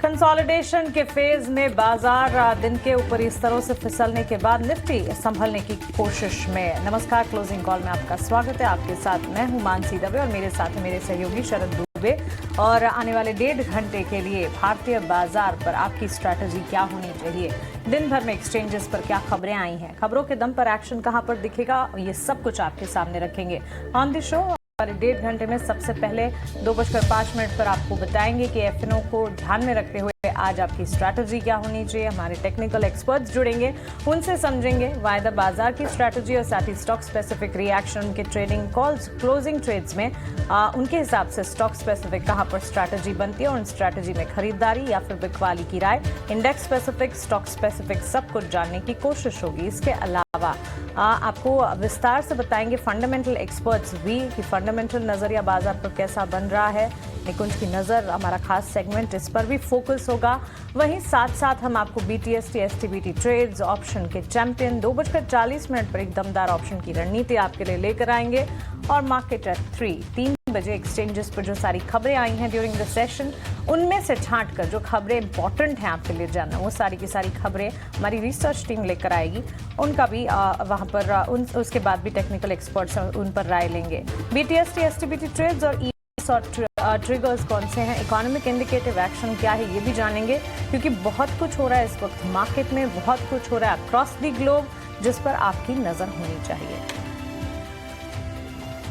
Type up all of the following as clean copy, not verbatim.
Consolidation के phase में बाजार दिन के ऊपरी स्तरों से फिसलने के बाद निफ्टी संभलने की कोशिश में। नमस्कार, क्लोजिंग कॉल में आपका स्वागत है। आपके साथ मैं हूं मानसी दवे और मेरे साथ मेरे सहयोगी शरद दुबे। और आने वाले 1.5 घंटे के लिए भारतीय बाजार पर आपकी स्ट्रैटेजी क्या होनी चाहिए, दिन भर में एक्सचेंजेस पर क्या खबरें आई हैं, खबरों के दम पर एक्शन कहां पर दिखेगा, ये सब कुछ आपके सामने रखेंगे ऑन द शो। 1.5 घंटे में सबसे पहले 2:05 पर आपको बताएंगे कि एफएनओ को ध्यान में रखते हुए आज आपकी स्ट्रैटेजी क्या होनी चाहिए। हमारे टेक्निकल एक्सपर्ट्स जुड़ेंगे, उनसे समझेंगे वायदा बाजार की स्ट्रैटेजी और साथ ही स्टॉक स्पेसिफिक रिएक्शन के ट्रेडिंग कॉल्स, क्लोजिंग ट्रेड्स में उनके हिसाब से स्टॉक स्पेसिफिक कहां पर स्ट्रैटेजी बनती है और उन स्ट्रैटेजी में खरीदारी या फिर बिकवाली की राय, इंडेक्स स्पेसिफिक, स्टॉक स्पेसिफिक सब कुछ जानने की कोशिश होगी। इसके अलावा आपको विस्तार से बताएंगे फंडामेंटल एक्सपर्ट्स भी कि फंडामेंटल नजरिया बाजार पर कैसा बन रहा है। निकुंज की नज़र, हमारा खास सेगमेंट इस पर भी फोकस होगा। वहीं साथ साथ हम आपको BTST STBT ट्रेड्स, ऑप्शन के चैंपियन, 2:40 पर एक दमदार ऑप्शन की रणनीति आपके लिए लेकर आएंगे। और मार्केट एट 3 बजे एक्सचेंजेस पर जो सारी खबरें आई हैं ड्यूरिंग द सेशन, उनमें से छांट कर जो खबरें इंपॉर्टेंट हैं आपके लिए जानना, वो सारी की सारी खबरें हमारी रिसर्च टीम लेकर आएगी। उनका भी वहाँ पर उसके बाद भी टेक्निकल एक्सपर्ट्स उन पर राय लेंगे। BTST STBT ट्रेड्स और और ट्रिगर्स कौन से हैं, इकोनॉमिक इंडिकेटिव एक्शन क्या है, ये भी जानेंगे क्योंकि बहुत कुछ हो रहा है इस वक्त मार्केट में, बहुत कुछ हो रहा है अक्रॉस द ग्लोब जिस पर आपकी नजर होनी चाहिए।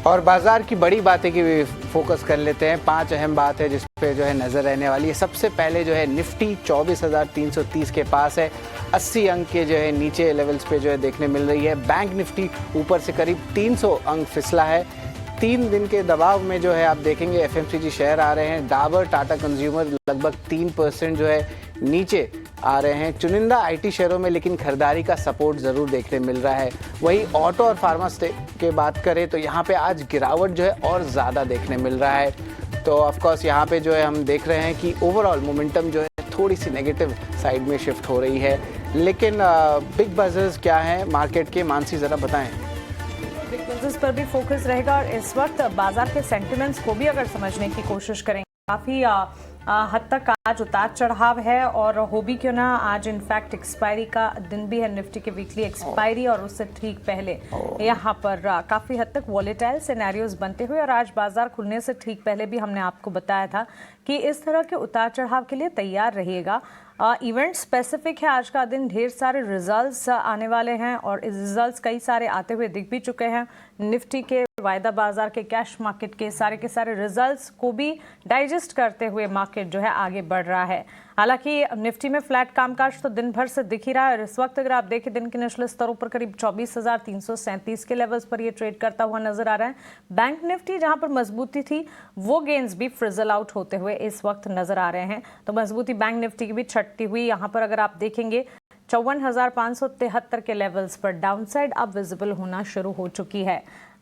और बाजार की बड़ी बातें की भी फोकस कर लेते हैं। 5 अहम बात है जिस पे जो है नजर रहने वाली है। सबसे पहले जो है निफ्टी 24,330 के पास है, 80 अंक के जो है नीचे लेवल्स पे जो है देखने मिल रही है। बैंक निफ्टी ऊपर से करीब 300 अंक फिसला है। 3 दिन के दबाव में जो है आप देखेंगे FMCG शेयर आ रहे हैं। डाबर, टाटा कंज्यूमर लगभग 3% जो है नीचे आ रहे हैं। चुनिंदा IT शेयरों में लेकिन खरीदारी का सपोर्ट ज़रूर देखने मिल रहा है। वहीं ऑटो और फार्मा की बात करें तो यहाँ पे आज गिरावट जो है और ज़्यादा देखने मिल रहा है। तो ऑफकोर्स यहाँ पे जो है हम देख रहे हैं कि ओवरऑल मोमेंटम जो है थोड़ी सी नेगेटिव साइड में शिफ्ट हो रही है। लेकिन बिग बजर्स क्या हैं मार्केट के, मानसी ज़रा बताएं। बिग बिजनेस पर भी फोकस रहेगा और इस वक्त बाजार के सेंटिमेंट्स को भी अगर समझने की कोशिश करेंगे, काफ़ी हद तक आज उतार चढ़ाव है। और हो भी क्यों ना, आज इनफैक्ट एक्सपायरी का दिन भी है, निफ्टी के वीकली एक्सपायरी, और उससे ठीक पहले यहाँ पर काफ़ी हद तक वॉलेटाइल सिनेरियोज बनते हुए, और आज बाजार खुलने से ठीक पहले भी हमने आपको बताया था कि इस तरह के उतार चढ़ाव के लिए तैयार रहिएगा। इवेंट स्पेसिफिक है आज का दिन, ढेर सारे रिजल्ट्स आने वाले हैं और इस रिजल्ट्स कई सारे आते हुए दिख भी चुके हैं। निफ्टी के, वायदा बाजार के, कैश मार्केट के सारे रिजल्ट्स को भी डाइजेस्ट करते हुए मार्केट जो है आगे बढ़ रहा है। हालांकि निफ्टी में फ्लैट कामकाज तो दिन भर से दिख ही रहा है और इस वक्त अगर आप देखें दिन के निचले स्तरों पर करीब 24,337 के लेवल्स पर ये ट्रेड करता हुआ नजर आ रहा है। बैंक निफ्टी जहां पर मजबूती थी वो गेंस भी फ्रिजल आउट होते हुए इस वक्त नजर आ रहे हैं। तो मजबूती बैंक निफ्टी की भी छटती हुई यहाँ पर अगर आप देखेंगे 54,573 के लेवल्स पर डाउनसाइड अब विजिबल होना शुरू हो चुकी है।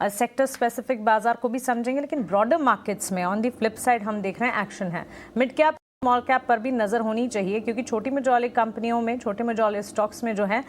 सेक्टर स्पेसिफिक बाजार को भी समझेंगे, लेकिन ब्रॉडर मार्केट्स में ऑन दी फ्लिप साइड हम देख रहे हैं एक्शन है। मिड कैप, स्मॉल कैप पर भी नजर होनी चाहिए क्योंकि छोटी मझौले कंपनियों में, छोटे मझौले स्टॉक्स में जो है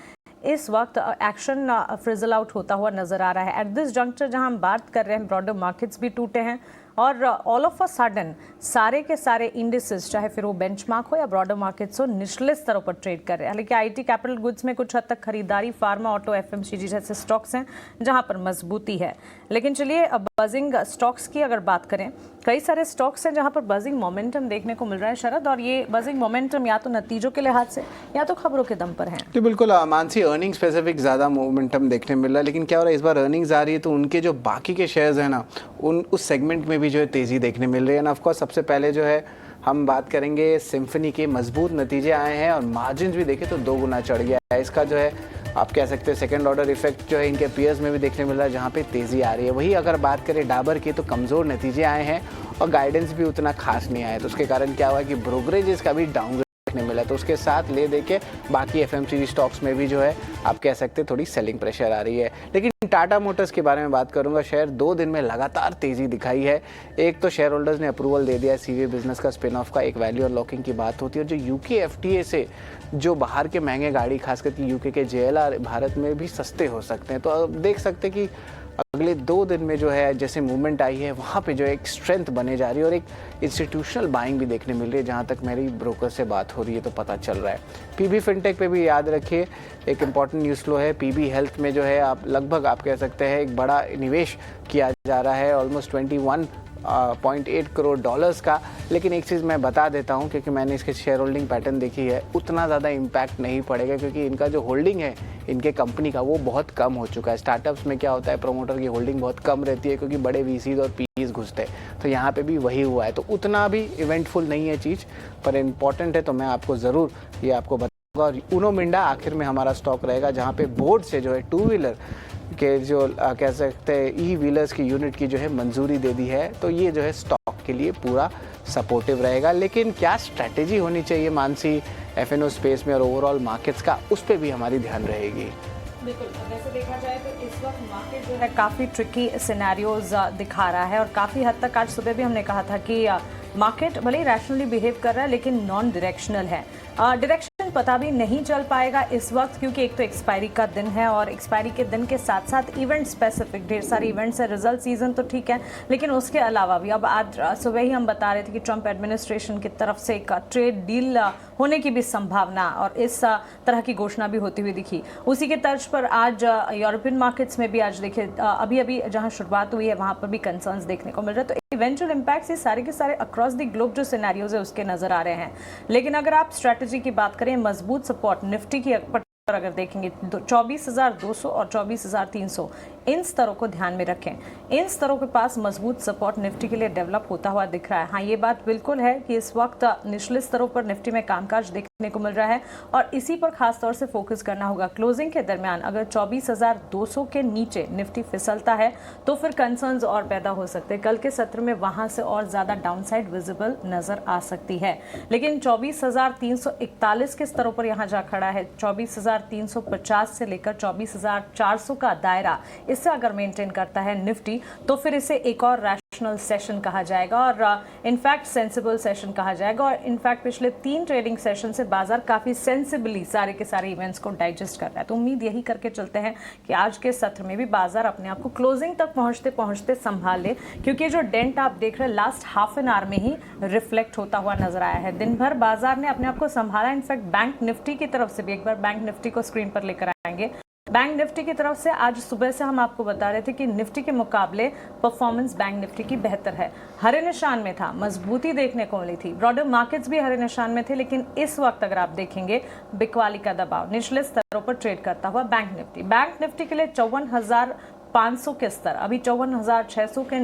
इस वक्त एक्शन फ्रिजल आउट होता हुआ नजर आ रहा है। एट दिस जंक्चर जहां हम बात कर रहे हैं, ब्रॉडर मार्केट्स भी टूटे हैं और ऑल ऑफ अ सडन सारे के सारे इंडिसेस, चाहे फिर वो बेंचमार्क हो या ब्रॉडर मार्केट्स हो, निचले स्तरों पर ट्रेड कर रहे हैं। हालांकि IT, कैपिटल गुड्स में कुछ हद तक खरीदारी, फार्मा, ऑटो, FMCG जैसे स्टॉक्स हैं जहां पर मजबूती है। लेकिन चलिए अब बजिंग स्टॉक्स की अगर बात करें, कई सारे स्टॉक्स हैं जहां पर बजिंग मोमेंटम देखने को मिल रहा है शरद, और ये बजिंग मोमेंटम या तो नतीजों के लिहाज से या तो खबरों के दम पर है। तो बिल्कुल मानसी, अर्निंग स्पेसिफिक ज़्यादा मोमेंटम देखने मिल रहा है। लेकिन क्या हो रहा है, इस बार अर्निंग्स आ रही है तो उनके जो बाकी के शेयर्स हैं ना, उस सेगमेंट में भी जो है तेज़ी देखने मिल रही है ना। ऑफकोर्स सबसे पहले जो है हम बात करेंगे सिम्फनी के मजबूत नतीजे आए हैं और मार्जिन भी देखें तो 2 गुना चढ़ गया है। इसका जो है आप कह सकते हैं सेकंड ऑर्डर इफेक्ट जो है इनके पीयर्स में भी देखने मिल रहा है जहाँ पे तेज़ी आ रही है। वही अगर बात करें डाबर की तो कमज़ोर नतीजे आए हैं और गाइडेंस भी उतना खास नहीं आया। तो उसके कारण क्या हुआ कि ब्रोकरेजेस का भी डाउनग्रेड देखने मिला। तो उसके साथ ले दे के बाकी FMCG स्टॉक्स में भी जो है आप कह सकते हैं थोड़ी सेलिंग प्रेशर आ रही है। लेकिन टाटा मोटर्स के बारे में बात करूंगा। शेयर 2 दिन में लगातार तेजी दिखाई है। एक तो शेयर होल्डर्स ने अप्रूवल दे दिया है CV बिजनेस का स्पिन ऑफ का, एक वैल्यू अनलॉकिंग की बात होती है। और जो UK FTA से जो बाहर के महंगे गाड़ी, खासकर यूके के JLR भारत में भी सस्ते हो सकते हैं। तो अब देख सकते हैं कि अगले 2 दिन में जो है जैसे मूवमेंट आई है वहाँ पे जो है एक स्ट्रेंथ बने जा रही है और एक इंस्टीट्यूशनल बाइंग भी देखने मिल रही है। जहाँ तक मेरी ब्रोकर से बात हो रही है तो पता चल रहा है। पीबी फिनटेक पे भी याद रखिए एक इम्पॉर्टेंट न्यूज़ फ्लो है। पीबी हेल्थ में जो है आप लगभग आप कह सकते हैं एक बड़ा निवेश किया जा रहा है ऑलमोस्ट 21.8 करोड़ डॉलर्स का। लेकिन एक चीज़ मैं बता देता हूं क्योंकि मैंने इसके शेयर होल्डिंग पैटर्न देखी है, उतना ज़्यादा इम्पैक्ट नहीं पड़ेगा क्योंकि इनका जो होल्डिंग है इनके कंपनी का वो बहुत कम हो चुका है। स्टार्टअप्स में क्या होता है, प्रमोटर की होल्डिंग बहुत कम रहती है क्योंकि बड़े वीसीज और पीईज घुसते हैं। तो यहाँ पे भी वही हुआ है, तो उतना भी इवेंटफुल नहीं है चीज़, पर इम्पॉर्टेंट है तो मैं आपको ज़रूर ये आपको बताऊँगा। और उनो मिंडा आखिर में हमारा स्टॉक रहेगा जहाँ पे बोर्ड से जो है 2 व्हीलर के जो कह सकते हैं ई व्हीलर्स की यूनिट की जो है मंजूरी दे दी है। तो ये जो है स्टॉक के लिए पूरा सपोर्टिव रहेगा। लेकिन क्या स्ट्रैटेजी होनी चाहिए मानसी एफएनओ स्पेस में और ओवरऑल मार्केट्स का, उस पर भी हमारी ध्यान रहेगी। बिल्कुल, वैसे देखा जाए तो इस वक्त मार्केट जो है काफ़ी ट्रिकी सिनेरियोज दिखा रहा है और काफ़ी हद तक आज सुबह भी हमने कहा था कि मार्केट भले ही रैशनली बिहेव कर रहा है लेकिन नॉन डायरेक्शनल है। डायरेक्शन पता भी नहीं चल पाएगा इस वक्त क्योंकि एक तो एक्सपायरी का दिन है और एक्सपायरी के दिन के साथ साथ इवेंट स्पेसिफिक ढेर सारे इवेंट्स है। रिजल्ट सीजन तो ठीक है लेकिन उसके अलावा भी अब आज सुबह ही हम बता रहे थे कि ट्रंप एडमिनिस्ट्रेशन की तरफ से एक ट्रेड डील होने की भी संभावना और इस तरह की घोषणा भी होती हुई दिखी। उसी के तर्ज पर आज यूरोपियन मार्केट्स में भी आज देखिए अभी अभी जहां शुरुआत हुई है वहां पर भी कंसर्न्स देखने को मिल रहे हैं। तो इवेंचुअल इम्पैक्ट्स ये सारे के सारे अक्रॉस द ग्लोब जो सिनेरियोज है उसके नजर आ रहे हैं। लेकिन अगर आप स्ट्रैटेजी की बात करें, मजबूत सपोर्ट निफ्टी की पर अगर देखेंगे 24,200 और 24,300 इन स्तरों को ध्यान में रखें। इन स्तरों के पास मजबूत सपोर्ट निफ्टी के लिए डेवलप होता हुआ दिख रहा है। हाँ, ये बात बिल्कुल है कि इस वक्त निचले स्तरों पर निफ्टी में कामकाज देखने को मिल रहा है और इसी पर खास तौर से फोकस करना होगा। क्लोजिंग के दरमियान अगर 24,200 के नीचे निफ्टी फिसलता है तो फिर कंसर्न्स और पैदा हो सकते हैं। कल के सत्र में वहां से और ज्यादा डाउनसाइड विजिबल नजर आ सकती है। लेकिन 24,341 के स्तरों पर यहां जा खड़ा है। 24,350 से लेकर 24,400 का दायरा इससे अगर मेंटेन करता है निफ्टी तो फिर इसे एक और रैशनल सेशन कहा जाएगा और इनफैक्ट सेंसिबल सेशन कहा जाएगा। और इनफैक्ट पिछले 3 ट्रेडिंग सेशन से बाजार काफी सेंसिबली सारे के सारे इवेंट्स को डाइजेस्ट कर रहा है। तो उम्मीद यही करके चलते हैं कि आज के सत्र में भी बाजार अपने आप को क्लोजिंग तक पहुंचते पहुंचते संभाल ले, क्योंकि जो डेंट आप देख रहे हैं लास्ट हाफ एन आवर में ही रिफ्लेक्ट होता हुआ नजर आया है। दिन भर बाजार ने अपने आप को संभाला। इनफैक्ट बैंक निफ्टी की तरफ से भी एक बार बैंक निफ्टी को स्क्रीन पर लेकर आएंगे। बैंक निफ्टी की तरफ से आज सुबह से हम आपको बता रहे थे कि निफ्टी के मुकाबले परफॉर्मेंस बैंक निफ्टी की बेहतर है। हरे निशान में था, मजबूती देखने को मिली थी। ब्रॉडर मार्केट्स भी हरे निशान में थे, लेकिन इस वक्त अगर आप देखेंगे बिकवाली का दबाव निचले स्तरों पर ट्रेड करता हुआ बैंक निफ्टी के लिए 54,500 के स्तर, अभी 54,600 के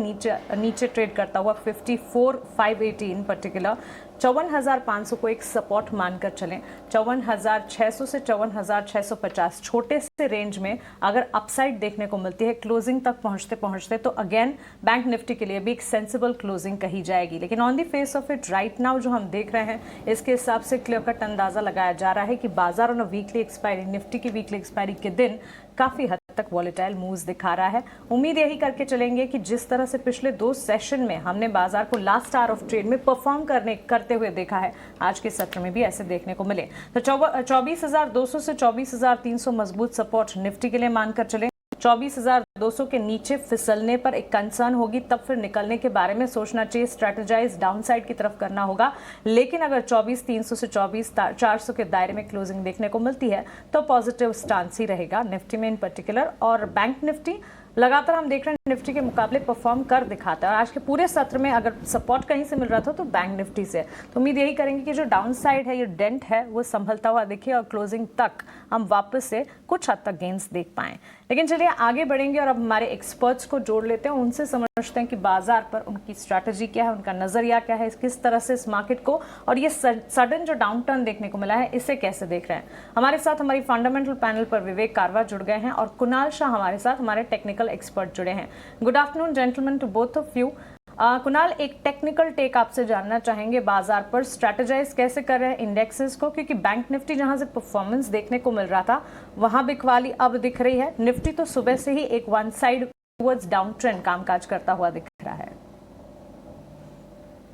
नीचे ट्रेड करता हुआ 54,580 इन पर्टिकुलर 54,500 को एक सपोर्ट मानकर चलें। 54,600 से 54,650 छोटे से रेंज में अगर अपसाइड देखने को मिलती है क्लोजिंग तक पहुंचते पहुंचते तो अगेन बैंक निफ्टी के लिए भी एक सेंसिबल क्लोजिंग कही जाएगी। लेकिन on the face of it right now जो हम देख रहे हैं इसके हिसाब से क्लियर कट अंदाजा लगाया जा रहा है कि बाजार ऑन वीकली एक्सपायरी, निफ्टी की वीकली एक्सपायरी के दिन काफी हद तक वॉलेटाइल मूव्स दिखा रहा है। उम्मीद यही करके चलेंगे कि जिस तरह से पिछले 2 सेशन में हमने बाजार को लास्ट आवर ऑफ ट्रेड में परफॉर्म करते हुए देखा है, आज के सत्र में भी ऐसे देखने को मिले। तो 24,200 से 24,300 मजबूत सपोर्ट निफ्टी के लिए मानकर चले। 24,200 के नीचे फिसलने पर एक कंसर्न होगी, तब फिर निकलने के बारे में सोचना चाहिए, स्ट्रेटेजाइज डाउनसाइड की तरफ करना होगा। लेकिन अगर 24,300 से 24,400 के दायरे में क्लोजिंग देखने को मिलती है तो पॉजिटिव स्टांस ही रहेगा निफ्टी में इन पर्टिकुलर। और बैंक निफ्टी लगातार हम देख रहे हैं निफ्टी के मुकाबले परफॉर्म कर दिखाता है और आज के पूरे सत्र में अगर सपोर्ट कहीं से मिल रहा था तो बैंक निफ्टी से। तो उम्मीद यही करेंगे कि जो डाउन साइड है, ये डेंट है, वो संभलता हुआ दिखे और क्लोजिंग तक हम वापस से कुछ हद तक गेंस देख पाएं। लेकिन चलिए आगे बढ़ेंगे और अब हमारे एक्सपर्ट्स को जोड़ लेते हैं, उनसे समझते हैं कि बाजार पर उनकी स्ट्रैटेजी क्या है, उनका नजरिया क्या है, किस तरह से इस मार्केट को और ये सडन जो डाउन टर्न देखने को मिला है इसे कैसे देख रहे हैं। हमारे साथ हमारी फंडामेंटल पैनल पर विवेक कारवा जुड़ गए हैं और कुणाल शाह हमारे साथ हमारे टेक्निकल एक्सपर्ट जुड़े हैं। Good afternoon gentleman to both of you. Kunal, एक टेक्निकल टेक आपसे जानना चाहेंगे बाजार पर स्ट्रेटेजाइज कैसे कर रहे हैं इंडेक्सेस को, क्योंकि बैंक निफ्टी जहां से परफॉर्मेंस देखने को मिल रहा था वहां बिकवाली अब दिख रही है। निफ्टी तो सुबह से ही एक one side towards down trend कामकाज करता हुआ दिख रहा है।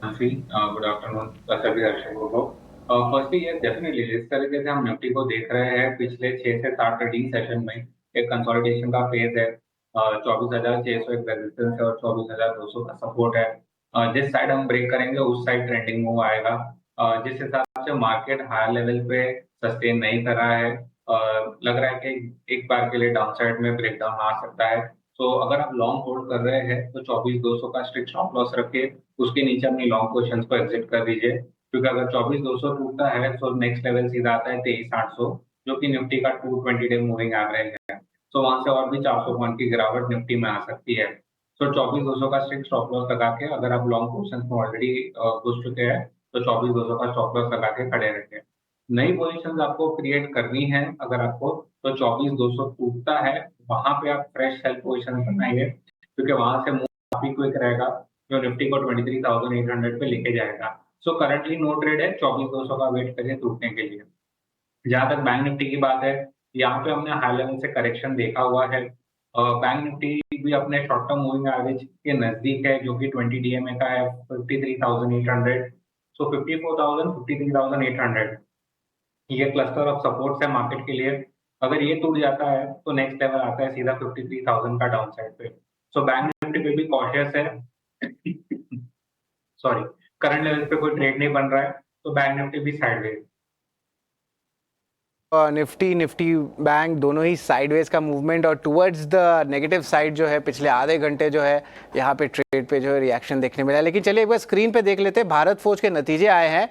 गुड आफ्टरनून सभी दर्शकों को। फर्स्टली यस डेफिनेटली जिस तरीके से हम निफ्टी को देख रहे हैं पिछले 6 से 7 ट्रेडिंग सेशन में एक कंसोलिडेशन का फेज है 24,600 एक रेजिस्टेंस है और 24,200 का सपोर्ट है। जिस साइड हम ब्रेक करेंगे उस साइड ट्रेंडिंग मूव आएगा। जिस हिसाब से मार्केट हायर लेवल पे सस्टेन नहीं कर रहा है, लग रहा है कि एक बार के लिए डाउन साइड में ब्रेकडाउन आ सकता है। तो अगर आप लॉन्ग होल्ड कर रहे हैं तो 24,200 का स्ट्रिक्ट स्टॉप लॉस रखिए, उसके नीचे अपनी लॉन्ग पोजीशंस को एग्जिट कर दीजिए। क्योंकि अगर 24,200 टूटता है तो नेक्स्ट लेवल सीधा आता है 23,800, जो कि निफ्टी का 220 डे मूविंग एवरेज है। तो वहां से और भी 400 पॉइंट की गिरावट निफ्टी में आ सकती है। तो 24,200 का स्ट्रिक्ट स्टॉप लॉस लगा के, अगर आप लॉन्ग पोजीशंस में ऑलरेडी घुस चुके हैं तो 24,200 का स्टॉप लॉस लगा के खड़े रखें। नई पोजीशंस आपको क्रिएट करनी है अगर आपको, तो 24,200 टूटता है, वहां पे आप फ्रेश सेल पोजीशन बनाइए, क्योंकि वहां से मूव काफी क्विक रहेगा, जो निफ्टी को 23,800 पे लेके जाएगा। सो करंटली नो ट्रेड है, 24,200 का वेट करिए टूटने के लिए। जहाँ तक बैंक निफ्टी की बात है, यहाँ पे हमने हाई लेवल से करेक्शन देखा हुआ है। बैंक निफ्टी भी अपने शॉर्ट टर्म मूविंग एवरेज के नजदीक है, जो कि 20 डीएमए का है 53,800। सो 54,000 53,800 ये क्लस्टर ऑफ सपोर्ट्स है मार्केट के लिए। अगर ये टूट जाता है तो नेक्स्ट लेवल आता है सीधा 53,000 का डाउन साइड पे। सो बैंक निफ्टी पे भी कॉशियस है। सॉरी, करंट लेवल पे कोई ट्रेड नहीं बन रहा है, तो बैंक निफ्टी भी साइडवेज। निफ्टी बैंक दोनों ही साइडवेज का मूवमेंट और टुवर्ड्स द नेगेटिव साइड जो है पिछले आधे घंटे जो है यहाँ पे ट्रेड पे जो है रिएक्शन देखने मिला है। लेकिन चलिए एक बार स्क्रीन पे देख लेते हैं, भारत फोर्ज के नतीजे आए हैं।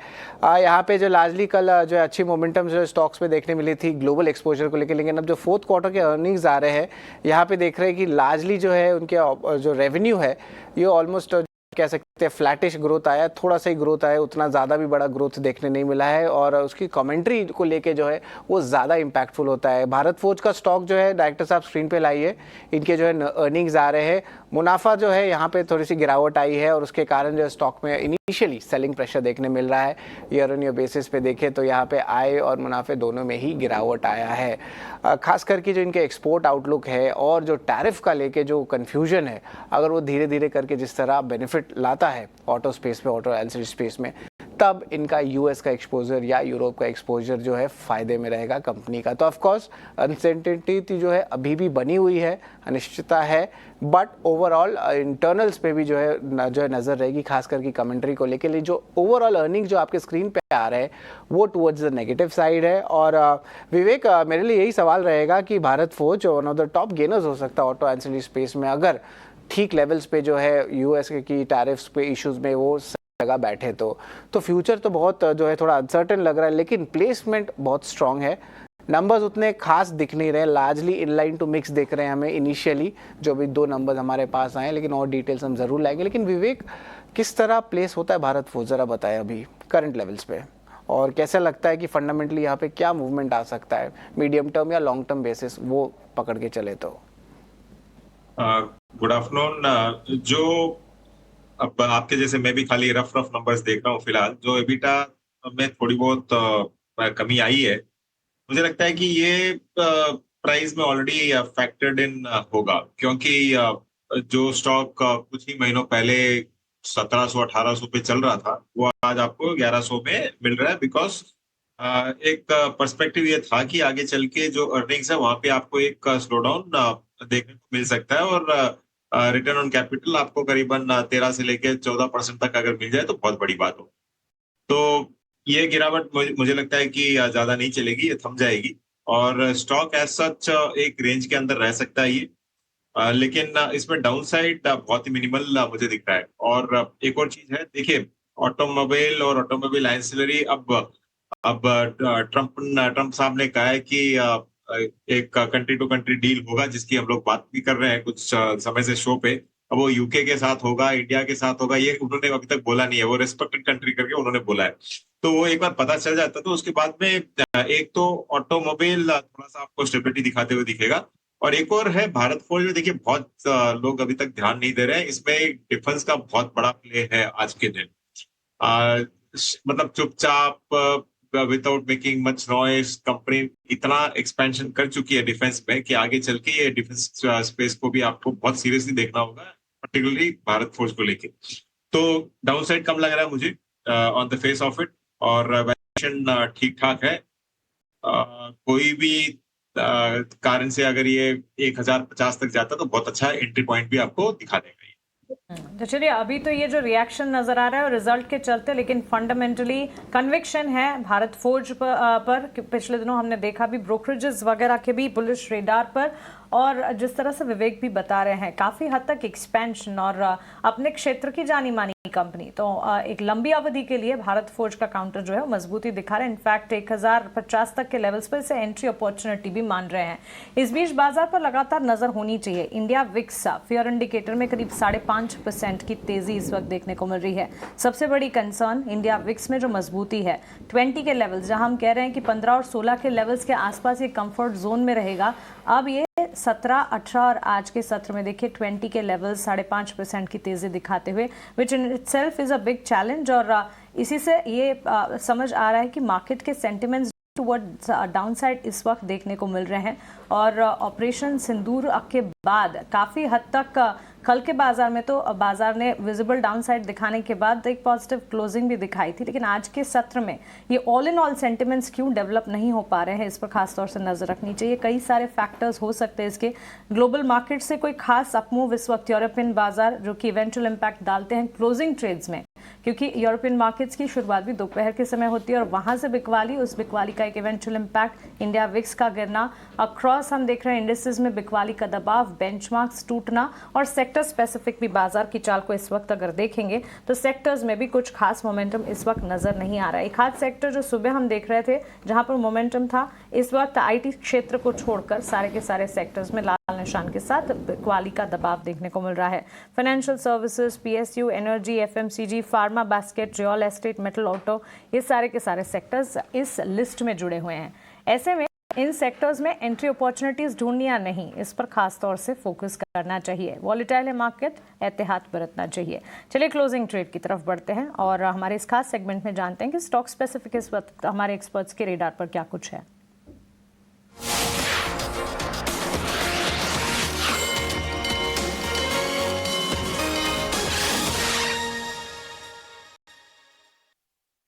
यहाँ पे जो लार्जली कल जो है अच्छी मोमेंटम जो स्टॉक्स पे देखने मिली थी ग्लोबल एक्सपोजर को लेकर, लेकिन अब जो फोर्थ क्वार्टर के अर्निंग्स आ रहे हैं यहाँ पे देख रहे हैं कि लार्जली जो है उनके जो रेवेन्यू है ये ऑलमोस्ट कह सकते हैं फ्लैटिश ग्रोथ आया, थोड़ा सा ही ग्रोथ आया, उतना ज़्यादा भी बड़ा ग्रोथ देखने नहीं मिला है। और उसकी कमेंट्री को लेके जो है वो ज़्यादा इम्पैक्टफुल होता है। भारत फोर्ज का स्टॉक जो है डायरेक्टर साहब स्क्रीन पे लाइए, इनके जो है अर्निंग्स आ रहे हैं, मुनाफा जो है यहाँ पे थोड़ी सी गिरावट आई है और उसके कारण जो है स्टॉक में इनिशियली सेलिंग प्रेशर देखने मिल रहा है। ईयर ऑन ईयर बेसिस पे देखें तो यहाँ पे आय और मुनाफे दोनों में ही गिरावट आया है। खास करके जो इनके एक्सपोर्ट आउटलुक है और जो टैरिफ का लेके जो कन्फ्यूजन है, अगर वो धीरे धीरे करके जिस तरह बेनिफिट लाता है ऑटो स्पेस में, ऑटो एलसीडी स्पेस में, तब इनका यूएस का एक्सपोजर या यूरोप का एक्सपोजर जो है फायदे में रहेगा कंपनी का। तो ऑफ कोर्स अनसर्टेनिटी जो है अभी भी बनी हुई है, अनिश्चितता है, बट ओवरऑल इंटरनल्स पे भी जो है नज़र रहेगी, खास करके कमेंट्री को लेके। जो ओवरऑल अर्निंग जो आपके स्क्रीन पे आ रहे हैं वो टुवर्ड्स द नेगेटिव साइड है। और विवेक, मेरे लिए यही सवाल रहेगा कि Bharat forge one of the top gainers हो सकता है ऑटो एलसीडी स्पेस में, अगर ठीक लेवल्स पे जो है यूएस की टैरिफ्स पे इश्यूज में वो लगा बैठे तो फ्यूचर तो बहुत जो है थोड़ा अनसर्टेन लग रहा है, लेकिन प्लेसमेंट बहुत स्ट्रांग है। नंबर्स उतने खास दिख नहीं रहे, लार्जली इनलाइन टू मिक्स दिख रहे हैं हमें इनिशियली, जो भी 2 नंबर्स हमारे पास आए, लेकिन और डिटेल्स हम जरूर लाएंगे। लेकिन विवेक, किस तरह प्लेस होता है भारत फोर्ज, जरा बताएं अभी करंट लेवल्स पे, और कैसा लगता है कि फंडामेंटली यहाँ पे क्या मूवमेंट आ सकता है मीडियम टर्म या लॉन्ग टर्म बेसिस, वो पकड़ के चले तो। Good afternoon. जो अब आपके जैसे मैं भी खाली रफ नंबर्स देख रहा हूँ फिलहाल, जो एबिटा में थोड़ी बहुत कमी आई है, मुझे लगता है कि ये प्राइस में ऑलरेडी फैक्टर्ड इन होगा, क्योंकि जो स्टॉक कुछ ही महीनों पहले 1700-1800 पे चल रहा था वो आज आपको 1100 में मिल रहा है। बिकॉज एक पर्सपेक्टिव ये था कि आगे चल के जो अर्निंग्स है वहां पे आपको एक स्लो डाउन देखने को मिल सकता है, और रिटर्न ऑन कैपिटल आपको करीबन 13 से लेकर 14% तक अगर मिल जाए तो बहुत बड़ी बात हो। तो ये गिरावट मुझे लगता है कि ज्यादा नहीं चलेगी, ये थम जाएगी, और स्टॉक एज सच एक रेंज के अंदर रह सकता है ये। लेकिन इसमें डाउन साइड बहुत ही मिनिमल मुझे दिख रहा है। और एक और चीज है, देखिए ऑटोमोबाइल और ऑटोमोबाइल एंसिलरी, अब ट्रम्प साहब ने कहा है कि एक कंट्री टू कंट्री डील होगा, जिसकी हम लोग बात भी कर रहे हैं कुछ समय से शो पे। अब वो यूके के साथ होगा, इंडिया के साथ होगा, ये उन्होंने अभी तक बोला नहीं है, वो रेस्पेक्टेड कंट्री करके उन्होंने बोला है। तो वो एक बार पता चल जाता तो उसके बाद में एक तो ऑटोमोबाइल थोड़ा सा आपको स्टेबिलिटी दिखाते हुए दिखेगा, और एक और है भारत फोर्ज में। देखिए बहुत लोग अभी तक ध्यान नहीं दे रहे हैं, इसमें डिफेंस का बहुत बड़ा प्ले है आज के दिन। मतलब चुपचाप without making much noise company इतना एक्सपेंशन कर चुकी है डिफेंस में कि आगे चल के ये डिफेंस स्पेस को भी आपको बहुत सीरियसली देखना होगा, पर्टिकुलरली भारत फोर्ज को लेके। तो डाउन साइड कम लग रहा है मुझे on the face of it, और वैल्यूएशन ठीक ठाक है। कोई भी कारण से अगर ये 1050 तक जाता तो बहुत अच्छा एंट्री पॉइंट भी आपको दिखा देगा। तो चलिए, अभी तो ये जो रिएक्शन नजर आ रहा है रिजल्ट के चलते, लेकिन फंडामेंटली कन्विक्शन है भारत फोर्ज पर पिछले दिनों हमने देखा भी ब्रोकरेजेस वगैरह के भी बुलिश रेडार पर, और जिस तरह से विवेक भी बता रहे हैं काफी हद तक एक्सपेंशन और अपने क्षेत्र की जानी मानी कंपनी, तो एक लंबी अवधि के लिए भारत फोर्ज का काउंटर जो है मजबूती दिखा रहे हैं। इनफैक्ट 1050 तक के लेवल्स पर इसे एंट्री अपॉर्चुनिटी भी मान रहे हैं। इस बीच बाजार पर लगातार नजर होनी चाहिए। इंडिया विक्स फियर इंडिकेटर में करीब 5.5% की तेजी इस वक्त देखने को मिल रही है। सबसे बड़ी कंसर्न इंडिया विक्स में जो मजबूती है 20 के लेवल्स, जहां हम कह रहे हैं कि 15 और 16 के लेवल्स के आसपास ये कंफर्ट जोन में रहेगा, अब ये 17, 18 और आज के सत्र में देखिए 20 के लेवल 5.5% की तेजी दिखाते हुए, which in itself is a big challenge. और इसी से ये समझ आ रहा है कि मार्केट के सेंटिमेंट्स टुवर्ड डाउनसाइड इस वक्त देखने को मिल रहे हैं। और ऑपरेशन सिंदूर के बाद काफ़ी हद तक कल के बाजार में तो बाजार ने विजिबल डाउनसाइड दिखाने के बाद एक पॉजिटिव क्लोजिंग भी दिखाई थी, लेकिन आज के सत्र में ये ऑल इन ऑल सेंटिमेंट्स क्यों डेवलप नहीं हो पा रहे हैं, इस पर खासतौर से नजर रखनी चाहिए। कई सारे फैक्टर्स हो सकते हैं इसके। ग्लोबल मार्केट से कोई खास अपमूव इस वक्त यूरोपियन बाजार जो कि इवेंचुअल इम्पैक्ट डालते हैं क्लोजिंग ट्रेड्स में, क्योंकि यूरोपियन मार्केट्स की शुरुआत भी दोपहर के समय होती है और वहां से बिकवाली, उस बिकवाली का एक इवेंचुअल इम्पैक्ट इंडिया विक्स का गिरना, अक्रॉस हम देख रहे हैं इंडिसेस में बिकवाली का दबाव, बेंचमार्क्स टूटना, और सेक्टर स्पेसिफिक भी बाजार की चाल को इस वक्त अगर देखेंगे तो सेक्टर्स में भी कुछ खास मोमेंटम इस वक्त नजर नहीं आ रहा है। एक खास सेक्टर जो सुबह हम देख रहे थे जहां पर मोमेंटम था, इस वक्त आईटी क्षेत्र को छोड़कर सारे के सारे सेक्टर्स में लाल निशान के साथ बिकवाली का दबाव देखने को मिल रहा है। Financial services, PSU, energy, FMCG, pharma basket, real estate, metal, auto, ये सारे के सारे सेक्टर्स इस लिस्ट में जुड़े हुए हैं। ऐसे में इन सेक्टर्स में एंट्री अपॉर्चुनिटीज ढूंढनी या नहीं, इस पर खास तौर से फोकस करना चाहिए। वॉलेटाइल है मार्केट, एहतियात बरतना चाहिए। चलिए क्लोजिंग ट्रेड की तरफ बढ़ते हैं और हमारे इस खास सेगमेंट में जानते हैं कि स्टॉक स्पेसिफिक इस वक्त हमारे एक्सपर्ट्स के रेडार पर क्या कुछ है।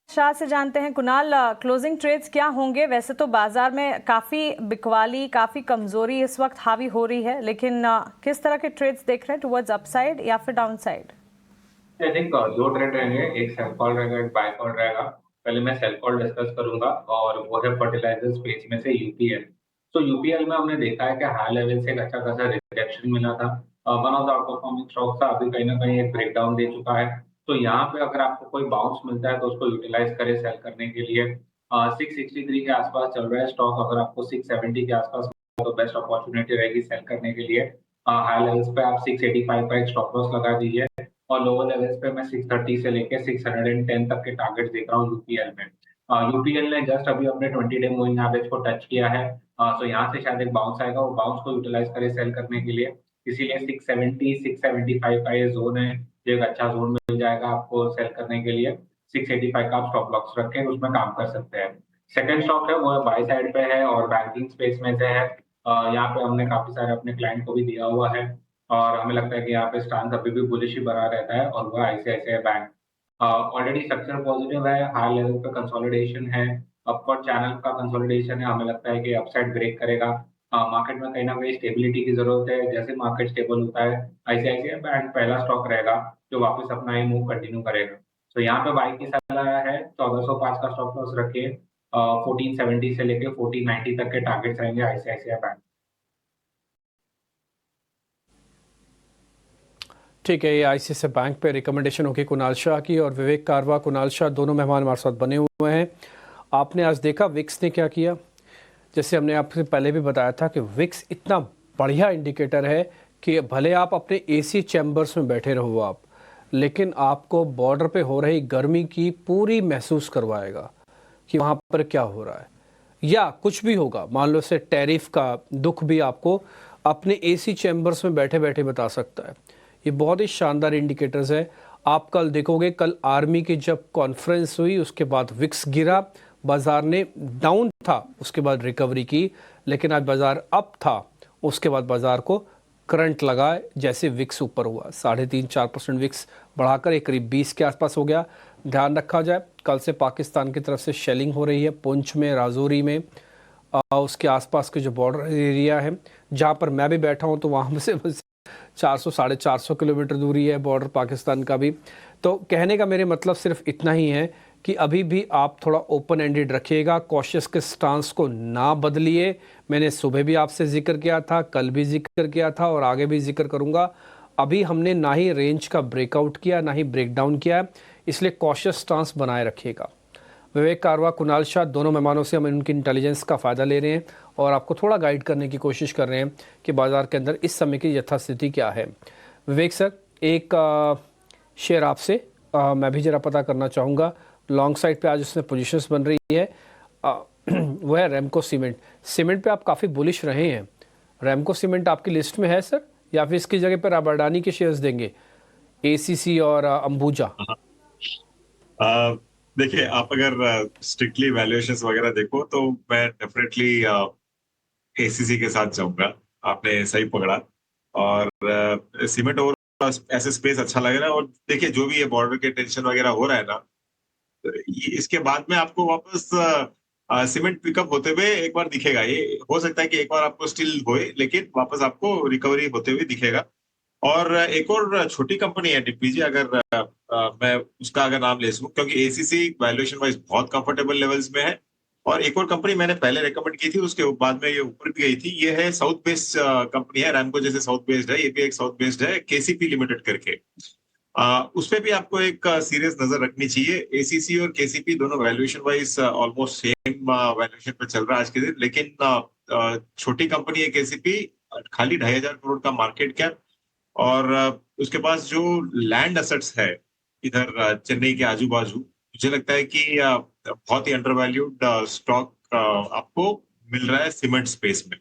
शाह से जानते हैं। कुणाल, क्लोजिंग ट्रेड्स क्या होंगे? वैसे तो बाजार में काफी बिकवाली, काफी कमजोरी इस वक्त हावी हो रही है, लेकिन किस तरह के ट्रेड्स देख रहे हैं, टुवर्ड्स अपसाइड या फिर डाउनसाइड? आई थिंक दो ट्रेड रहेंगे, एक सेल कॉल रहेगा, एक बाय कॉल रहेगा। पहले मैं सेल कॉल डिस्कस करूंगा और वो है फर्टिलाइजर स्पेस में से यूपीएल। तो यूपीएल में हमने देखा है कि हाई लेवल से एक अच्छा खासा रिजेक्शन मिला था। One of the out performing stock था, अभी कहीं ना कहीं एक ब्रेकडाउन दे चुका है। तो यहाँ पे अगर आपको कोई बाउंस मिलता है तो उसको यूटिलाइज करें सेल करने के लिए। 663 के आसपास चल रहा है स्टॉक, अगर आपको 670 के आसपास तो बेस्ट अपॉर्चुनिटी रहेगी सेल करने के लिए। हाई लेवल्स पे आप 685 का एक स्टॉप लॉस लगा दीजिए और लोअर लेवल्स पे मैं 630 से लेके 610 तक के टारगेट देख रहा हूँ यूपीएल में। यूपीएल ने जस्ट अभी अपने 20 डे मूविंग एवरेज को टच किया है, तो यहाँ से शायद एक बाउंस आएगा, वो बाउंस को यूटिलाइज करे सेल करने के लिए। इसीलिए 670 675 का ये जोन है, ये एक अच्छा जोन मिल जाएगा आपको सेल करने के लिए। 685 का आप स्टॉप लॉस रखें, उसमें काम कर सकते हैं। सेकंड स्टॉक है वो बाय साइड पे है और बैंकिंग स्पेस में से है। यहाँ पे हमने काफी सारे अपने क्लाइंट को भी दिया हुआ है और हमें लगता है कि यहाँ पे स्टांस अभी भी बुलिश ही बना रहता है, और वो ICICI bank. Already structure positive है, हाई लेवल पे कंसोलिडेशन है, अपवर्ड चैनल का कंसोलिडेशन है, हमें लगता है कि अपसाइड ब्रेक करेगा। मार्केट में कहीं ना कहीं स्टेबिलिटी की जरूरत है, जैसे मार्केट स्टेबल होता है आईसीआईसीआई बैंक पहला स्टॉक रहेगा जो वापस अपना ये मूव कंटिन्यू करेगा। तो यहाँ पे बाई की सलाह है, 1405 का स्टॉप लॉस रखिए। 1470 से लेके 1490 तक के टारगेट्स रहेंगे आईसीआईसीआई बैंक। ठीक है, ये आईसीआईसीआई बैंक पे रिकमेंडेशन होगी कुणाल शाह की, और विवेक कारवा, कुणाल शाह दोनों मेहमान हमारे साथ बने हुए हैं। आपने आज देखा विक्स ने क्या किया। जैसे हमने आपसे पहले भी बताया था कि विक्स इतना बढ़िया इंडिकेटर है कि भले आप अपने एसी चैम्बर्स में बैठे रहो आप, लेकिन आपको बॉर्डर पे हो रही गर्मी की पूरी महसूस करवाएगा कि वहाँ पर क्या हो रहा है, या कुछ भी होगा, मान लो से टैरिफ का दुख भी आपको अपने एसी चैम्बर्स में बैठे बैठे बता सकता है। ये बहुत ही शानदार इंडिकेटर्स है। आप कल देखोगे, कल आर्मी की जब कॉन्फ्रेंस हुई उसके बाद विक्स गिरा, बाजार ने डाउन था, उसके बाद रिकवरी की, लेकिन आज बाजार अप था, उसके बाद बाजार को करंट लगा जैसे विक्स ऊपर हुआ। 3.5-4% विक्स बढ़ाकर एक करीब 20 के आसपास हो गया। ध्यान रखा जाए, कल से पाकिस्तान की तरफ से शेलिंग हो रही है पुंछ में, राजौरी में, उसके आसपास के जो बॉर्डर एरिया है जहाँ पर मैं भी बैठा हूँ, तो वहाँ से बस 400 साढ़े 400 किलोमीटर दूरी है बॉर्डर पाकिस्तान का भी। तो कहने का मेरे मतलब सिर्फ इतना ही है कि अभी भी आप थोड़ा ओपन एंडेड रखिएगा, कॉशियस के स्टांस को ना बदलिए। मैंने सुबह भी आपसे जिक्र किया था, कल भी जिक्र किया था और आगे भी जिक्र करूंगा। अभी हमने ना ही रेंज का ब्रेकआउट किया, ना ही ब्रेकडाउन किया, इसलिए कॉशियस स्टांस बनाए रखिएगा। विवेक कारवा, कुणाल शाह, दोनों मेहमानों से हम उनकी इंटेलिजेंस का फ़ायदा ले रहे हैं और आपको थोड़ा गाइड करने की कोशिश कर रहे हैं कि बाज़ार के अंदर इस समय की यथास्थिति क्या है। विवेक सर, एक शेयर आपसे मैं भी ज़रा पता करना चाहूँगा। लॉन्ग साइड पे आज उसमें पोजीशंस बन रही है, वो है रैमको सीमेंट। सीमेंट पे आप काफ़ी बुलिश रहे हैं। रैमको सीमेंट आपकी लिस्ट में है सर, या फिर इसकी जगह पर आप अडानी के शेयर्स देंगे, एसीसी और अंबुजा? देखिए, आप अगर स्ट्रिक्टली वैल्यूएशंस वगैरह देखो तो मैं डेफिनेटली एसीसी के साथ जाऊंगा। आपने सही पकड़ा। और सीमेंट और ऐसे स्पेस अच्छा लग रहा है। और देखिए, जो भी ये बॉर्डर के टेंशन वगैरह हो रहा है ना, तो इसके बाद में आपको वापस सीमेंट पिकअप होते हुए एक बार दिखेगा। ये हो सकता है कि एक बार आपको स्टिल होए, लेकिन वापस आपको रिकवरी होते हुए दिखेगा। और एक और छोटी कंपनी है डीपीजी, अगर मैं उसका अगर नाम ले सकूं, क्योंकि एसीसी वैल्यूएशन वाइज बहुत कंफर्टेबल लेवल्स में है। और एक और कंपनी मैंने पहले रेकमेंड की थी, उसके बाद में ये ऊपर भी गई थी। ये है साउथ बेस्ड कंपनी है, रैमको जैसे साउथ बेस्ड है, ये भी एक साउथ बेस्ड है, केसीपी लिमिटेड करके। उस पे भी आपको एक सीरियस नजर रखनी चाहिए। एसीसी और केसीपी दोनों valuation wise almost same valuation पे चल रहा है आज के दिन, लेकिन छोटी कंपनी है केसीपी, खाली 2,500 करोड़ का मार्केट कैप। और उसके पास जो लैंड असेट्स है इधर चेन्नई के आजू बाजू, मुझे लगता है कि बहुत ही अंडरवैल्यूड स्टॉक आपको मिल रहा है सीमेंट स्पेस में।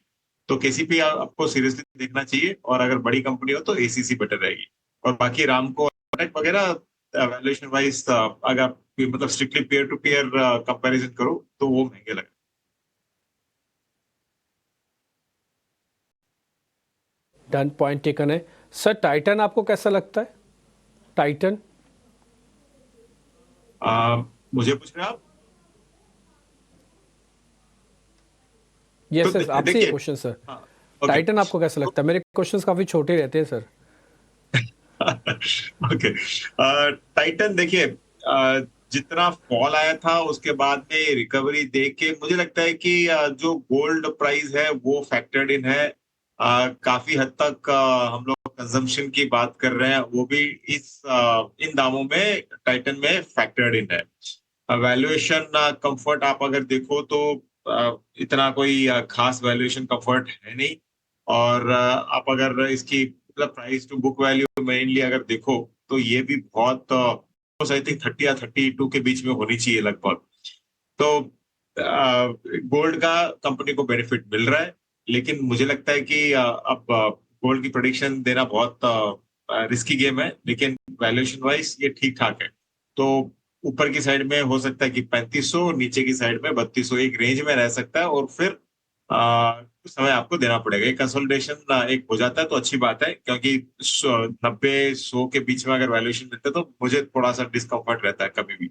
तो केसीपी आपको सीरियसली देखना चाहिए, और अगर बड़ी कंपनी हो तो एसीसी बेटर रहेगी। और बाकी रामको वगैरह वैल्यूएशन वाइज अगर मतलब strictly peer to peer comparison करो तो वो महंगे लगे। डन, पॉइंट टेकन है सर। टाइटन आपको कैसा लगता है? टाइटन मुझे पूछ रहे हैं आप? यस तो सर, आपसे ये देखिए, क्वेश्चन सर। हाँ, ओके। टाइटन आपको कैसा लगता है? मेरे क्वेश्चंस काफी छोटे रहते हैं सर। ओके। टाइटन देखिए, जितना फॉल आया था उसके बाद में रिकवरी देख के मुझे लगता है कि जो गोल्ड प्राइस है वो फैक्टर्ड इन है। काफी हद तक हम लोग कंजम्पशन की बात कर रहे हैं, वो भी इन दामों में टाइटन में फैक्टर्ड इन है। वैल्यूएशन कंफर्ट आप अगर देखो तो इतना कोई खास वैल्यूएशन कंफर्ट है नहीं। और आप अगर इसकी मतलब price to book value mainly अगर देखो तो ये भी बहुत आई थिंक 30 या 32 के बीच में होनी चाहिए लगभग। तो गोल्ड का कंपनी को बेनिफिट मिल रहा है, लेकिन मुझे लगता है कि अब गोल्ड की प्रोडिक्शन देना बहुत रिस्की गेम है। लेकिन वैल्यूएशन वाइज ये ठीक ठाक है। तो ऊपर की साइड में हो सकता है कि 3500, नीचे की साइड में 3200, एक रेंज में रह सकता है। और फिर कुछ समय आपको देना पड़ेगा। एक कंसोलिडेशन एक हो जाता है तो अच्छी बात है, क्योंकि 90-100 के बीच में अगर वैल्यूएशन मिलता है तो मुझे थोड़ा सा डिस्कम्फर्ट रहता है कभी भी।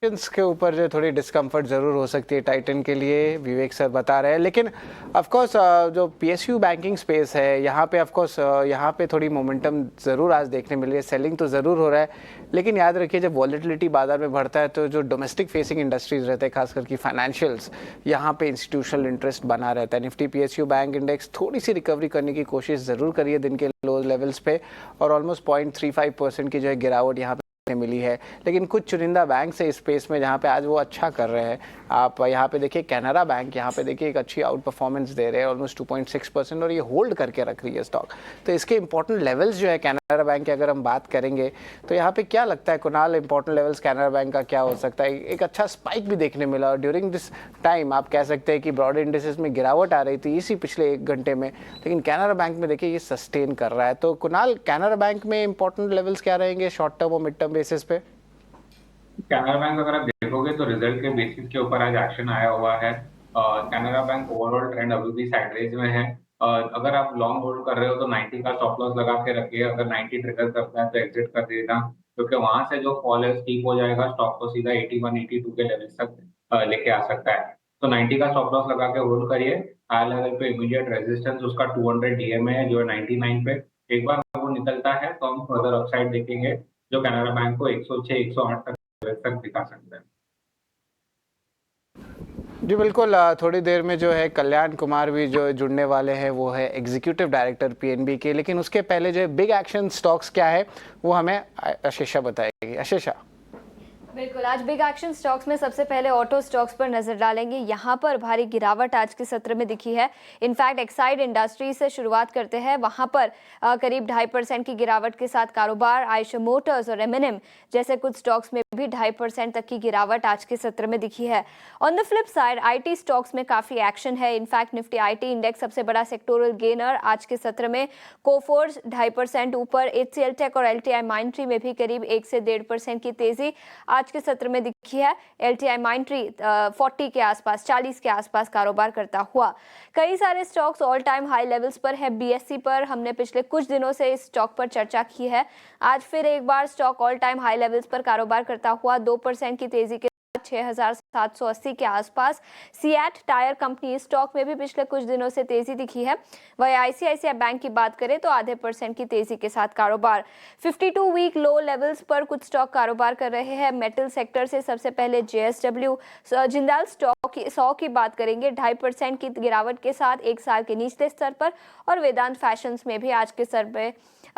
के ऊपर जो थोड़ी डिस्कम्फर्ट ज़रूर हो सकती है टाइटन के लिए, विवेक सर बता रहे हैं। लेकिन ऑफ कोर्स जो पीएसयू बैंकिंग स्पेस है, यहाँ पे ऑफ कोर्स यहाँ पे थोड़ी मोमेंटम ज़रूर आज देखने मिल रही है। सेलिंग तो ज़रूर हो रहा है, लेकिन याद रखिए जब वॉलेटिलिटी बाजार में बढ़ता है तो जो डोमेस्टिक फेसिंग इंडस्ट्रीज रहते हैं, खासकर की फाइनेंशियल्स, यहाँ पे इंस्टीट्यूशनल इंटरेस्ट बना रहता है। निफ्टी पीएसयू बैंक इंडेक्स थोड़ी सी रिकवरी करने की कोशिश ज़रूर करिए दिन के लो लेवल्स पे, और ऑलमोस्ट 0.35% की जो है गिरावट यहाँ मिली है। लेकिन कुछ चुनिंदा बैंक से इस स्पेस में जहाँ पे आज वो अच्छा कर रहे हैं। आप यहाँ पे देखिए कैनरा बैंक, यहाँ पे देखिए एक अच्छी आउट परफॉर्मेंस दे रहे हैं, ऑलमोस्ट 2.6%, और ये होल्ड करके रख रही है स्टॉक। तो इसके इंपॉर्टेंट लेवल्स जो है कैनरा बैंक की अगर हम बात करेंगे तो यहाँ पे क्या लगता है Kunal, important levels Canara bank का क्या हो सकता है? एक अच्छा स्पाइक भी देखने मिला, और ड्यूरिंग दिस टाइम आप कह सकते हैं कि ब्रॉड इंडिसेस में गिरावट आ रही थी इसी पिछले 1 घंटे में, लेकिन कैनरा बैंक में देखिए ये सस्टेन कर रहा है। तो कुणाल, कैनरा बैंक में इंपॉर्टेंट लेवल्स क्या रहेंगे शॉर्ट टर्म और मिड टर्म बेसिस पे? कैनरा बैंक अगर आप देखोगे तो रिजल्ट के बेसिस के ऊपर आज एक्शन आया हुआ है। कैनरा बैंक ओवरऑल ट्रेंड अभी भी साइडवेज में है। अगर आप लॉन्ग होल्ड कर रहे हो तो 90 का स्टॉप लॉस लगा के रखिए। अगर 90 ट्रिगर करता है तो एग्जिट कर देना, क्योंकि वहां से जो फॉल है स्टीप हो जाएगा, स्टॉक को सीधा 81-82 के लेवल तक लेके आ सकता है। तो 90 का स्टॉप लॉस लगा के होल्ड करिए। हाई लेवल पे इमीडिएट रेजिस्टेंस उसका 200 डीएमए है जो है 99 पे। एक बार वो निकलता है तो हम फर्दर अपसाइड देखेंगे जो कैनरा बैंक को 106 108 तक दिखा सकता है। जी बिल्कुल, थोड़ी देर में जो है कल्याण कुमार भी जो जुड़ने वाले हैं, वो है एग्जीक्यूटिव डायरेक्टर पीएनबी के। लेकिन उसके पहले जो बिग एक्शन स्टॉक्स क्या है वो हमें आशीषा बताएगी। आशीषा। बिल्कुल, आज बिग एक्शन स्टॉक्स में सबसे पहले ऑटो स्टॉक्स पर नजर डालेंगे। यहाँ पर भारी गिरावट आज के सत्र में दिखी है। इनफैक्ट एक्साइड इंडस्ट्री से शुरुआत करते हैं, वहाँ पर करीब 2.5% की गिरावट के साथ कारोबार। आयशर मोटर्स और एमएनएम जैसे कुछ स्टॉक्स में भी 2.5% तक की गिरावट आज के सत्र में दिखी है। On the flip side IT stocks में काफी एक्शन है। इनफैक्ट निफ्टी आईटी इंडेक्स सबसे बड़ा सेक्टोरल गेनर आज के सत्र में। कोफोर्ज 2.5% ऊपर, एचसीएल टेक और एलटीआई माइंट्री में भी करीब 1 से 1.5% की तेजी आज के सत्र में दिखी है। एलटीआई माइंट्री 40 के आसपास, 40 के आसपास कारोबार करता हुआ। कई सारे stocks all time high levels पर है। बीएससी पर हमने पिछले कुछ दिनों से इस स्टॉक पर चर्चा की है। आज फिर एक बार stock all time high levels पर कारोबार करता हुआ 2% की तेजी के 6,780 के आसपास। सीएट टायर कंपनी स्टॉक में भी पिछले कुछ दिनों से तेजी दिखी है। वहीं आईसीआईसीआई बैंक की बात करें तो 0.5% की तेजी के साथ कारोबार। 52 वीक लो लेवल्स पर कुछ स्टॉक कारोबार कर रहे हैं। मेटल सेक्टर से सबसे पहले जेएसडब्ल्यू जिंदाल स्टॉक की 100 की बात करेंगे, 2.5% की गिरावट के साथ एक साल के निचले स्तर पर। और वेदांत फैशंस में भी आज के स्तर पे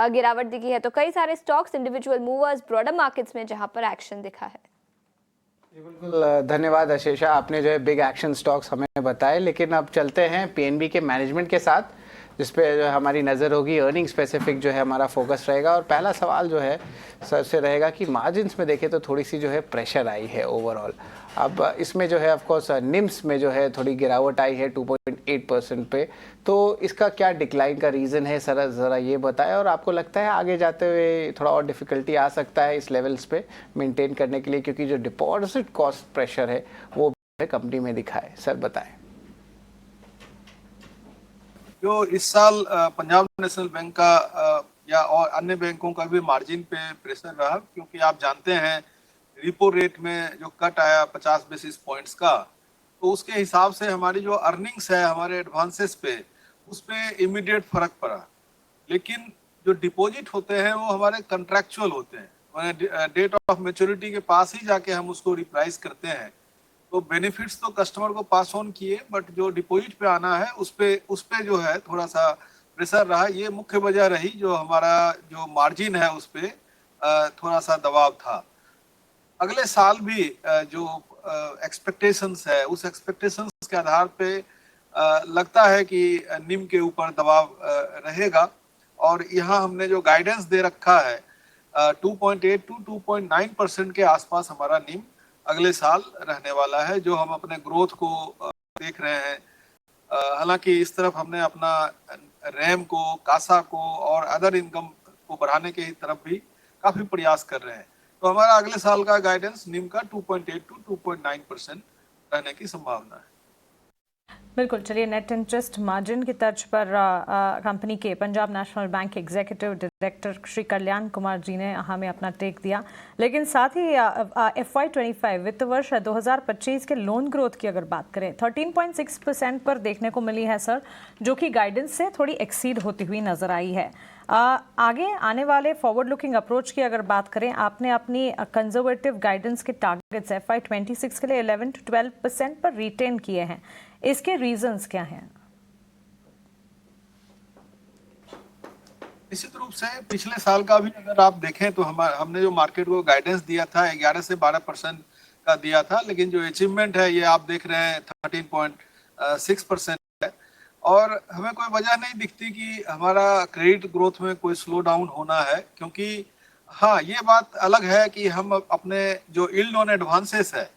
गिरावट दिखी है। तो कई सारे stocks, individual movers, broader markets में जहां पर एक्शन दिखा है। बिल्कुल, धन्यवाद आशीषा, आपने जो है बिग एक्शन स्टॉक्स हमें बताए। लेकिन अब चलते हैं पीएनबी के मैनेजमेंट के साथ, जिस पे जो हमारी नज़र होगी। अर्निंग स्पेसिफिक जो है हमारा फोकस रहेगा। और पहला सवाल जो है सर से रहेगा कि मार्जिन्स में देखें तो थोड़ी सी जो है प्रेशर आई है ओवरऑल। अब इसमें जो है ऑफ कोर्स निम्स में जो है थोड़ी गिरावट आई है 2.8% पे। तो इसका क्या डिक्लाइन का रीज़न है सर, ज़रा ये बताएं। और आपको लगता है आगे जाते हुए थोड़ा और डिफ़िकल्टी आ सकता है इस लेवल्स पे मेंटेन करने के लिए, क्योंकि जो डिपॉजिट कॉस्ट प्रेशर है वो कंपनी में दिखा है। सर बताएं। जो इस साल पंजाब नेशनल बैंक का या और अन्य बैंकों का भी मार्जिन पे प्रेशर रहा, क्योंकि आप जानते हैं रिपो रेट में जो कट आया 50 बेसिस पॉइंट्स का, तो उसके हिसाब से हमारी जो अर्निंग्स है हमारे एडवांसेस पे, उस पे इमीडिएट फर्क पड़ा। लेकिन जो डिपॉजिट होते हैं वो हमारे कंट्रैक्चुअल होते हैं, डेट ऑफ मैच्योरिटी के पास ही जाके हम उसको रिप्राइस करते हैं। तो बेनिफिट्स तो कस्टमर को पास ऑन किए, बट जो डिपॉजिट पे आना है उस पे जो है थोड़ा सा प्रेशर रहा। ये मुख्य वजह रही जो हमारा जो मार्जिन है उस पे थोड़ा सा दबाव था। अगले साल भी जो एक्सपेक्टेशंस है, उस एक्सपेक्टेशंस के आधार पे लगता है कि निम के ऊपर दबाव रहेगा। और यहाँ हमने जो गाइडेंस दे रखा है 2.8 to 2.9% के आसपास हमारा निम अगले साल रहने वाला है, जो हम अपने ग्रोथ को देख रहे हैं। हालांकि इस तरफ हमने अपना रैम को, कासा को और अदर इनकम को बढ़ाने के तरफ भी काफी प्रयास कर रहे हैं। तो हमारा अगले साल का गाइडेंस निम का 2.8 to 2.9% रहने की संभावना है। बिल्कुल, चलिए नेट इंटरेस्ट मार्जिन की तर्ज पर कंपनी के पंजाब नेशनल बैंक के एग्जीक्यूटिव डायरेक्टर श्री कल्याण कुमार जी ने हमें अपना टेक दिया। लेकिन साथ ही FY25 वित्त वर्ष 2025 के लोन ग्रोथ की अगर बात करें 13.6% पर देखने को मिली है सर, जो कि गाइडेंस से थोड़ी एक्सीड होती हुई नजर आई है। आगे आने वाले फॉरवर्ड लुकिंग अप्रोच की अगर बात करें, आपने अपनी कंजर्वेटिव गाइडेंस के टारगेट्स FY26 के लिए 11 to 12% पर रिटेन किए हैं। इसके रीजंस क्या हैं? निश्चित रूप से पिछले साल का भी अगर आप देखें तो हमने जो मार्केट को गाइडेंस दिया था 11 से 12% का दिया था, लेकिन जो अचीवमेंट है ये आप देख रहे हैं 13.6% है। और हमें कोई वजह नहीं दिखती कि हमारा क्रेडिट ग्रोथ में कोई स्लो डाउन होना है, क्योंकि हाँ ये बात अलग है कि हम अपने जो यील्ड ऑन एडवांसेस है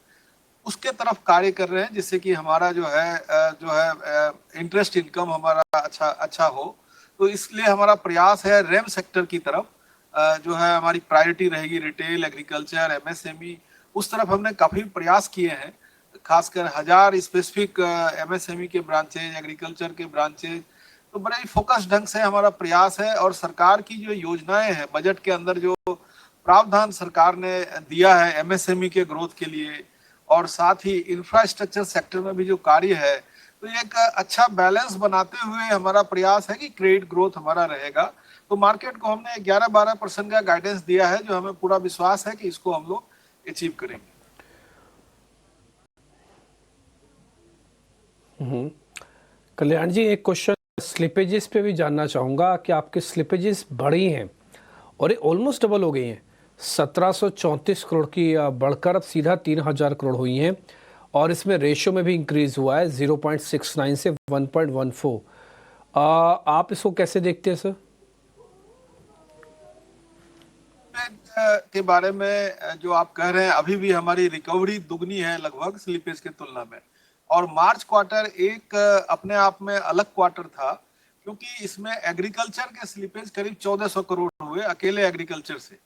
उसके तरफ कार्य कर रहे हैं, जिससे कि हमारा जो है इंटरेस्ट इनकम हमारा अच्छा हो। तो इसलिए हमारा प्रयास है रैम सेक्टर की तरफ जो है हमारी प्रायोरिटी रहेगी, रिटेल, एग्रीकल्चर, एमएसएमई, उस तरफ हमने काफी प्रयास किए हैं। खासकर 1000 स्पेसिफिक एमएसएमई के ब्रांचेज, एग्रीकल्चर के ब्रांचेज, तो बड़े ही फोकस ढंग से हमारा प्रयास है। और सरकार की जो योजनाएं हैं, बजट के अंदर जो प्रावधान सरकार ने दिया है एमएसएमई के ग्रोथ के लिए और साथ ही इंफ्रास्ट्रक्चर सेक्टर में भी जो कार्य है, तो एक अच्छा बैलेंस बनाते हुए हमारा प्रयास है कि क्रेडिट ग्रोथ हमारा रहेगा। तो मार्केट को हमने 11-12% का गाइडेंस दिया है, जो हमें पूरा विश्वास है कि इसको हम लोग अचीव करेंगे। कल्याण जी, एक क्वेश्चन स्लिपेजेस पे भी जानना चाहूँगा कि आपके स्लिपेजेस बढ़ी हैं और ये ऑलमोस्ट डबल हो गई हैं। 1734 करोड़ की बढ़कर अब सीधा 3000 करोड़ हुई हैं और इसमें रेशियो में भी इंक्रीज हुआ है 0.69 से 1.14। आप इसको कैसे देखते हैं सर? के बारे में जो आप कह रहे हैं, अभी भी हमारी रिकवरी दुगनी है लगभग स्लिपेज की तुलना में। और मार्च क्वार्टर एक अपने आप में अलग क्वार्टर था, क्योंकि इसमें एग्रीकल्चर के स्लिपेज करीब 1400 करोड़ हुए अकेले एग्रीकल्चर से।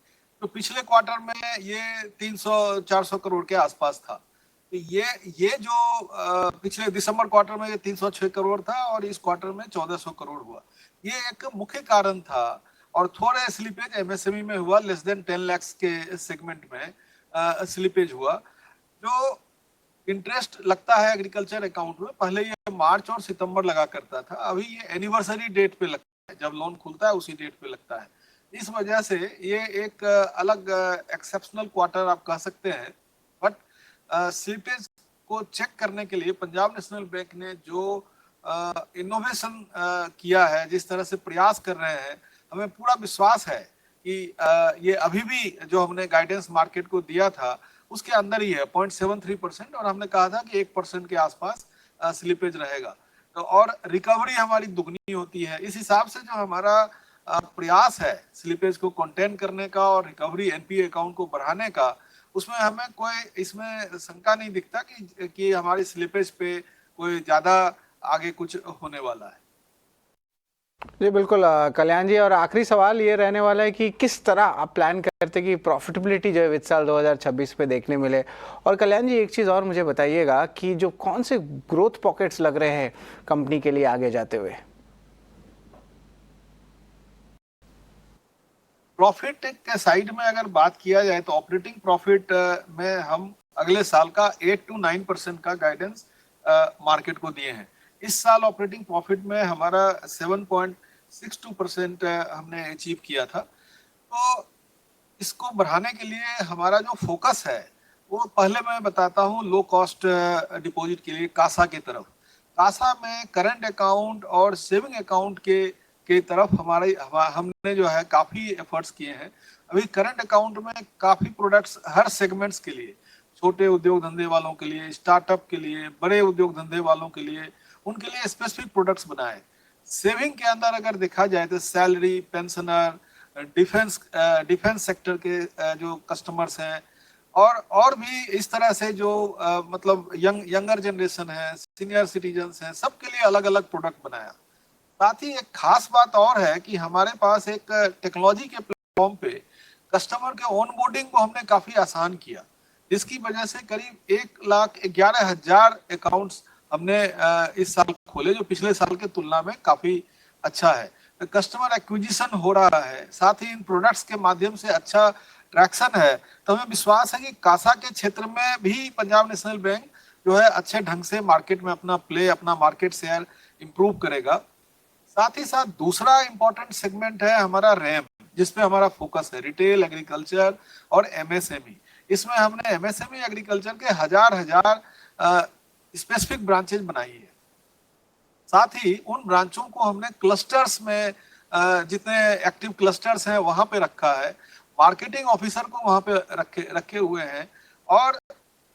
तो पिछले क्वार्टर में ये 300-400 करोड़ के आसपास था। तो ये जो पिछले दिसंबर क्वार्टर में ये 306 करोड़ था और इस क्वार्टर में 1400 करोड़ हुआ। ये एक मुख्य कारण था। और थोड़े स्लिपेज एमएसएमई में हुआ, लेस देन 10 लाख के सेगमेंट में स्लिपेज हुआ। जो इंटरेस्ट लगता है एग्रीकल्चर अकाउंट में, पहले ये मार्च और सितंबर लगा करता था, अभी ये एनिवर्सरी डेट पे लगता है, जब लोन खुलता है उसी डेट पे लगता है। इस वजह से ये एक अलग एक्सेप्शनल क्वार्टर आप कह सकते हैं। बट स्लिपेज को चेक करने के लिए पंजाब नेशनल बैंक ने जो इनोवेशन किया है, जिस तरह से प्रयास कर रहे हैं, हमें पूरा विश्वास है कि ये अभी भी जो हमने गाइडेंस मार्केट को दिया था उसके अंदर ही है 0.73%, और हमने कहा था कि 1% के आसपास स्लिपेज रहेगा। तो और रिकवरी हमारी दुगनी होती है। इस हिसाब से जो हमारा प्रयास है स्लिपेज को कंटेन करने का और रिकवरी एनपीए अकाउंट को बढ़ाने का, उसमें हमें कोई इसमें शंका नहीं दिखता कि हमारी स्लिपेज पे कोई ज्यादा आगे कुछ होने वाला है। जी बिल्कुल कल्याण जी, और आखिरी सवाल ये रहने वाला है कि किस तरह आप प्लान करते कि प्रॉफिटेबिलिटी जो है वित्त साल 2026 पे देखने मिले। और कल्याण जी, एक चीज़ और मुझे बताइएगा कि जो कौन से ग्रोथ पॉकेट्स लग रहे हैं कंपनी के लिए आगे जाते हुए। प्रॉफिट के साइड में अगर बात किया जाए तो ऑपरेटिंग प्रॉफिट में हम अगले साल का 8 to 9% का गाइडेंस मार्केट को दिए हैं। इस साल ऑपरेटिंग प्रॉफिट में हमारा 7.62% हमने अचीव किया था। तो इसको बढ़ाने के लिए हमारा जो फोकस है वो पहले मैं बताता हूँ, लो कॉस्ट डिपॉजिट के लिए कासा की तरफ। कासा में करंट अकाउंट और सेविंग अकाउंट के तरफ हमने जो है काफी एफर्ट्स किए हैं। अभी करंट अकाउंट में काफी प्रोडक्ट्स हर सेगमेंट्स के लिए, छोटे उद्योग धंधे वालों के लिए, स्टार्टअप के लिए, बड़े उद्योग धंधे वालों के लिए, उनके लिए स्पेसिफिक प्रोडक्ट्स बनाए। सेविंग के अंदर अगर देखा जाए तो सैलरी, पेंशनर, डिफेंस सेक्टर के जो कस्टमर्स हैं और भी इस तरह से जो मतलब यंगर जनरेशन है, सीनियर सिटीजन्स हैं, सबके लिए अलग अलग प्रोडक्ट बनाया। साथ ही एक खास बात और है कि हमारे पास एक टेक्नोलॉजी के प्लेटफॉर्म पे कस्टमर के ऑनबोर्डिंग को हमने काफी आसान किया, जिसकी वजह से करीब 1,11,000 अकाउंट्स हमने इस साल खोले, जो पिछले साल के तुलना में काफी अच्छा है। तो कस्टमर एक्विजिशन हो रहा है, साथ ही इन प्रोडक्ट्स के माध्यम से अच्छा ट्रैक्शन है। तो हमें विश्वास है कि कासा के क्षेत्र में भी पंजाब नेशनल बैंक जो है अच्छे ढंग से मार्केट में अपना मार्केट शेयर इंप्रूव करेगा। साथ ही साथ दूसरा इंपॉर्टेंट सेगमेंट है हमारा रैम, जिसपे हमारा फोकस है, रिटेल, एग्रीकल्चर और एमएसएमई। इसमें हमने एमएसएमई एग्रीकल्चर के हजार स्पेसिफिक ब्रांचेज बनाई है। साथ ही उन ब्रांचों को हमने क्लस्टर्स में, जितने एक्टिव क्लस्टर्स हैं वहां पे रखा है, मार्केटिंग ऑफिसर को वहां पे रखे हुए हैं, और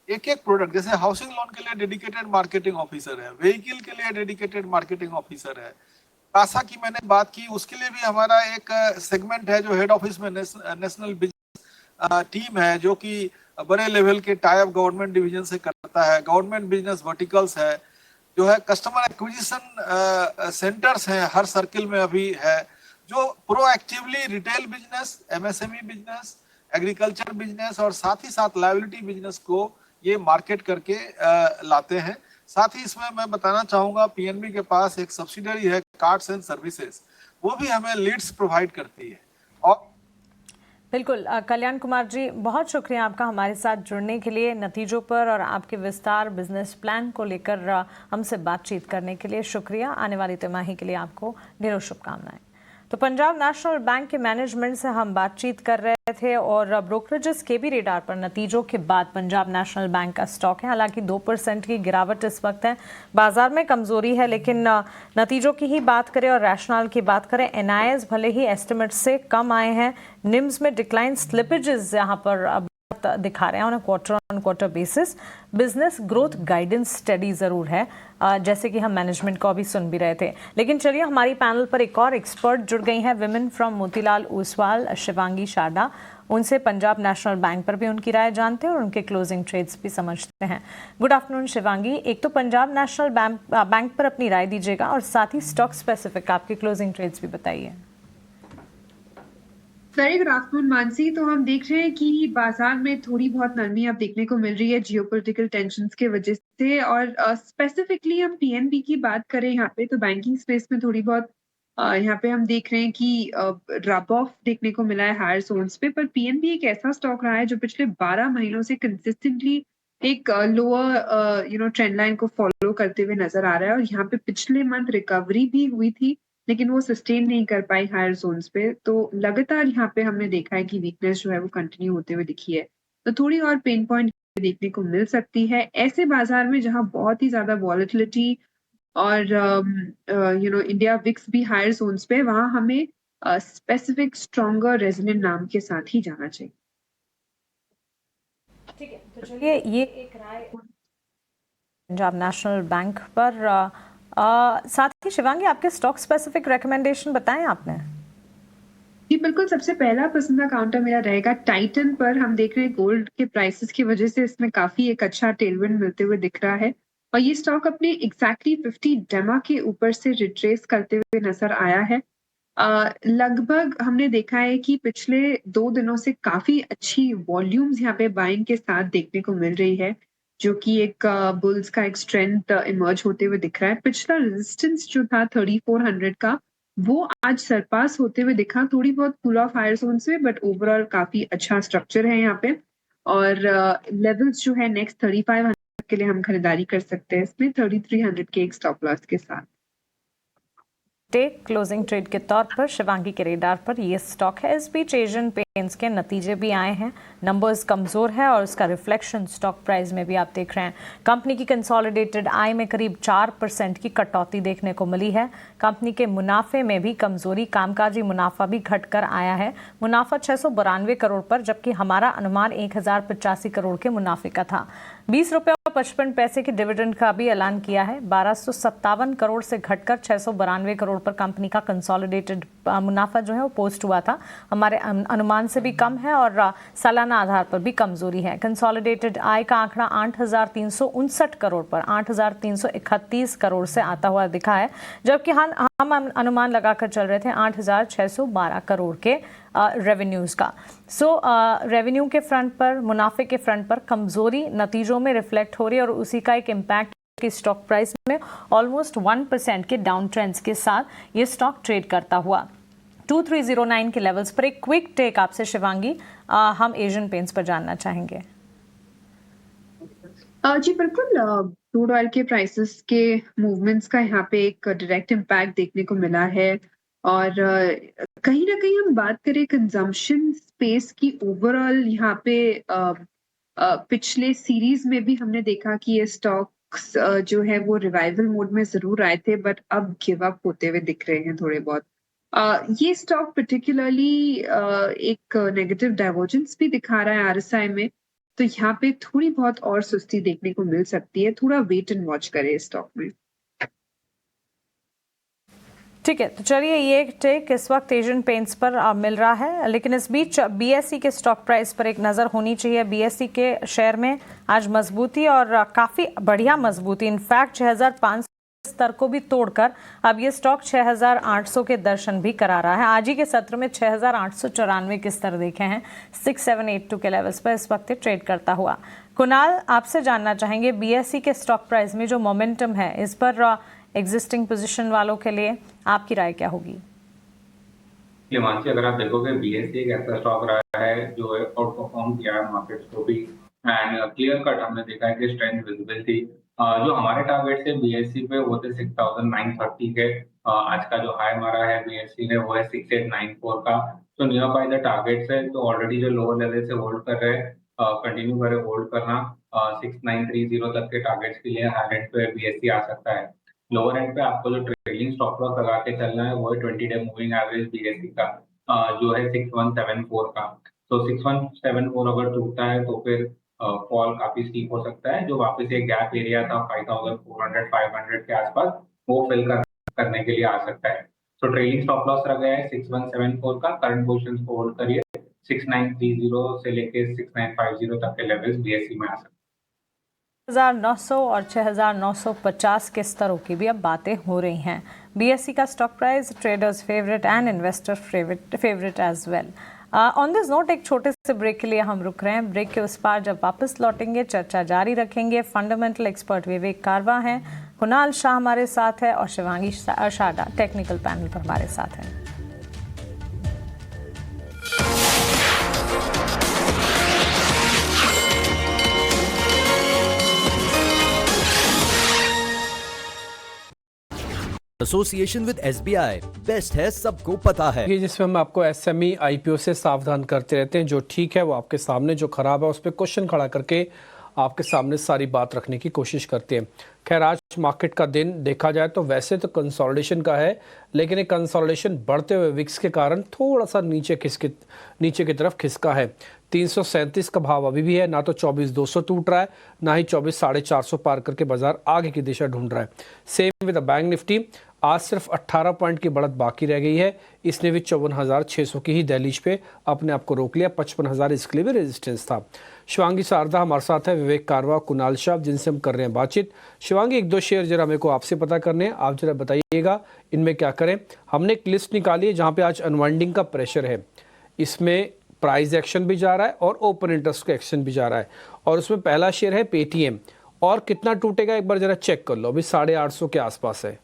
एक एक प्रोडक्ट, जैसे हाउसिंग लोन के लिए डेडिकेटेड मार्केटिंग ऑफिसर है, व्हीकल के लिए डेडिकेटेड मार्केटिंग ऑफिसर है। कासा की मैंने बात की, उसके लिए भी हमारा एक सेगमेंट है जो हेड ऑफिस में नेशनल बिजनेस टीम है, जो कि बड़े लेवल के टाई अप गवर्नमेंट डिवीजन से करता है। गवर्नमेंट बिजनेस वर्टिकल्स है, जो है कस्टमर एक्विजिशन सेंटर्स हैं हर सर्किल में अभी है, जो proactively retail business, MSME business, agriculture business और साथ ही साथ लायबिलिटी बिजनेस को ये मार्केट करके लाते हैं। साथ ही इसमें मैं बताना चाहूंगा, पीएनबी के पास एक सब्सिडरी है कार्ड्स एंड सर्विसेज, वो भी हमें लीड्स प्रोवाइड करती है। और बिल्कुल कल्याण कुमार जी, बहुत शुक्रिया आपका हमारे साथ जुड़ने के लिए, नतीजों पर और आपके विस्तार बिजनेस प्लान को लेकर हमसे बातचीत करने के लिए शुक्रिया। आने वाली तिमाही के लिए आपको ढेरों शुभकामनाएं। तो पंजाब नेशनल बैंक के मैनेजमेंट से हम बातचीत कर रहे थे और ब्रोकरेजेस के भी रेडार पर नतीजों के बाद पंजाब नेशनल बैंक का स्टॉक है। हालांकि 2% की गिरावट इस वक्त है, बाजार में कमजोरी है, लेकिन नतीजों की ही बात करें और रैशनल की बात करें, एनआईएस भले ही एस्टिमेट से कम आए हैं, निम्स में डिक्लाइन, स्लिपेजेस यहाँ पर दिखा रहे हैं on quarter basis. Business growth guidance study जरूर है, जैसे कि हम मैनेजमेंट को अभी सुन भी रहे थे। लेकिन चलिए, हमारी पैनल पर एक और एक्सपर्ट जुड़ गई हैं, विमेन फ्रॉम मोतीलाल ओसवाल, शिवांगी शारदा। उनसे पंजाब नेशनल बैंक पर भी उनकी राय जानते हैं और उनके क्लोजिंग ट्रेड्स भी समझते हैं। गुड आफ्टरनून शिवांगी, एक तो पंजाब नेशनल बैंक पर अपनी राय दीजिएगा और साथ ही स्टॉक स्पेसिफिक आपके क्लोजिंग ट्रेड्स भी बताइए। Very good afternoon Mansi. तो हम देख रहे हैं कि बाजार में थोड़ी बहुत नरमी अब देखने को मिल रही है जियोपॉलिटिकल टेंशन्स के वजह से, और स्पेसिफिकली हम पीएनबी की बात करें यहाँ पे, तो बैंकिंग स्पेस में थोड़ी बहुत यहाँ पे हम देख रहे हैं कि ड्रॉप ऑफ देखने को मिला है हायर जोन्स पे। पर पीएनबी एक ऐसा स्टॉक रहा है जो पिछले 12 महीनों से कंसिस्टेंटली एक लोअर ट्रेंड लाइन को फॉलो करते हुए नजर आ रहा है, और यहाँ पे पिछले मंथ रिकवरी भी हुई थी, लेकिन वो सस्टेन नहीं कर पाई हायर जोन्स पे। तो लगातार यहाँ पे हमने देखा है कि वीकनेस जो है वो कंटिन्यू होते हुए दिखी है, तो थोड़ी और पेन पॉइंट देखने को मिल सकती है ऐसे बाजार में जहां बहुत ही ज्यादा वॉलेटिलिटी और इंडिया विक्स भी हायर जोन्स पे, वहां हमें स्पेसिफिक स्ट्रॉन्गर रेजिलिएंट नाम के साथ ही जाना चाहिए। ठीक है, तो चलिए, ये एक राय पंजाब नेशनल बैंक पर। साथ ही शिवांगी, आपके स्टॉक स्पेसिफिक रिकमेंडेशन बताएं आपने। जी बिल्कुल, सबसे पहला पसंदीदा काउंटर मेरा रहेगा टाइटन पर। हम देख रहे हैं गोल्ड के प्राइसेस की वजह से इसमें काफी एक अच्छा टेलविंड मिलते हुए दिख रहा है, और ये स्टॉक अपने एग्जैक्टली 50 डेमा के ऊपर से रिट्रेस करते हुए नजर आया है। लगभग हमने देखा है कि पिछले 2 दिनों से काफी अच्छी वॉल्यूम्स यहाँ पे बाइंग के साथ देखने को मिल रही है, जो कि एक बुल्स का एक स्ट्रेंथ इमर्ज होते हुए दिख रहा है। पिछला रेजिस्टेंस जो था 3400 का, वो आज सरपास होते हुए दिखा, थोड़ी बहुत कूल ऑफ हायर जोन से, बट ओवरऑल काफी अच्छा स्ट्रक्चर है यहाँ पे। और लेवल्स जो है नेक्स्ट 3500 के लिए हम खरीदारी कर सकते हैं इसमें, 3300 के एक स्टॉप लॉस के साथ। क्लोजिंग ट्रेड के तौर पर शिवांगी के रेडार पर ये स्टॉक है। इस बीच एशियन पेंट्स के नतीजे भी आए हैं, नंबर्स कमजोर है और उसका रिफ्लेक्शन स्टॉक प्राइस में भी आप देख रहे हैं। कंपनी की कंसोलिडेटेड आय में करीब 4% की कटौती देखने को मिली है। कंपनी के मुनाफे में भी कमजोरी, कामकाजी मुनाफा भी घटकर आया है। मुनाफा 692 करोड़ पर, जबकि हमारा अनुमान 1085 करोड़ के मुनाफे का था। 20 रुपये और 55 पैसे की डिविडेंड का भी ऐलान किया है। 1257 करोड़ से घटकर 692 करोड़ पर कंपनी का कंसोलिडेटेड मुनाफा जो है वो पोस्ट हुआ था, हमारे अनुमान से भी कम है और सालाना आधार पर भी कमजोरी है। कंसोलिडेटेड आय का आंकड़ा 8,359 करोड़ पर 8,331 करोड़ से आता हुआ दिखा है, जबकि हम अनुमान लगाकर चल रहे थे 8,612 करोड़ के रेवेन्यूज का। रेवेन्यू के फ्रंट पर, मुनाफे के फ्रंट पर कमजोरी नतीजों में रिफ्लेक्ट हो रही है और उसी का एक इम्पैक्ट की स्टॉक प्राइस में ऑलमोस्ट 1% के डाउन ट्रेंड्स के साथ ये स्टॉक ट्रेड करता हुआ 2309 के लेवल्स पर। एक क्विक टेक आपसे शिवांगी, हम एशियन पेंट्स पर जानना चाहेंगे। जी बिल्कुल, क्रूड ऑयल के प्राइसेस के मूवमेंट्स का यहाँ पे एक डायरेक्ट इम्पैक्ट देखने को मिला है, और कहीं ना कहीं हम बात करें कंजम्पशन स्पेस की ओवरऑल, यहाँ पे पिछले सीरीज में भी हमने देखा कि ये स्टॉक्स जो है वो रिवाइवल मोड में जरूर आए थे, बट अब गिव अप होते हुए दिख रहे हैं थोड़े बहुत। ये स्टॉक पर्टिकुलरली एक नेगेटिव डाइवर्जेंस भी दिखा रहा है आरएसआई में, तो यहाँ पे थोड़ी बहुत और सुस्ती देखने को मिल सकती है। थोड़ा वेट एंड वॉच करें इस स्टॉक में। ठीक है, तो चलिए, ये एक टेक इस वक्त एशियन पेंट्स पर मिल रहा है, लेकिन इस बीच बीएसई के स्टॉक प्राइस पर एक नज़र होनी चाहिए। बीएसई के शेयर में आज मजबूती और काफ़ी बढ़िया मजबूती, इनफैक्ट 6500 स्तर को भी तोड़कर अब ये स्टॉक 6800 के दर्शन भी करा रहा है। आज ही के सत्र में 6894 के स्तर देखे हैं, 6782 के लेवल्स पर इस वक्त ट्रेड करता हुआ। कुणाल, आपसे जानना चाहेंगे बीएसई के स्टॉक प्राइस में जो मोमेंटम है, इस पर एग्जिस्टिंग पोजीशन वालों के लिए आपकी राय क्या होगी? हिमांशी, अगर आप देखोगे बीएससी एक ऐसा स्टॉक रहा है जो आउट परफॉर्म किया है मार्केट्स को भी, एंड क्लियर कट हमने देखा है कि स्ट्रेंथ विजिबल थी। जो हमारे टारगेट थे बीएससी पे वो थे 6,930 के। आज का जो हाई मारा है बीएससी ने वो है 6,894 का। तो नियर बाय द टारगेट्स है, तो ऑलरेडी जो लोअर लेवल से होल्ड कर रहे हैं, कंटिन्यू करे होल्ड करना। 6,930 तक के टारगेट्स के लिए हाई एंड पे बीएससी आ सकता है। लोअर एंड पे आपको जो ट्रेलिंग स्टॉप लॉस लगा के चलना है वो है 20 डे मूविंग एवरेज बीएससी का, जो है 6174 का। तो 6174 अगर टूटता है तो फिर फॉल काफी स्टीप हो सकता है। जो वापस एक गैप एरिया था 5400 500 के आसपास, वो फिल करने के लिए आ सकता है। तो ट्रेलिंग स्टॉप लॉस रह गया है 6174 का। करंट पोजीशंस को होल्ड करिए। 6930 से लेके 6950 तक के लेवल्स बीएससी में आ सकते हैं। 6,900 और 6,950 के स्तरों की भी अब बातें हो रही हैं। बीएससी का stock price traders favourite and investor favourite as well. On this note एक छोटे से ब्रेक के लिए हम रुक रहे हैं। ब्रेक के उस पार जब वापस लौटेंगे चर्चा जारी रखेंगे। फंडामेंटल एक्सपर्ट विवेक कारवा हैं, कुणाल शाह हमारे साथ है और शिवांगी शारदा टेक्निकल पैनल पर हमारे साथ हैं। एसोसिएशन विद एसबीआई बेस्ट है, सबको पता है। ये जिसमें हम आपको एसएमई आईपीओ से सावधान करते रहते हैं। जो ठीक है वो आपके सामने, जो खराब है उस पर क्वेश्चन खड़ा करके आपके सामने सारी बात रखने की कोशिश करते हैं। खैर आज मार्केट का दिन देखा जाए तो वैसे तो कंसोलिडेशन का है, लेकिन एक कंसोलिडेशन बढ़ते हुए विक्स के कारण थोड़ा सा नीचे की तरफ खिसका है। 337 का भाव अभी भी है, ना तो 24,200 टूट रहा है, ना ही 24,450 पार करके बाजार आगे की दिशा ढूंढ रहा है। Same with the bank Nifty, आज सिर्फ 18 पॉइंट की बढ़त बाकी रह गई है। इसने भी 54,600 की ही दहलीज पे अपने आप को रोक लिया। 55,000 इसके लिए भी रेजिस्टेंस था। शिवांगी शारदा हमारे साथ है, विवेक कारवा, कुणाल शाह, जिनसे हम कर रहे हैं बातचीत। शिवांगी, एक दो शेयर जरा मेरे को आपसे पता करने हैं, आप जरा बताइएगा इनमें क्या करें। हमने एक लिस्ट निकाली है जहाँ पे आज अनवाइंडिंग का प्रेशर है। इसमें प्राइस एक्शन भी जा रहा है और ओपन इंटरेस्ट का एक्शन भी जा रहा है, और उसमें पहला शेयर है पेटीएम। और कितना टूटेगा एक बार जरा चेक कर लो, अभी 850 के आसपास है।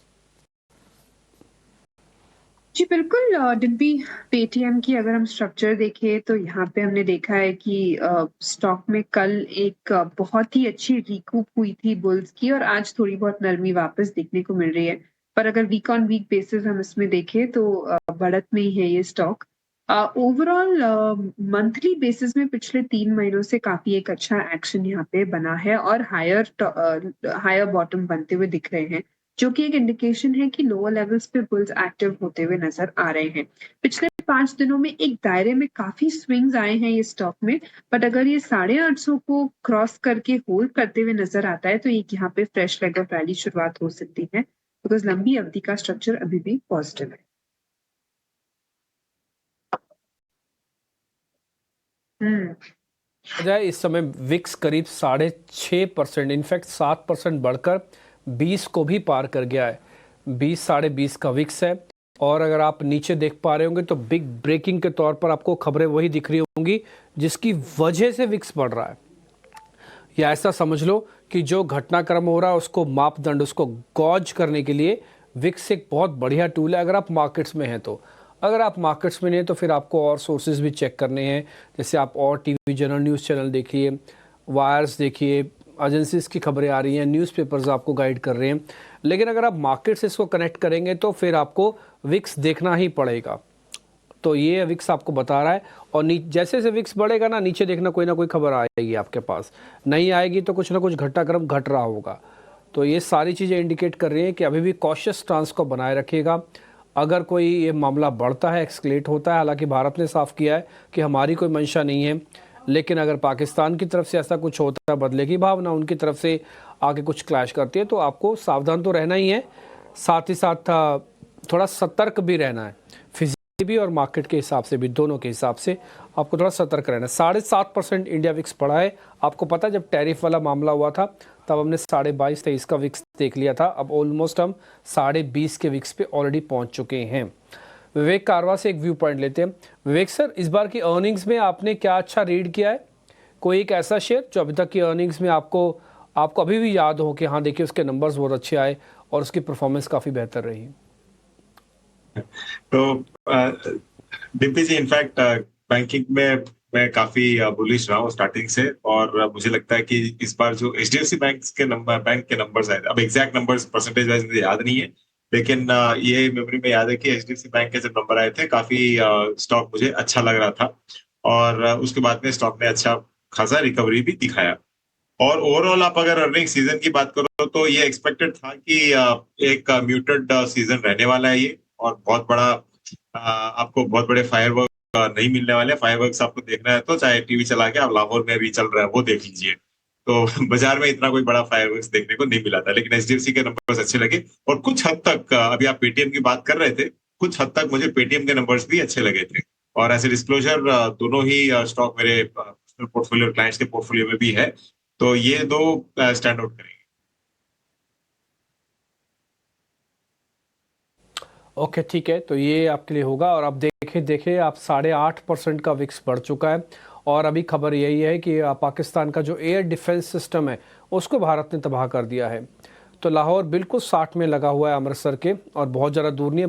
जी बिल्कुल डिम्पी, पेटीएम की अगर हम स्ट्रक्चर देखें तो यहाँ पे हमने देखा है कि स्टॉक में कल एक बहुत ही अच्छी रिकूप हुई थी बुल्स की, और आज थोड़ी बहुत नरमी वापस देखने को मिल रही है। पर अगर वीक ऑन वीक बेसिस हम इसमें देखें तो बढ़त में ही है ये स्टॉक। ओवरऑल मंथली बेसिस में पिछले 3 महीनों से काफी एक अच्छा एक्शन यहाँ पे बना है, और हायर बॉटम बनते हुए दिख रहे हैं, जो कि एक इंडिकेशन है कि लोअर लेवल्स पे बुल्स एक्टिव होते हुए नजर आ रहे हैं। पिछले 5 दिनों में एक दायरे में काफी स्विंग्स आए हैं ये स्टॉक में, बट अगर ये 850 को क्रॉस करके होल्ड करते हुए नजर आता है तो एक यहाँ पे फ्रेश लेग ऑफ रैली शुरुआत हो सकती है, बिकॉज लंबी अवधि का स्ट्रक्चर अभी भी पॉजिटिव है। इस समय विक्स करीब 6.5%, इनफैक्ट 7% बढ़कर 20 को भी पार कर गया है। 20-20.5 का विक्स है। और अगर आप नीचे देख पा रहे होंगे तो बिग ब्रेकिंग के तौर पर आपको खबरें वही दिख रही होंगी जिसकी वजह से विक्स बढ़ रहा है। या ऐसा समझ लो कि जो घटनाक्रम हो रहा है उसको मापदंड, उसको गॉज करने के लिए विक्स एक बहुत बढ़िया टूल है अगर आप मार्केट्स में हैं तो। अगर आप मार्केट्स में नहीं हैं तो फिर आपको और सोर्सेज भी चेक करने हैं, जैसे आप और टीवी जनरल न्यूज़ चैनल देखिए, वायर्स देखिए, एजेंसीज की खबरें आ रही हैं, न्यूज़पेपर्स आपको गाइड कर रहे हैं। लेकिन अगर आप मार्केट से इसको कनेक्ट करेंगे तो फिर आपको विक्स देखना ही पड़ेगा। तो ये विक्स आपको बता रहा है, और जैसे जैसे विक्स बढ़ेगा ना, नीचे देखना कोई ना कोई खबर आएगी आपके पास, नहीं आएगी तो कुछ ना कुछ घटनाक्रम घट रहा होगा। तो ये सारी चीज़ें इंडिकेट कर रही हैं कि अभी भी कॉशियस स्टांस को बनाए रखिएगा। अगर कोई ये मामला बढ़ता है, एक्सकेलेट होता है, हालांकि भारत ने साफ किया है कि हमारी कोई मंशा नहीं है, लेकिन अगर पाकिस्तान की तरफ से ऐसा कुछ होता है, बदले की भावना उनकी तरफ से आगे कुछ क्लैश करती है, तो आपको सावधान तो रहना ही है, साथ ही साथ थोड़ा सतर्क भी रहना है। फिजिकली भी और मार्केट के हिसाब से भी, दोनों के हिसाब से आपको थोड़ा सतर्क रहना है। 7.5% इंडिया विक्स बढ़ा है। आपको पता है जब टैरिफ वाला मामला हुआ था तब हमने 22.5-23 का विक्स देख लिया था। अब ऑलमोस्ट हम 20.5 के विक्स पे ऑलरेडी पहुंच चुके हैं। विवेक कारवा से एक व्यू पॉइंट लेते हैं। विवेक सर, इस बार की अर्निंग्स में आपने क्या अच्छा रीड किया है? कोई एक ऐसा शेयर जो अभी तक की अर्निंग्स में आपको अभी भी याद हो कि हाँ देखिए उसके नंबर्स बहुत अच्छे आए और उसकी परफॉर्मेंस काफ़ी बेहतर रही? तो डिम्पी जी, इनफैक्ट बैंकिंग में मैं काफी बुलिश रहा हूँ स्टार्टिंग से, और मुझे लगता है कि इस बार जो एचडीएफसी बैंक के नंबर्स आए थे, अब एग्जैक्ट नंबर्स परसेंटेज वाइज मुझे याद नहीं है, लेकिन ये मेमोरी में याद है कि एचडीएफसी बैंक के जब नंबर आए थे काफी स्टॉक मुझे अच्छा लग रहा था, और उसके बाद में स्टॉक ने अच्छा खासा रिकवरी भी दिखाया। और ओवरऑल आप अगर अर्निंग सीजन की बात करो तो ये एक्सपेक्टेड था कि एक म्यूटेड सीजन रहने वाला है ये, और बहुत बड़ा आपको बहुत बड़े फायरवर्क नहीं मिलने वाले। फायरवर्क्स आपको देखना है तो चाहे टीवी चला के आप लाहौर में भी चल रहा है वो देख लीजिए। तो बाजार में इतना कोई बड़ा फायरवर्क्स देखने को नहीं मिला था, लेकिन एचडीएफसी के नंबर्स अच्छे लगे, और कुछ हद तक अभी आप पेटीएम की बात कर रहे थे, कुछ हद तक मुझे पेटीएम के नंबर्स भी अच्छे लगे थे। और ऐसे डिस्क्लोजर दोनों ही स्टॉक मेरे पोर्टफोलियो क्लाइंट्स के पोर्टफोलियो में भी है, तो ये दो स्टैंड आउट करेंगे। ओके, ठीक है, तो ये आपके लिए होगा। और अब देखें आप 8.5% का विक्स बढ़ चुका है, और अभी खबर यही है कि पाकिस्तान का जो एयर डिफेंस सिस्टम है उसको भारत ने तबाह कर दिया है। तो लाहौर बिल्कुल 60 में लगा हुआ है अमृतसर के, और बहुत ज़्यादा दूर नहीं है,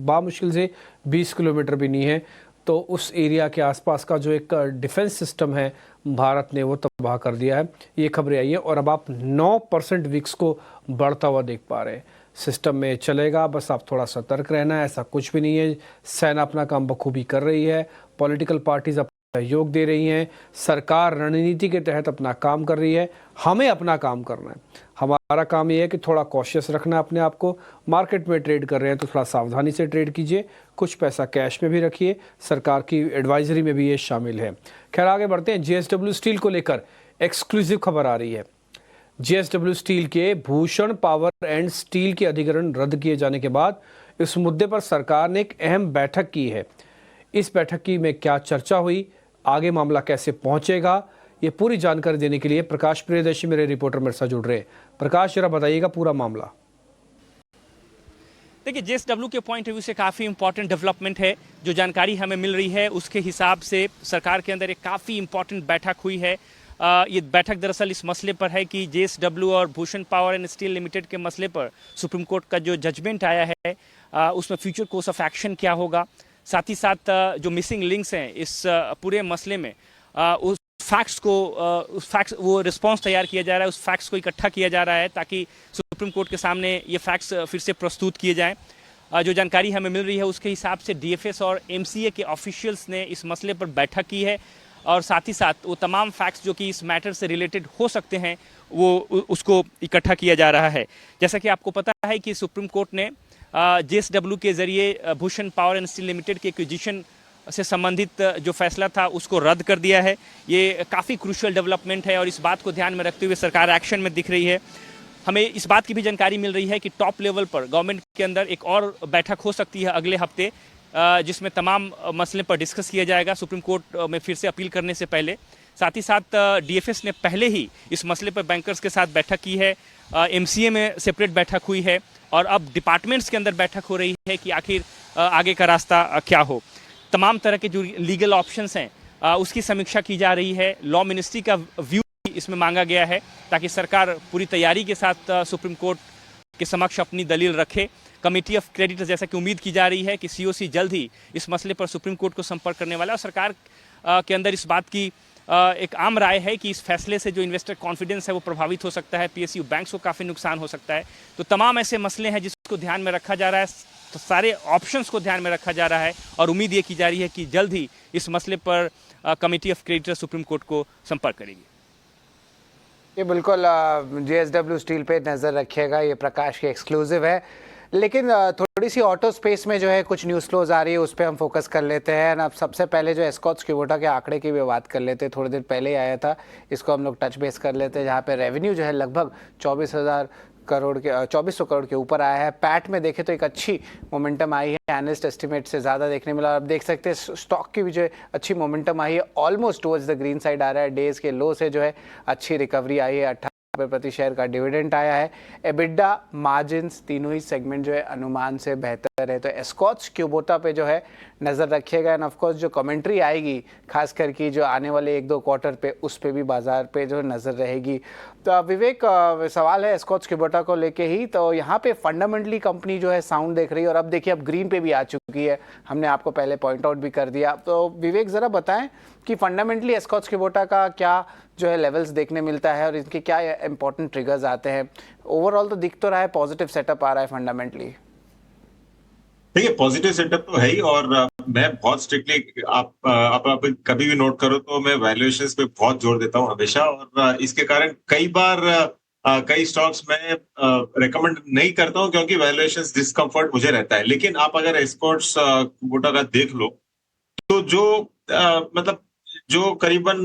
बामुश्किल से 20 किलोमीटर भी नहीं है। तो उस एरिया के आसपास का जो एक डिफेंस सिस्टम है भारत ने वो तबाह कर दिया है। ये खबरें आई है, और अब आप 9% विक्स को बढ़ता हुआ देख पा रहे हैं। सिस्टम में चलेगा, बस आप थोड़ा सतर्क रहना है, ऐसा कुछ भी नहीं है। सेना अपना काम बखूबी कर रही है, पॉलिटिकल पार्टीज अपना सहयोग दे रही हैं, सरकार रणनीति के तहत अपना काम कर रही है। हमें अपना काम करना है। हमारा काम ये है कि थोड़ा कॉशियस रखना है अपने आप को। मार्केट में ट्रेड कर रहे हैं तो थोड़ा सावधानी से ट्रेड कीजिए, कुछ पैसा कैश में भी रखिए, सरकार की एडवाइजरी में भी ये शामिल है। खैर, आगे बढ़ते हैं। जेएसडब्ल्यू स्टील को लेकर एक्सक्लूसिव खबर आ रही है। जेएसडब्ल्यू स्टील के भूषण पावर एंड स्टील के अधिग्रहण रद्द किए जाने के बाद इस मुद्दे पर सरकार ने एक अहम बैठक की है। इस बैठक की में क्या चर्चा हुई, आगे मामला कैसे पहुंचेगा, ये पूरी जानकारी देने के लिए प्रकाश प्रियदर्शी मेरे रिपोर्टर मेरे साथ जुड़ रहे हैं। प्रकाश, जरा बताइएगा पूरा मामला। देखिए, जेएसडब्ल्यू के पॉइंट ऑफ व्यू से काफ़ी इंपॉर्टेंट डेवलपमेंट है। जो जानकारी हमें मिल रही है उसके हिसाब से सरकार के अंदर एक काफ़ी इंपॉर्टेंट बैठक हुई है। ये बैठक दरअसल इस मसले पर है कि जेएसडब्ल्यू और Bhushan power and steel limited के मसले पर सुप्रीम कोर्ट का जो जजमेंट आया है उसमें फ्यूचर कोर्स ऑफ एक्शन क्या होगा। साथ ही साथ जो मिसिंग लिंक्स हैं इस पूरे मसले में उस फैक्ट्स वो रिस्पांस तैयार किया जा रहा है, उस फैक्ट्स को इकट्ठा किया जा रहा है ताकि सुप्रीम कोर्ट के सामने ये फैक्ट्स फिर से प्रस्तुत किए जाएं। जो जानकारी हमें मिल रही है उसके हिसाब से डीएफएस और एमसीए के ऑफिशियल्स ने इस मसले पर बैठक की है, और साथ ही साथ वो तमाम फैक्ट्स जो कि इस मैटर से रिलेटेड हो सकते हैं वो उसको इकट्ठा किया जा रहा है। जैसा कि आपको पता है कि सुप्रीम कोर्ट ने जेएसडब्ल्यू के जरिए Bhushan power and steel limited के एक्विजिशन से संबंधित जो फैसला था उसको रद्द कर दिया है। ये काफ़ी क्रूशियल डेवलपमेंट है, और इस बात को ध्यान में रखते हुए सरकार एक्शन में दिख रही है। हमें इस बात की भी जानकारी मिल रही है कि टॉप लेवल पर गवर्नमेंट के अंदर एक और बैठक हो सकती है अगले हफ्ते, जिसमें तमाम मसले पर डिस्कस किया जाएगा सुप्रीम कोर्ट में फिर से अपील करने से पहले। साथ ही साथ डीएफएस ने पहले ही इस मसले पर बैंकर्स के साथ बैठक की है, एमसीए में सेपरेट बैठक हुई है, और अब डिपार्टमेंट्स के अंदर बैठक हो रही है कि आखिर आगे का रास्ता क्या हो। तमाम तरह के जो लीगल ऑप्शंस हैं उसकी समीक्षा की जा रही है। लॉ मिनिस्ट्री का व्यू इसमें मांगा गया है ताकि सरकार पूरी तैयारी के साथ सुप्रीम कोर्ट के समक्ष अपनी दलील रखे। कमेटी ऑफ क्रेडिटर्स, जैसा कि उम्मीद की जा रही है कि सीओसी जल्द ही इस मसले पर सुप्रीम कोर्ट को संपर्क करने वाला है, और सरकार के अंदर इस बात की एक आम राय है कि इस फैसले से जो इन्वेस्टर कॉन्फिडेंस है वो प्रभावित हो सकता है, पीएसयू बैंक्स को काफ़ी नुकसान हो सकता है। तो तमाम ऐसे मसले हैं जिसको ध्यान में रखा जा रहा है, तो सारे ऑप्शंस को ध्यान में रखा जा रहा है, और उम्मीद ये की जा रही है कि जल्द ही इस मसले पर committee of creditors supreme court को संपर्क करेगी। ये बिल्कुल जेएसडब्ल्यू स्टील पे नज़र रखिएगा, ये प्रकाश की एक्सक्लूसिव है। लेकिन थोड़ी सी ऑटो स्पेस में जो है कुछ न्यूज़ फ्लोज आ रही है, उस पर हम फोकस कर लेते हैं। अब सबसे पहले जो एस्कॉर्ट्स क्यूबोटा के आंकड़े की भी बात कर लेते हैं, थोड़ी देर पहले ही आया था, इसको हम लोग टच बेस कर लेते हैं, जहाँ पे रेवेन्यू जो है लगभग 2400 करोड़ के ऊपर आया है। पैट में देखें तो एक अच्छी मोमेंटम आई है, एनालिस्ट एस्टिमेट से ज़्यादा देखने मिला। अब देख सकते हैं स्टॉक की भी जो अच्छी मोमेंटम आई है, almost towards the green side आ रहा है। डेज के लो से जो है अच्छी रिकवरी आई है, 18 प्रति शेयर का डिविडेंड आया है। एबिडा, मार्जिन्स तीनों ही सेगमेंट जो है अनुमान से बेहतर है। तो एस्कॉच क्यूबोटा पे जो है नज़र रखिएगा एंड ऑफ कोर्स जो कमेंट्री आएगी खास करके जो आने वाले 1-2 क्वार्टर पे उस पे भी बाजार पे जो नज़र रहेगी। तो विवेक, सवाल है एस्कॉच क्यूबोटा को लेके ही, तो यहाँ पे फंडामेंटली कंपनी जो है साउंड देख रही है और अब देखिए अब ग्रीन पे भी आ चुकी है, हमने आपको पहले पॉइंट आउट भी कर दिया। तो विवेक ज़रा बताएं कि फंडामेंटली एस्कॉच क्यूबोटा का क्या जो है लेवल्स देखने मिलता है और इनके क्या इंपॉर्टेंट ट्रिगर्स आते हैं। ओवरऑल तो दिख तो रहा है पॉजिटिव सेटअप आ रहा है फंडामेंटली। देखिए पॉजिटिव सेटअप तो है ही, और मैं बहुत स्ट्रिक्टली आप कभी भी नोट करो तो मैं वैल्यूएशंस पे बहुत जोर देता हूं हमेशा, और इसके कारण कई बार कई स्टॉक्स में रेकमेंड नहीं करता हूं क्योंकि वैल्यूएशंस डिस्कम्फर्ट मुझे रहता है। लेकिन आप अगर एस्कॉच क्यूबोटा का देख लो तो जो मतलब जो करीबन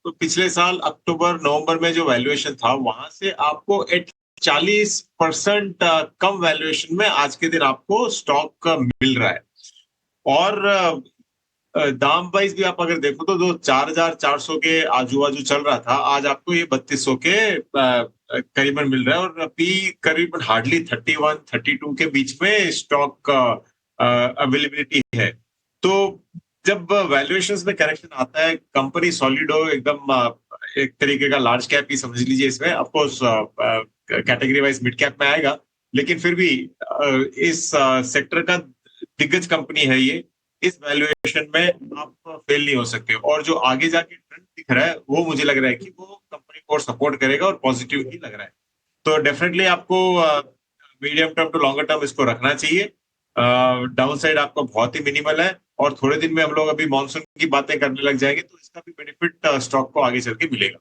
पिछले साल अक्टूबर नवंबर में जो वैल्यूएशन था वहां से आपको 40% कम वैल्यूएशन में आज के दिन आपको स्टॉक मिल रहा है। और दाम वाइज भी आप अगर देखो तो जो 4,400 के आजू बाजू चल रहा था, आज आपको ये 3200 के करीबन मिल रहा है, और पी करीबन हार्डली 31-32 के बीच में स्टॉक अवेलेबिलिटी है। तो जब वैल्यूएशंस में करेक्शन आता है, कंपनी सॉलिडो एकदम एक तरीके का लार्ज कैप ही समझ लीजिए, इसमें of course category wise mid cap में आएगा, लेकिन फिर भी इस सेक्टर का दिग्गज कंपनी है ये। इस वैल्यूएशन में आप फेल नहीं हो सकते, और जो आगे जाके ट्रेंड दिख रहा है वो मुझे लग रहा है कि वो कंपनी को सपोर्ट करेगा और पॉजिटिव ही लग रहा है। तो डेफिनेटली आपको medium term to longer term इसको रखना चाहिए। डाउन साइड आपका बहुत ही मिनिमल है, और थोड़े दिन में हम लोग अभी मॉनसून की बातें करने लग जाएंगे तो इसका भी बेनिफिट स्टॉक को आगे चल के मिलेगा।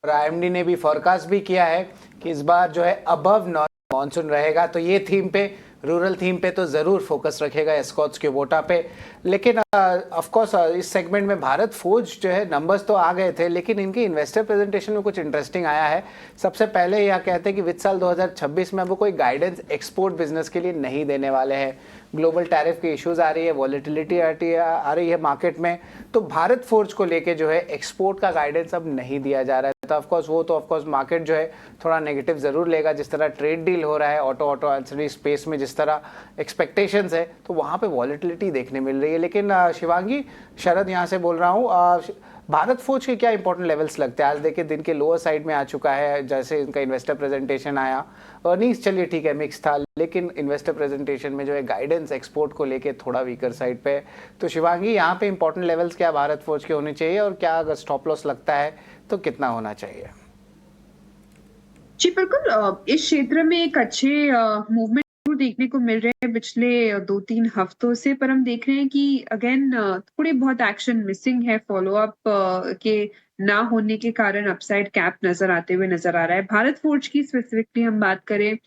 और आईएमडी ने भी फोरकास्ट भी किया है कि इस बार जो है अबव नॉर्मल मॉनसून रहेगा, तो ये थीम पे, रूरल थीम पे तो ज़रूर फोकस रखेगा एस्कॉच क्यूबोटा पे। लेकिन ऑफ कोर्स इस सेगमेंट में भारत फोर्ज जो है नंबर्स तो आ गए थे, लेकिन इनकी इन्वेस्टर प्रेजेंटेशन में कुछ इंटरेस्टिंग आया है। सबसे पहले यह कहते हैं कि वित्त साल 2026 में वो कोई गाइडेंस एक्सपोर्ट बिजनेस के लिए नहीं देने वाले हैं। ग्लोबल टैरिफ की इश्यूज आ रही है, वॉलेटिलिटी आ रही है मार्केट में, तो भारत फोर्ज को लेके जो है एक्सपोर्ट का गाइडेंस अब नहीं दिया जा रहा है। तो ऑफ कोर्स मार्केट जो है थोड़ा नेगेटिव ज़रूर लेगा। जिस तरह ट्रेड डील हो रहा है ऑटो एंसिलरी स्पेस में, जिस तरह एक्सपेक्टेशंस है, तो वहाँ पे वॉलेटिलिटी देखने मिल रही है। लेकिन शिवांगी, शरद यहाँ से बोल रहा हूँ, भारत फोर्ज के क्या इंपॉर्टेंट लेवल्स लगते हैं? आज देखिए दिन के लोअर साइड में आ चुका है, जैसे इनका इन्वेस्टर प्रेजेंटेशन आया। अर्निंग्स चलिए ठीक है मिक्स था, लेकिन इन्वेस्टर प्रेजेंटेशन में जो है गाइडेंस एक्सपोर्ट को लेके थोड़ा वीकर साइड पे। तो शिवांगी, यहाँ पे इंपॉर्टेंट लेवल्स क्या भारत फोर्ज के होने चाहिए, और क्या अगर स्टॉप लॉस लगता है तो कितना होना चाहिए? जी बिल्कुल, इस क्षेत्र में एक अच्छे मूवमेंट देखने को मिल रहे हैं पिछले 2-3 हफ्तों से, पर हम देख रहे हैं कि अगेन थोड़े बहुत एक्शन मिसिंग है। फॉलोअप के ना होने के कारण अपसाइड कैप नजर आते हुए नजर आ रहा है। भारत फोर्ज की स्पेसिफिकली हम बात करें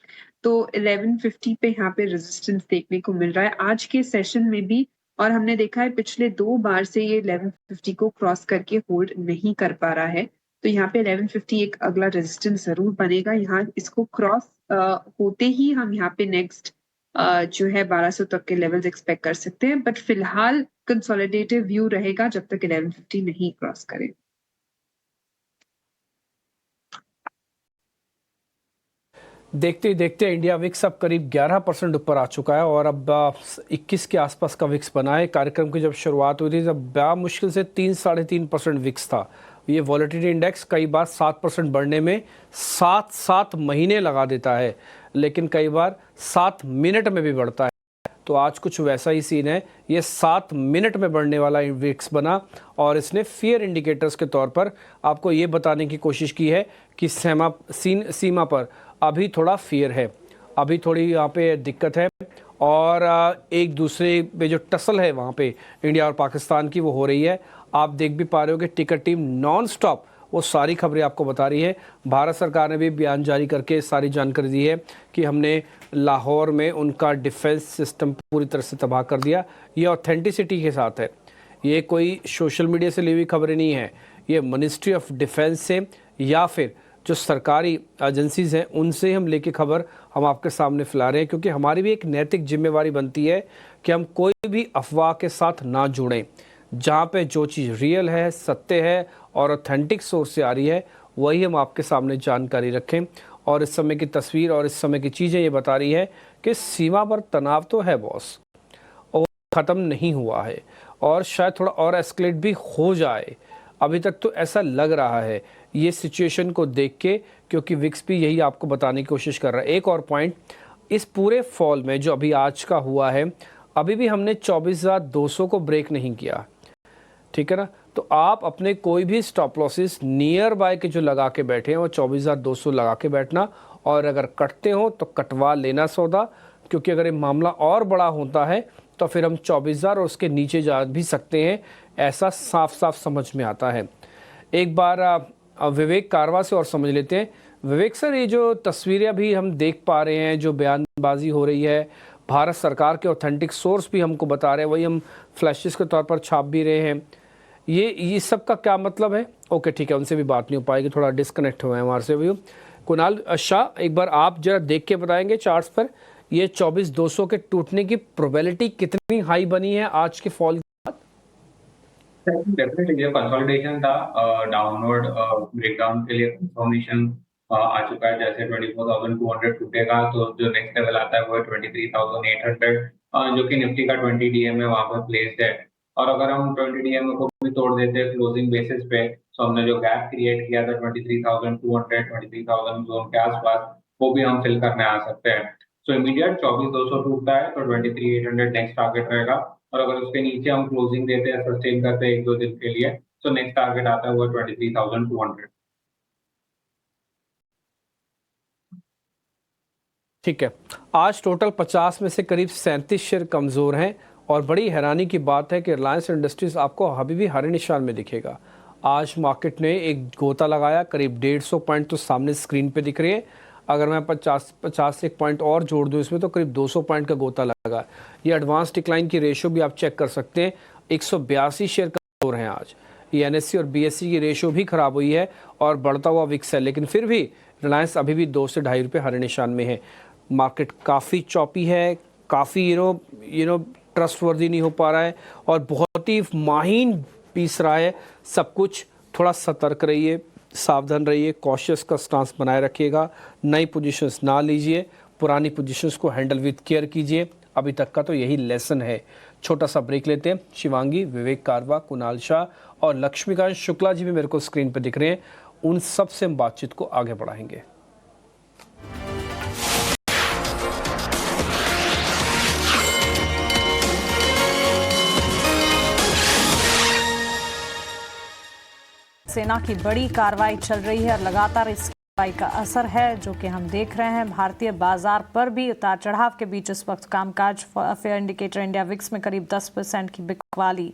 तो 1150 पे यहाँ पे रेजिस्टेंस देखने को मिल रहा है आज के सेशन में भी, और हमने देखा है पिछले 2 बार से ये 1150 को क्रॉस करके होल्ड नहीं कर पा रहा है। तो यहाँ पे 1150 एक अगला रेजिस्टेंस जरूर बनेगा। यहाँ इसको क्रॉस होते ही हम यहाँ पे नेक्स्ट जो है 1200 तक के लेवल्स एक्सपेक्ट कर सकते हैं, बट फिलहाल कंसोलिडेटिव व्यू रहेगा जब तक 1150 नहीं क्रॉस करे। देखते ही देखते इंडिया विक्स अब करीब 11% ऊपर आ चुका है, और अब 21 के आसपास का विक्स बना है। कार्यक्रम की जब शुरुआत हुई थी तब मुश्किल से 3-3.5% विक्स था। ये वॉलेटिलिटी इंडेक्स कई बार 7% बढ़ने में 7 महीने लगा देता है, लेकिन कई बार 7 मिनट में भी बढ़ता है। तो आज कुछ वैसा ही सीन है। ये 7 मिनट में बढ़ने वाला विक्स बना, और इसने फियर इंडिकेटर्स के तौर पर आपको ये बताने की कोशिश की है कि सीमा पर अभी थोड़ा फियर है, अभी थोड़ी यहाँ पे दिक्कत है, और एक दूसरे पे जो टसल है वहाँ पे इंडिया और पाकिस्तान की वो हो रही है। आप देख भी पा रहे हो कि टिकर टीम नॉन स्टॉप वो सारी खबरें आपको बता रही है। भारत सरकार ने भी बयान जारी करके सारी जानकारी दी है कि हमने लाहौर में उनका डिफेंस सिस्टम पूरी तरह से तबाह कर दिया। ये ऑथेंटिसिटी के साथ है, ये कोई सोशल मीडिया से ली हुई खबरें नहीं है, ये मिनिस्ट्री ऑफ डिफेंस से या फिर जो सरकारी एजेंसीज हैं उनसे हम लेके खबर हम आपके सामने फैला रहे हैं, क्योंकि हमारी भी एक नैतिक जिम्मेवारी बनती है कि हम कोई भी अफवाह के साथ ना जुड़ें। जहाँ पे जो चीज़ रियल है, सत्य है और ऑथेंटिक सोर्स से आ रही है, वही हम आपके सामने जानकारी रखें। और इस समय की तस्वीर और इस समय की चीज़ें ये बता रही है कि सीमा पर तनाव तो है बॉस, और ख़त्म नहीं हुआ है और शायद थोड़ा और एस्केलेट भी हो जाए। अभी तक तो ऐसा लग रहा है ये सिचुएशन को देख के, क्योंकि विक्स भी यही आपको बताने की कोशिश कर रहा है। एक और पॉइंट, इस पूरे फॉल में जो अभी आज का हुआ है, अभी भी हमने 24,200 को ब्रेक नहीं किया, ठीक है ना। तो आप अपने कोई भी स्टॉप लॉसेस नियर बाय के जो लगा के बैठे हैं वो 24,200 लगा के बैठना, और अगर कटते हो तो कटवा लेना सौदा, क्योंकि अगर ये मामला और बड़ा होता है तो फिर हम 24,000 और उसके नीचे जा भी सकते हैं, ऐसा साफ साफ समझ में आता है। एक बार विवेक कारवा से और समझ लेते हैं। विवेक सर, ये जो तस्वीरें अभी हम देख पा रहे हैं, जो बयानबाजी हो रही है, भारत सरकार के ऑथेंटिक सोर्स भी हमको बता रहे हैं, वही हम फ्लैशेस के तौर पर छाप भी रहे हैं, ये सब का क्या मतलब है? ओके ठीक है, उनसे भी बात नहीं हो पाएगी, थोड़ा डिस्कनेक्ट हुए हैं हमारे से भी। कुणाल शाह, एक बार आप जरा देख के बताएंगे चार्ट्स पर, ये 24,200 के टूटने की प्रोबेबिलिटी कितनी हाई बनी है आज के फॉल के बाद? डेफिनेटली जो कंसोलिडेशन था, डाउनवर्ड ब्रेकडाउन के लिए कंफर्मेशन आ चुका है। जैसे 24,200 टूटेगा तो जो नेक्स्ट लेवल आता है वो है 23,800, जो कि निफ्टी का 20 डीएम है, वहां पर प्लेस्ड है। और अगर हम 20 डीएम को भी तोड़ देते हैं क्लोजिंग बेसिस पे, तो हमने जो गैप क्रिएट किया था 23,200 23,000 जोन के आसपास, वो भी हम फिल करने आ सकते हैं। सो इमीडिएट 24,200 टूटता है तो 23,800 नेक्स्ट टारगेट रहेगा, और अगर उसके नीचे हम क्लोजिंग देते हैं, सस्टेन करते हैं 1-2 दिन के लिए, तो नेक्स्ट टारगेट आता है वो 23,200। ठीक है, आज टोटल 50 में से करीब 37 शेयर कमज़ोर हैं, और बड़ी हैरानी की बात है कि रिलायंस इंडस्ट्रीज़ आपको अभी भी हरे निशान में दिखेगा। आज मार्केट ने एक गोता लगाया, करीब 150 पॉइंट तो सामने स्क्रीन पे दिख रहे हैं। अगर मैं 50 एक पॉइंट और जोड़ दूं इसमें तो करीब 200 पॉइंट का गोता लगा। ये एडवांस डिक्लाइन की रेशो भी आप चेक कर सकते हैं, 182 शेयर कमज़ोर हैं आज। ये एनएससी और बीएससी की रेशो भी ख़राब हुई है और बढ़ता हुआ विक्स है, लेकिन फिर भी रिलायंस अभी भी 2 से ढाई रुपये हरे निशान में है। मार्केट काफ़ी चॉपी है, काफ़ी यू नो ट्रस्टवर्दी नहीं हो पा रहा है, और बहुत ही माहीन पीस रहा है सब कुछ। थोड़ा सतर्क रहिए, सावधान रहिए, कॉशियस का स्टांस बनाए रखिएगा, नई पोजीशंस ना लीजिए, पुरानी पोजीशंस को हैंडल विद केयर कीजिए। अभी तक का तो यही लेसन है। छोटा सा ब्रेक लेते हैं। शिवांगी, विवेक कारवा, कुणाल शाह और लक्ष्मीकांत शुक्ला जी भी मेरे को स्क्रीन पर दिख रहे हैं, उन सब से हम बातचीत को आगे बढ़ाएंगे। सेना की बड़ी कार्रवाई चल रही है और लगातार इस कार्रवाई का असर है जो कि हम देख रहे हैं। भारतीय बाजार पर भी उतार चढ़ाव के बीच इस वक्त कामकाज। फेयर इंडिकेटर इंडिया विक्स में करीब 10% की बिकवाली,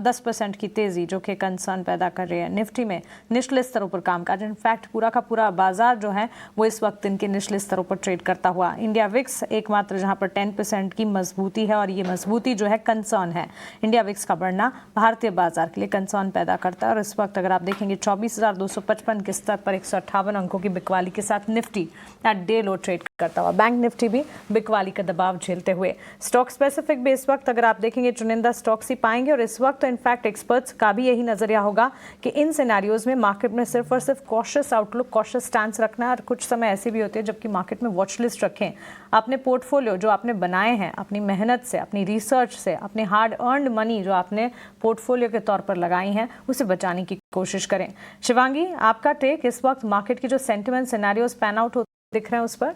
10% की तेजी जो कि कंसर्न पैदा कर रही है। निफ्टी में निचले स्तरों पर कामकाज, इनफैक्ट पूरा का पूरा बाजार जो है वो इस वक्त इनके निचले स्तरों पर ट्रेड करता हुआ। इंडिया विक्स एकमात्र जहां पर 10% की मजबूती है, और ये मजबूती जो है कंसर्न है। इंडिया विक्स का बढ़ना भारतीय बाजार के लिए कंसर्न पैदा करता है, और इस वक्त अगर आप देखेंगे 24,255 के स्तर पर 158 अंकों की बिकवाली के साथ Nifty at day low trade करता हुआ। बैंक निफ्टी भी बिकवाली का दबाव झेलते हुए। स्टॉक स्पेसिफिक भी इस वक्त अगर आप देखेंगे चुनिंदा स्टॉक्स ही पाएंगे, और इस वक्त तो इनफैक्ट एक्सपर्ट्स का भी यही नजरिया होगा कि इन सिनेरियोज में मार्केट में सिर्फ और सिर्फ कॉशियस आउटलुक, कॉशियस स्टैंस रखना है। और कुछ समय ऐसे भी होते हैं जबकि मार्केट में वॉच लिस्ट रखें। अपने पोर्टफोलियो जो आपने बनाए हैं अपनी मेहनत से, अपनी रिसर्च से, अपनी हार्ड अर्नड मनी जो आपने पोर्टफोलियो के तौर पर लगाई हैं, उसे बचाने की कोशिश करें। शिवांगी, आपका टेक इस वक्त मार्केट की जो सेंटिमेंट सिनेरियोज पैन आउट होते दिख रहे हैं उस पर?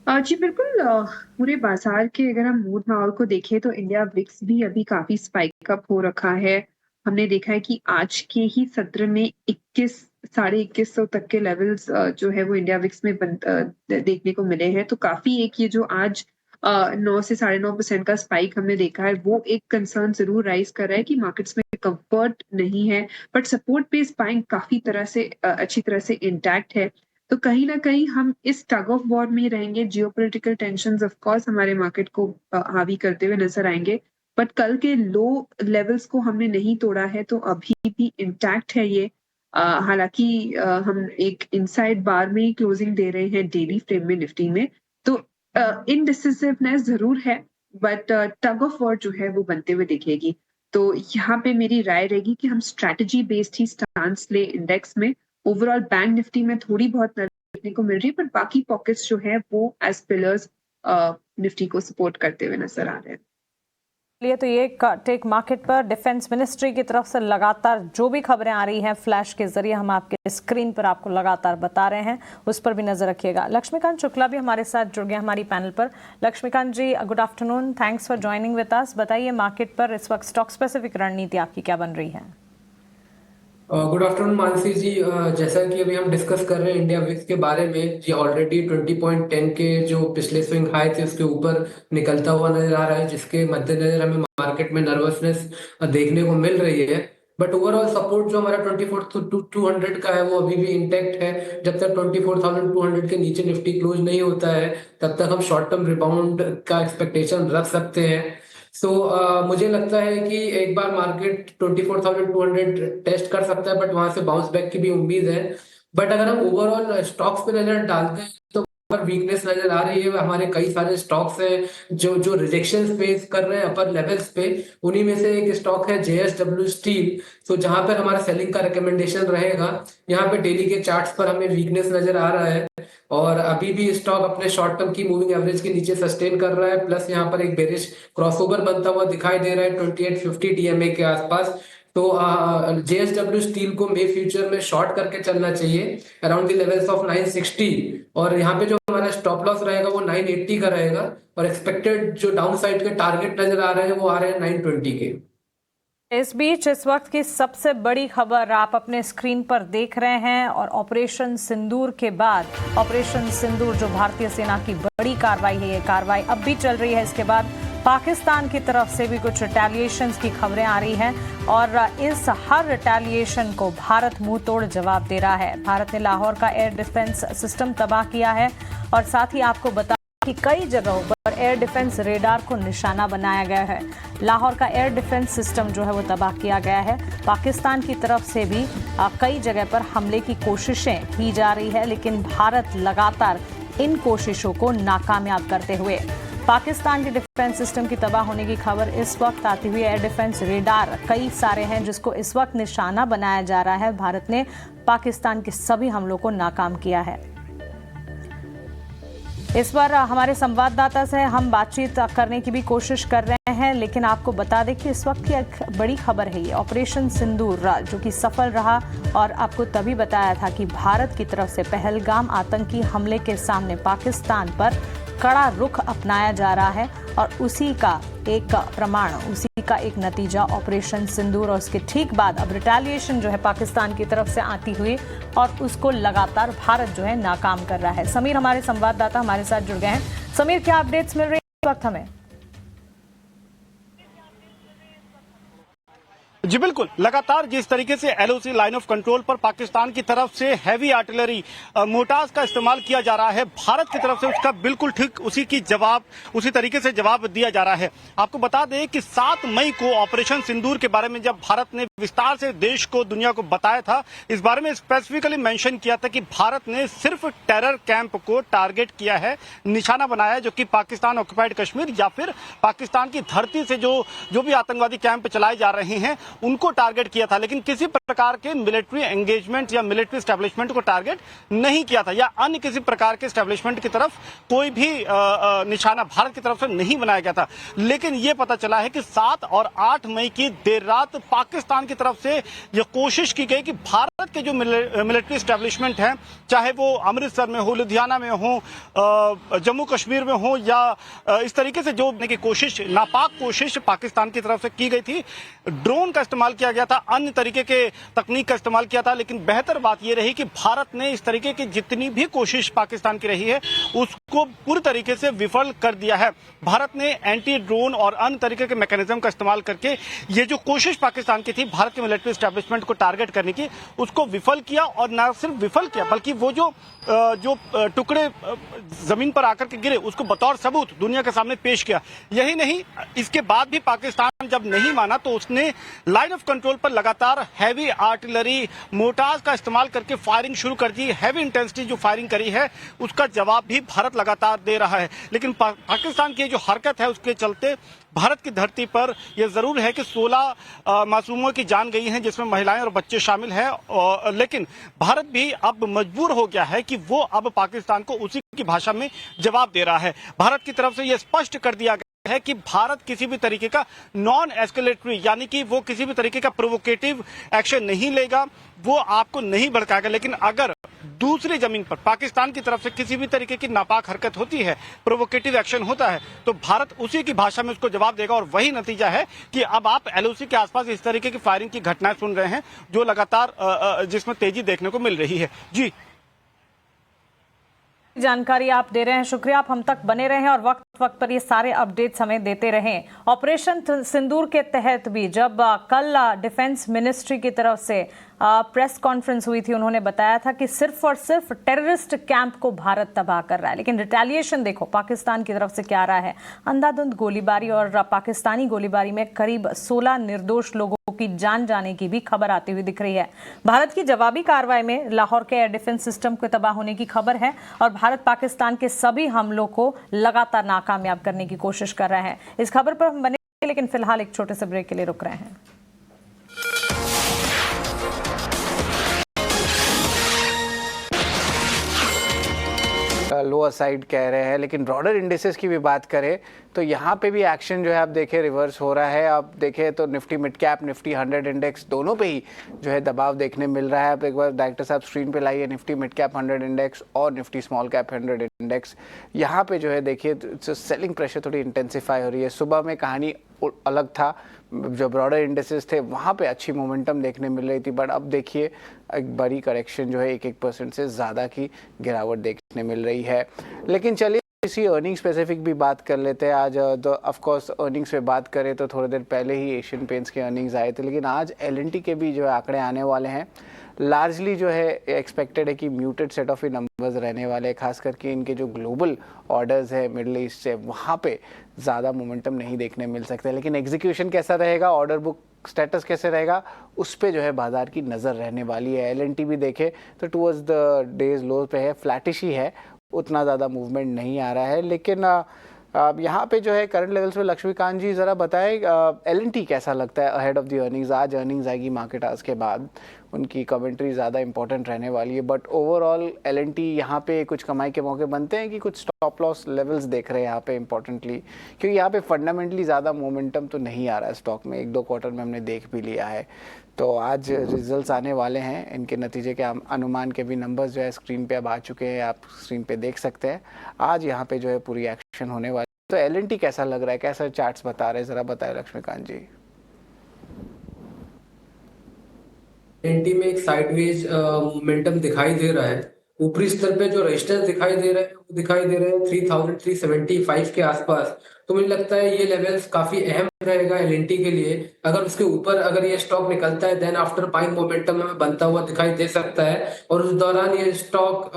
जी बिल्कुल। पूरे बाजार के अगर हम मूड माहौल को देखें तो इंडिया विक्स भी अभी काफी स्पाइक अप हो रखा है। हमने देखा है कि आज के ही सत्र में 21,500 तक के लेवल्स जो है वो इंडिया विक्स में देखने को मिले हैं। तो काफी एक ये जो आज 9 से 9.5% का स्पाइक हमने देखा है, वो एक कंसर्न जरूर राइज कर रहा है कि मार्केट्स में कंफर्ट नहीं है, बट सपोर्ट बेस्ड बाइंग काफी तरह से अच्छी तरह से इंटैक्ट है। तो कहीं ना कहीं हम इस टग ऑफ वॉर में ही रहेंगे। जियोपॉलिटिकल टेंशंस ऑफ कोर्स हमारे मार्केट को हावी करते हुए नजर आएंगे, बट कल के लो लेवल्स को हमने नहीं तोड़ा है, तो अभी भी इंटैक्ट है ये। हालांकि हम एक इनसाइड बार में ही क्लोजिंग दे रहे हैं डेली फ्रेम में निफ्टी में, तो इनडिसिसिवनेस जरूर है, बट टग ऑफ वॉर जो है वो बनते हुए दिखेगी। तो यहाँ पे मेरी राय रहेगी कि हम स्ट्रैटेजी बेस्ड ही स्टांस ले इंडेक्स में, ओवरऑल बैंक निफ्टी में थोड़ी बहुत नरमी देखने को मिल रही है, पर बाकी पॉकेट्स जो है वो एज पिलर्स निफ्टी को सपोर्ट करते हुए नजर आ रहे हैं। लिए तो ये टेक मार्केट पर डिफेंस मिनिस्ट्री की तरफ से लगातार जो भी खबरें आ रही हैं फ्लैश के जरिए हम आपके स्क्रीन पर आपको लगातार बता रहे हैं, उस पर भी नजर रखिएगा। लक्ष्मीकांत शुक्ला भी हमारे साथ जुड़ गए हमारी पैनल पर। Laxmikant ji, good afternoon, thanks for joining with us. बताइए मार्केट पर इस वक्त स्टॉक स्पेसिफिक रणनीति आपकी क्या बन रही है? गुड आफ्टरनून मानसी जी। जैसा कि अभी हम डिस्कस कर रहे हैं इंडिया विक्स के बारे में, जी ऑलरेडी 20.10 के जो पिछले स्विंग हाई थे उसके ऊपर निकलता हुआ नजर आ रहा है, जिसके मद्देनजर हमें मार्केट में नर्वसनेस देखने को मिल रही है। बट ओवरऑल सपोर्ट जो हमारा 24,200 का है वो अभी भी इंटैक्ट है। जब तक 24,200 के नीचे निफ्टी क्लोज नहीं होता है तब तक हम शॉर्ट टर्म रिबाउंड का एक्सपेक्टेशन रख सकते हैं। मुझे लगता है कि एक बार मार्केट 24,200 टेस्ट कर सकता है, बट वहां से बाउंस बैक की भी उम्मीद है। बट अगर हम ओवरऑल स्टॉक्स पे नजर डालते हैं तो पर वीकनेस नजर आ रही है। हमारे कई सारे स्टॉक्स हैं जो रिजेक्शन फेस कर रहे हैं अपर लेवल्स पे। उन्हीं में से एक स्टॉक है JSW स्टील। तो जहां पर हमारा सेलिंग का रिकमेंडेशन रहेगा, यहाँ पे डेली के चार्ट्स पर हमें वीकनेस नजर आ रहा है और अभी भी स्टॉक अपने शॉर्ट टर्म की मूविंग एवरेज के नीचे सस्टेन कर रहा है। प्लस यहाँ पर एक बेरिश क्रॉसओवर बनता हुआ दिखाई दे रहा है 2850 DMA के आसपास। तो JSW स्टील को मे फ्यूचर में शॉर्ट करके चलना चाहिए अराउंड द लेवल्स ऑफ 960, और यहाँ पे जो हमारा स्टॉप लॉस रहेगा वो 980 का रहेगा, और एक्सपेक्टेड जो डाउन साइड के टारगेट नजर आ रहे हैं वो आ रहे हैं 920 के। इस बीच इस वक्त की सबसे बड़ी खबर आप अपने स्क्रीन पर देख रहे हैं, और ऑपरेशन सिंदूर के बाद ऑपरेशन सिंदूर जो भारतीय सेना की बड़ी कार्रवाई है, ये कार्रवाई अब भी चल रही है। इसके बाद पाकिस्तान की तरफ से भी कुछ रिटेलिएशंस की खबरें आ रही हैं, और इस हर रिटेलिएशन को भारत मुंह तोड़ जवाब दे रहा है। भारत ने लाहौर का एयर डिफेंस सिस्टम तबाह किया है, और साथ ही आपको बता कि कई जगहों पर एयर डिफेंस रेडार को निशाना बनाया गया है। लाहौर का एयर डिफेंस सिस्टम जो है वो तबाह किया गया है। पाकिस्तान की तरफ से भी कई जगह पर हमले की कोशिशें की जा रही है, लेकिन भारत लगातार इन कोशिशों को नाकामयाब करते हुए पाकिस्तान के डिफेंस सिस्टम की तबाह होने की खबर इस वक्त आती हुई। एयर डिफेंस रेडार कई सारे हैं जिसको इस वक्त निशाना बनाया जा रहा है। भारत ने पाकिस्तान के सभी हमलों को नाकाम किया है। इस पर हमारे संवाददाता से हम बातचीत करने की भी कोशिश कर रहे हैं, लेकिन आपको बता दें कि इस वक्त की एक बड़ी खबर है ये ऑपरेशन सिंदूर, जो कि सफल रहा, और आपको तभी बताया था कि भारत की तरफ से पहलगाम आतंकी हमले के सामने पाकिस्तान पर कड़ा रुख अपनाया जा रहा है, और उसी का एक प्रमाण, उसी का एक नतीजा ऑपरेशन सिंदूर, और उसके ठीक बाद अब रिटेलिएशन जो है पाकिस्तान की तरफ से आती हुई, और उसको लगातार भारत जो है नाकाम कर रहा है। समीर हमारे संवाददाता हमारे साथ जुड़ गए हैं। समीर, क्या अपडेट्स मिल रही है इस वक्त हमें? जी बिल्कुल, लगातार जिस तरीके से LOC लाइन ऑफ कंट्रोल पर पाकिस्तान की तरफ से हैवी आर्टिलरी मोर्टार्स का इस्तेमाल किया जा रहा है, भारत की तरफ से उसका बिल्कुल ठीक उसी तरीके से जवाब दिया जा रहा है। आपको बता दें कि 7 मई को ऑपरेशन सिंदूर के बारे में जब भारत ने विस्तार से देश को, दुनिया को बताया था, इस बारे में स्पेसिफिकली मेंशन किया था कि भारत ने सिर्फ टेरर कैंप को टारगेट किया है, निशाना बनाया है, जो कि पाकिस्तान ऑक्युपाइड कश्मीर या फिर पाकिस्तान की धरती से जो भी आतंकवादी कैंप चलाए जा रहे हैं उनको टारगेट किया था, लेकिन किसी प्रकार के मिलिट्री एंगेजमेंट या मिलिट्री एस्टेब्लिशमेंट को टारगेट नहीं किया था, या अन्य किसी प्रकार के एस्टेब्लिशमेंट की तरफ कोई भी निशाना भारत की तरफ से नहीं बनाया गया था। लेकिन यह पता चला है कि 7 और 8 मई की देर रात पाकिस्तान की तरफ से यह कोशिश की गई कि भारत के जो मिलिट्री एस्टेब्लिशमेंट हैं, चाहे वो अमृतसर में हो, लुधियाना में हो, जम्मू कश्मीर में हो, या इस तरीके से जो की कोशिश, नापाक कोशिश पाकिस्तान की तरफ से की गई थी। ड्रोन का इस्तेमाल किया गया था, अन्य तरीके के तकनीक का इस्तेमाल किया था, लेकिन बेहतर बात यह रही कि भारत ने इस तरीके की जितनी भी कोशिश पाकिस्तान की रही है उसको पूरी तरीके से विफल कर दिया है। भारत ने एंटी ड्रोन और अन्य तरीके के मैकेनिज्म का इस्तेमाल करके ये जो कोशिश पाकिस्तान की थी भारत के मिलिट्री एस्टेब्लिशमेंट को टारगेट करने की, उसको विफल किया, और न सिर्फ विफल किया बल्कि वो जो टुकड़े जमीन पर आकर के गिरे उसको बतौर सबूत दुनिया के सामने पेश किया। यही नहीं, इसके बाद भी पाकिस्तान पाकिस्तान जब नहीं माना तो उसने लाइन ऑफ कंट्रोल पर लगातार हैवी आर्टिलरी मोर्टार्स का इस्तेमाल करके फायरिंग शुरू कर दी। हैवी इंटेंसिटी जो फायरिंग करी है उसका जवाब भी भारत लगातार दे रहा है। लेकिन पाकिस्तान की जो हरकत है उसके चलते भारत की धरती पर यह जरूर है कि 16 मासूमों की जान गई हैं, जिसमें महिलाएं और बच्चे शामिल हैं। लेकिन भारत भी अब मजबूर हो गया है कि वो अब पाकिस्तान को उसी की भाषा में जवाब दे रहा है। भारत की तरफ से यह स्पष्ट कर दिया गया है कि भारत किसी भी तरीके का नॉन एस्केलेटरी यानी कि वो किसी भी तरीके का प्रोवोकेटिव एक्शन नहीं लेगा, वो आपको नहीं भड़काएगा। लेकिन अगर दूसरी जमीन पर पाकिस्तान की तरफ से किसी भी तरीके की नापाक हरकत होती है, प्रोवोकेटिव एक्शन होता है, तो भारत उसी की भाषा में उसको जवाब देगा। और वही नतीजा है कि अब आप एलओसी के आसपास इस तरीके की फायरिंग की घटनाएं सुन रहे हैं जो लगातार जिसमें तेजी देखने को मिल रही है। जी, जानकारी आप दे रहे हैं, शुक्रिया। आप हम तक बने रहें और वक्त वक्त पर ये सारे अपडेट्स हमें देते रहें। ऑपरेशन सिंदूर के तहत भी जब कल डिफेंस मिनिस्ट्री की तरफ से प्रेस कॉन्फ्रेंस हुई थी, उन्होंने बताया था कि सिर्फ और सिर्फ टेररिस्ट कैंप को भारत तबाह कर रहा है। लेकिन रिटेलिएशन देखो पाकिस्तान की तरफ से क्या आ रहा है। अंधाधुंध गोलीबारी और पाकिस्तानी गोलीबारी में करीब 16 निर्दोष लोगों की जान जाने की भी खबर आती हुई दिख रही है। भारत की जवाबी कार्रवाई में लाहौर के एयर डिफेंस सिस्टम को तबाह होने की खबर है और भारत पाकिस्तान के सभी हमलों को लगातार नाकामयाब करने की कोशिश कर रहा है। इस खबर पर हम बने, लेकिन फिलहाल एक छोटे से ब्रेक के लिए रुक रहे हैं। लोअर साइड कह रहे हैं, लेकिन ब्रॉडर इंडिसेस की भी बात करें तो यहाँ पे भी एक्शन जो है आप देखें रिवर्स हो रहा है। आप देखें तो Nifty mid cap, Nifty 100 index दोनों पे ही जो है दबाव देखने मिल रहा है। आप एक बार डायरेक्टर साहब स्क्रीन पे लाइए निफ्टी मिड कैप 100 इंडेक्स और निफ्टी स्मॉल कैप 100 इंडेक्स। यहाँ पे जो है देखिए तो सेलिंग प्रेशर थोड़ी इंटेंसिफाई हो रही है। सुबह में कहानी अलग था, जो ब्रॉडर इंडेसेस थे वहाँ पे अच्छी मोमेंटम देखने मिल रही थी, बट अब देखिए एक बड़ी करेक्शन जो है 1% से ज़्यादा की गिरावट देखने मिल रही है। लेकिन चलिए इसी अर्निंग स्पेसिफिक भी बात कर लेते हैं। आज तो ऑफ कोर्स अर्निंग्स पे बात करें तो थोड़ी देर पहले ही एशियन पेंट्स के अर्निंग्स आए थे, लेकिन आज एल&टी के भी जो है आंकड़े आने वाले हैं। लार्जली जो है एक्सपेक्टेड है कि म्यूटेड सेट ऑफ नंबर्स रहने वाले हैं, खास करके इनके जो ग्लोबल ऑर्डर्स है मिडल ईस्ट से, वहाँ पे ज़्यादा मोमेंटम नहीं देखने मिल सकता। लेकिन एग्जीक्यूशन कैसा रहेगा, ऑर्डर बुक स्टेटस कैसे रहेगा, उस पे जो है बाजार की नज़र रहने वाली है। एल&टी भी देखे तो टूवर्ड्स द डेज लो पे है, फ्लैटिश ही है, उतना ज़्यादा मूवमेंट नहीं आ रहा है। लेकिन यहाँ पे जो है करंट लेवल्स पे लक्ष्मीकांत जी ज़रा बताएं एल&टी कैसा लगता है अहेड ऑफ द अर्निंग्स। आज अर्निंग्स आएगी मार्केट आज के बाद, उनकी कमेंट्री ज़्यादा इंपॉर्टेंट रहने वाली है, बट ओवरऑल एल&टी यहाँ पे कुछ कमाई के मौके बनते हैं कि कुछ स्टॉप लॉस लेवल्स देख रहे हैं यहाँ पे इंपॉर्टेंटली, क्योंकि यहाँ पे फंडामेंटली ज़्यादा मोमेंटम तो नहीं आ रहा है स्टॉक में। 1-2 क्वार्टर में हमने देख भी लिया है। तो आज रिजल्ट्स आने वाले हैं, इनके नतीजे के अनुमान के भी नंबर्स जो है स्क्रीन पे अब आ चुके हैं, आप स्क्रीन पे देख सकते हैं। आज यहाँ पे जो है पूरी एक्शन होने वाली। तो एल&टी कैसा लग रहा है, कैसा चार्ट्स बता रहे हैं, ज़रा बताएं लक्ष्मीकांत जी। एल&टी में एक साइडवेज मोमेंटम दिखाई दे रहा है। ऊपरी स्तर पे जो रेजिस्टेंस दिखाई दे रहे हैं वो दिखाई दे रहे हैं 3375 के आसपास। तो मुझे लगता है ये लेवल्स काफी अहम रहेगा एल&टी के लिए। अगर उसके ऊपर अगर ये स्टॉक निकलता है देन आफ्टर बाइंग मोमेंटम हमें बनता हुआ दिखाई दे सकता है, और उस दौरान ये स्टॉक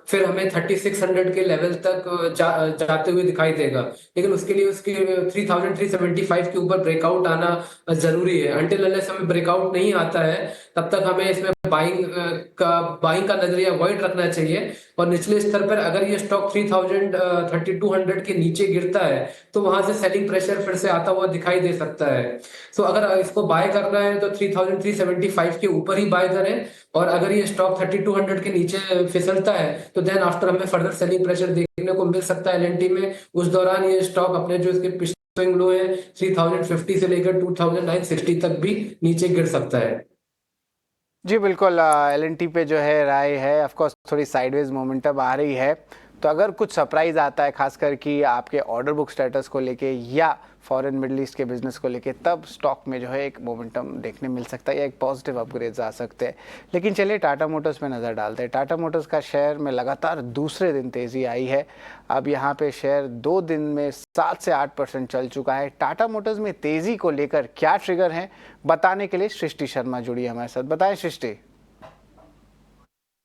फिर हमें 3600 के लेवल तक जाते हुए दिखाई देगा। लेकिन उसके लिए उसके 3375 के ऊपर ब्रेकआउट आना जरूरी है। अनटिल अनलेस हमें ब्रेकआउट नहीं आता है तब तक हमें इसमें बाइंग का नजरिया अवॉइड रखना चाहिए। और निचले स्तर पर अगर ये स्टॉक 3200 के नीचे गिरता है तो वहां से सेलिंग प्रेशर फिर से आता हुआ दिखाई दे सकता है। सो अगर इसको बाय करना है तो 3375 के ऊपर ही बाय करें, और अगर ये स्टॉक 3200 के नीचे फिसलता है तो देन आफ्टर हमें फर्दर सेलिंग प्रेशर देखने को मिल सकता है एल&टी में। उस दौरान ये स्टॉक अपने जो इसके पिछले स्विंग लो है 3050 से लेकर 2960 तक भी नीचे गिर सकता है। जी बिल्कुल, एल&टी पे जो है राय है, ऑफ कोर्स थोड़ी साइडवेज मोमेंटम आ रही है। तो अगर कुछ सरप्राइज आता है खासकर कि आपके ऑर्डर बुक स्टेटस को लेके या फॉरेन मिडल ईस्ट के बिजनेस को लेके, तब स्टॉक में जो है एक मोमेंटम देखने मिल सकता है या एक पॉजिटिव अपग्रेड्स आ सकते हैं। लेकिन चलिए टाटा मोटर्स पे नज़र डालते हैं। टाटा मोटर्स का शेयर में लगातार दूसरे दिन तेज़ी आई है। अब यहाँ पे शेयर 2 दिन में 7 से 8% चल चुका है। टाटा मोटर्स में तेज़ी को लेकर क्या ट्रिगर हैं बताने के लिए सृष्टि शर्मा जुड़ी है हमारे साथ। बताएं सृष्टि।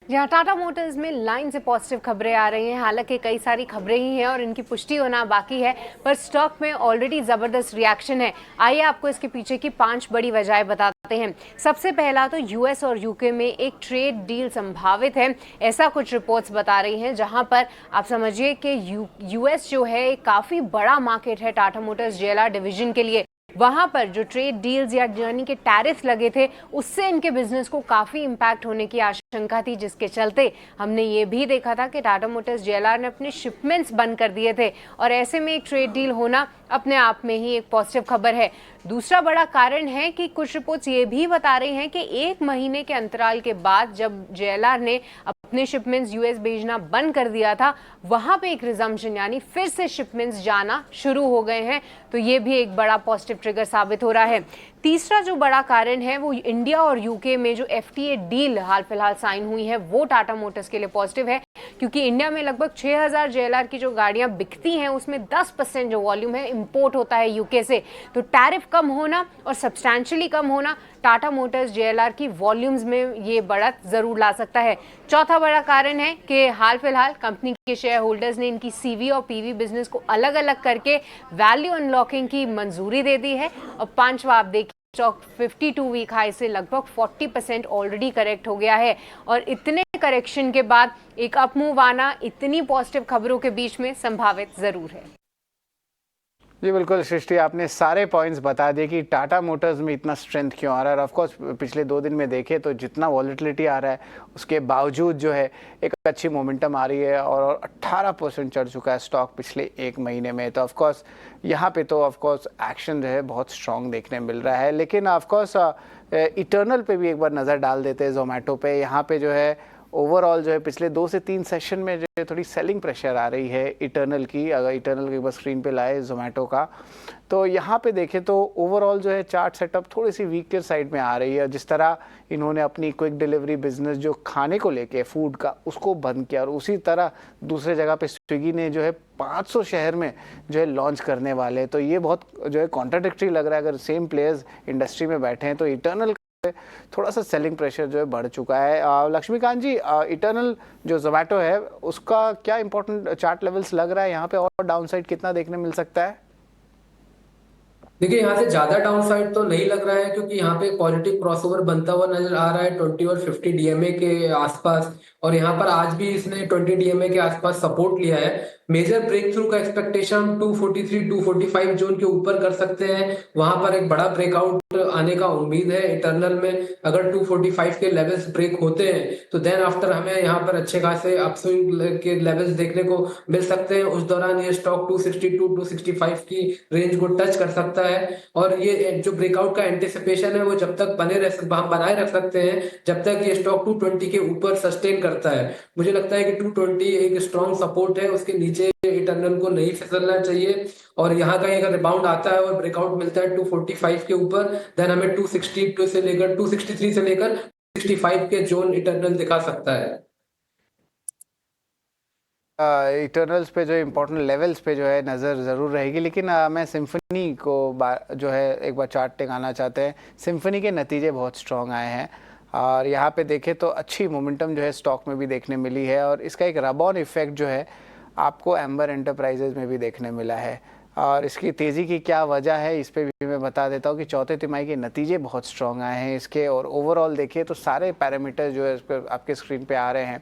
जहाँ टाटा मोटर्स में लाइन से पॉजिटिव खबरें आ रही हैं, हालांकि कई सारी खबरें ही हैं और इनकी पुष्टि होना बाकी है, पर स्टॉक में ऑलरेडी ज़बरदस्त रिएक्शन है। आइए आपको इसके पीछे की 5 बड़ी वजहें बताते हैं। सबसे पहला तो यूएस और यूके में एक ट्रेड डील संभावित है, ऐसा कुछ रिपोर्ट्स बता रही हैं, जहां पर आप समझिए कि यूएस जो है एक काफ़ी बड़ा मार्केट है टाटा मोटर्स JLR डिवीजन के लिए। वहां पर जो ट्रेड डील्स या यानी कि टैरिफ लगे थे, उससे इनके बिजनेस को काफ़ी इम्पैक्ट होने की आशंका थी, जिसके चलते हमने ये भी देखा था कि टाटा मोटर्स JLR ने अपने शिपमेंट्स बंद कर दिए थे, और ऐसे में एक ट्रेड डील होना अपने आप में ही एक पॉजिटिव खबर है। दूसरा बड़ा कारण है कि कुछ रिपोर्ट्स ये भी बता रही हैं कि 1 महीने के अंतराल के बाद जब JLR ने अपने शिपमेंट्स यूएस भेजना बंद कर दिया था, वहां पे एक रिजम्पशन यानी फिर से शिपमेंट्स जाना शुरू हो गए हैं, तो ये भी एक बड़ा पॉजिटिव ट्रिगर साबित हो रहा है। तीसरा जो बड़ा कारण है वो इंडिया और यूके में जो FTA डील हाल फिलहाल साइन हुई है, वो टाटा मोटर्स के लिए पॉजिटिव है, क्योंकि इंडिया में लगभग 6000 JLR की जो गाड़ियां बिकती हैं उसमें 10% जो वॉल्यूम है इंपोर्ट होता है यूके से। तो टैरिफ कम होना और सब्सटैंशियली कम होना टाटा मोटर्स JLR की वॉल्यूम्स में ये बढ़त जरूर ला सकता है। चौथा बड़ा कारण है कि हाल फिलहाल कंपनी के शेयर होल्डर्स ने इनकी CV और PV बिजनेस को अलग अलग करके वैल्यू अनलॉकिंग की मंजूरी दे दी है। और पांचवा आप देखिए, स्टॉक 52 वीक हाई से लगभग 40% ऑलरेडी करेक्ट हो गया है, और इतने करेक्शन के बाद एक अप मूव आना इतनी पॉजिटिव खबरों के बीच में संभावित जरूर है। जी बिल्कुल सृष्टि, आपने सारे पॉइंट्स बता दिए कि टाटा मोटर्स में इतना स्ट्रेंथ क्यों आ रहा है। ऑफ कोर्स पिछले 2 दिन में देखें तो जितना वॉलेटिलिटी आ रहा है उसके बावजूद जो है एक अच्छी मोमेंटम आ रही है, और 18% चढ़ चुका है स्टॉक पिछले 1 महीने में। तो ऑफ कोर्स यहाँ पे तो ऑफ कोर्स एक्शन जो है बहुत स्ट्रॉन्ग देखने मिल रहा है। लेकिन ऑफ कोर्स इटर्नल पे भी एक बार नज़र डाल देते हैं, जोमेटो पे। यहाँ पे जो है ओवरऑल जो है पिछले 2 से 3 सेशन में जो है थोड़ी सेलिंग प्रेशर आ रही है इटर्नल की। अगर इटर्नल की बस स्क्रीन पे लाए जोमेटो का, तो यहाँ पे देखें तो ओवरऑल जो है चार्ट सेटअप थोड़ी सी वीकर साइड में आ रही है। जिस तरह इन्होंने अपनी क्विक डिलीवरी बिजनेस जो खाने को लेके फूड का, उसको बंद किया, और उसी तरह दूसरे जगह पे स्विगी ने जो है 500 शहर में जो है लॉन्च करने वाले। तो ये बहुत जो है कॉन्ट्राडिक्टरी लग रहा है। अगर सेम प्लेयर्स इंडस्ट्री में बैठे हैं तो इटर्नल थोड़ा सा सेलिंग प्रेशर जो है बढ़ चुका है। लक्ष्मीकांत जी, इटर्नल जो जोमेटो है उसका क्या इंपॉर्टेंट चार्ट लेवल्स लग रहा है यहाँ पे, और डाउनसाइड कितना देखने मिल सकता है? देखिए, यहाँ से ज्यादा डाउनसाइड तो नहीं लग रहा है, क्योंकि यहाँ पे पॉजिटिव क्रॉसओवर बनता हुआ नजर आ रहा है 20 और 50 DMA के आसपास, और यहाँ पर आज भी इसने 20 DMA के आसपास सपोर्ट लिया है। मेजर ब्रेक थ्रू का एक्सपेक्टेशन 243-245 जोन के ऊपर कर सकते हैं, वहां पर एक बड़ा ब्रेकआउट आने का उम्मीद है इटर्नल में। अगर 245 के लेवल्स ब्रेक होते हैं तो देन आफ्टर हमें यहाँ पर अच्छे खासे अपस्विंग के लेवल्स देखने को मिल सकते हैं। उस दौरान ये स्टॉक 262-265 की रेंज को टच कर सकता है, और ये जो ब्रेकआउट का एंटिसिपेशन है वो जब तक बनाए रख सकते हैं जब तक ये स्टॉक 220 के ऊपर सस्टेन करता है। मुझे लगता है कि 220 एक स्ट्रॉन्ग सपोर्ट है, उसके नीचे इटर्नल को नहीं फिसलना चाहिए, और यहाँ का अगर रिबाउंड आता है और ब्रेकआउट मिलता है 245 के ऊपर, देन हमें 262 से लेकर 263 से लेकर 65 के जोन इटर्नल दिखा सकता है। इटर्नल्स पे जो इम्पोर्टेंट लेवल्स पे जो है नज़र ज़रूर रहेगी। लेकिन मैं सिम्फनी को जो है एक बार चार्ट टिकाना चाहते हैं। सिम्फनी के नतीजे बहुत स्ट्रॉन्ग आए हैं, और यहाँ पे देखें तो अच्छी मोमेंटम जो है स्टॉक में भी देखने मिली है, और इसका एक रबॉन इफेक्ट जो है आपको एम्बर एंटरप्राइजेज में भी देखने मिला है। और इसकी तेज़ी की क्या वजह है इस पे भी मैं बता देता हूँ कि चौथे तिमाही के नतीजे बहुत स्ट्रॉन्ग आए हैं इसके, और ओवरऑल देखिए तो सारे पैरामीटर जो है इस पर आपके स्क्रीन पे आ रहे हैं।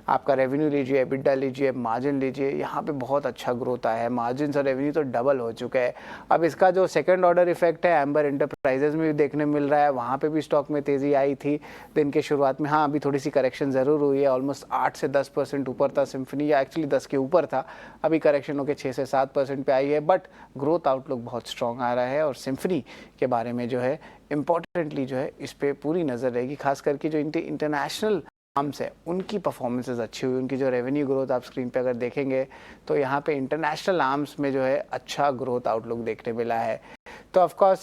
आपका रेवेन्यू लीजिए, एबिटा लीजिए, मार्जिन लीजिए, यहाँ पे बहुत अच्छा ग्रोथ आया है। मार्जिन और रेवेन्यू तो डबल हो चुका है। अब इसका जो सेकंड ऑर्डर इफेक्ट है एम्बर एंटरप्राइजेज में भी देखने मिल रहा है। वहाँ पे भी स्टॉक में तेज़ी आई थी दिन के शुरुआत में। हाँ, अभी थोड़ी सी करेक्शन ज़रूर हुई है, ऑलमोस्ट 8 से 10% ऊपर था सिम्फनी, या एक्चुअली 10 के ऊपर था, अभी करेक्शन होकर 6 से 7% पे आई है। बट ग्रोथ आउटलुक बहुत स्ट्रॉन्ग आ रहा है, और सिम्फनी के बारे में जो है इम्पॉर्टेंटली जो है इस पर पूरी नज़र रहेगी। खास करके जो इंटरनेशनल आर्म्स है उनकी परफॉर्मेंसेस अच्छी हुई, उनकी जो रेवेन्यू ग्रोथ आप स्क्रीन पे अगर देखेंगे तो यहाँ पे इंटरनेशनल आर्म्स में जो है अच्छा ग्रोथ आउटलुक देखने मिला है। तो ऑफ कोर्स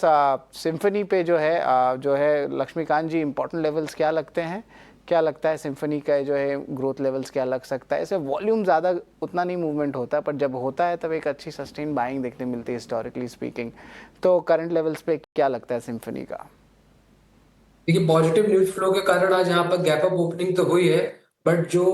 सिम्फनी पे जो है लक्ष्मीकांत जी, इंपॉर्टेंट लेवल्स क्या लगते हैं, क्या लगता है सिम्फनी का जो है ग्रोथ लेवल्स क्या लग सकता है? ऐसे वॉल्यूम ज़्यादा उतना नहीं मूवमेंट होता, पर जब होता है तब एक अच्छी सस्टेन बाइंग देखने मिलती है हिस्टोरिकली स्पीकिंग। तो करंट लेवल्स पे क्या लगता है सिम्फनी का? देखिए, पॉजिटिव न्यूज फ्लो के कारण आज यहाँ पर गैप अप ओपनिंग तो हुई है, बट जो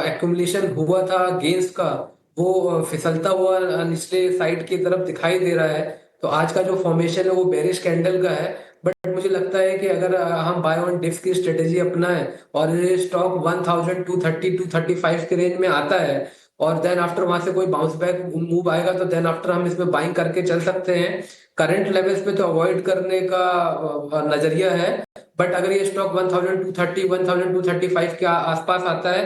एक्यूमुलेशन हुआ था गेंस का वो फिसलता हुआ निचले साइड की तरफ दिखाई दे रहा है। तो आज का जो फॉर्मेशन है वो बेरिश कैंडल का है, बट मुझे लगता है कि अगर हम बाय ऑन डिप्स की स्ट्रेटेजी अपनाएं और ये स्टॉक 1230 235 के रेंज में आता है और देन आफ्टर वहां से कोई बाउंस बैक मूव आएगा तो देन आफ्टर हम इसमें बाइंग करके चल सकते हैं। करंट लेवल्स पे तो अवॉइड करने का नजरिया है, बट अगर ये स्टॉक 1230 1235 के आसपास आता है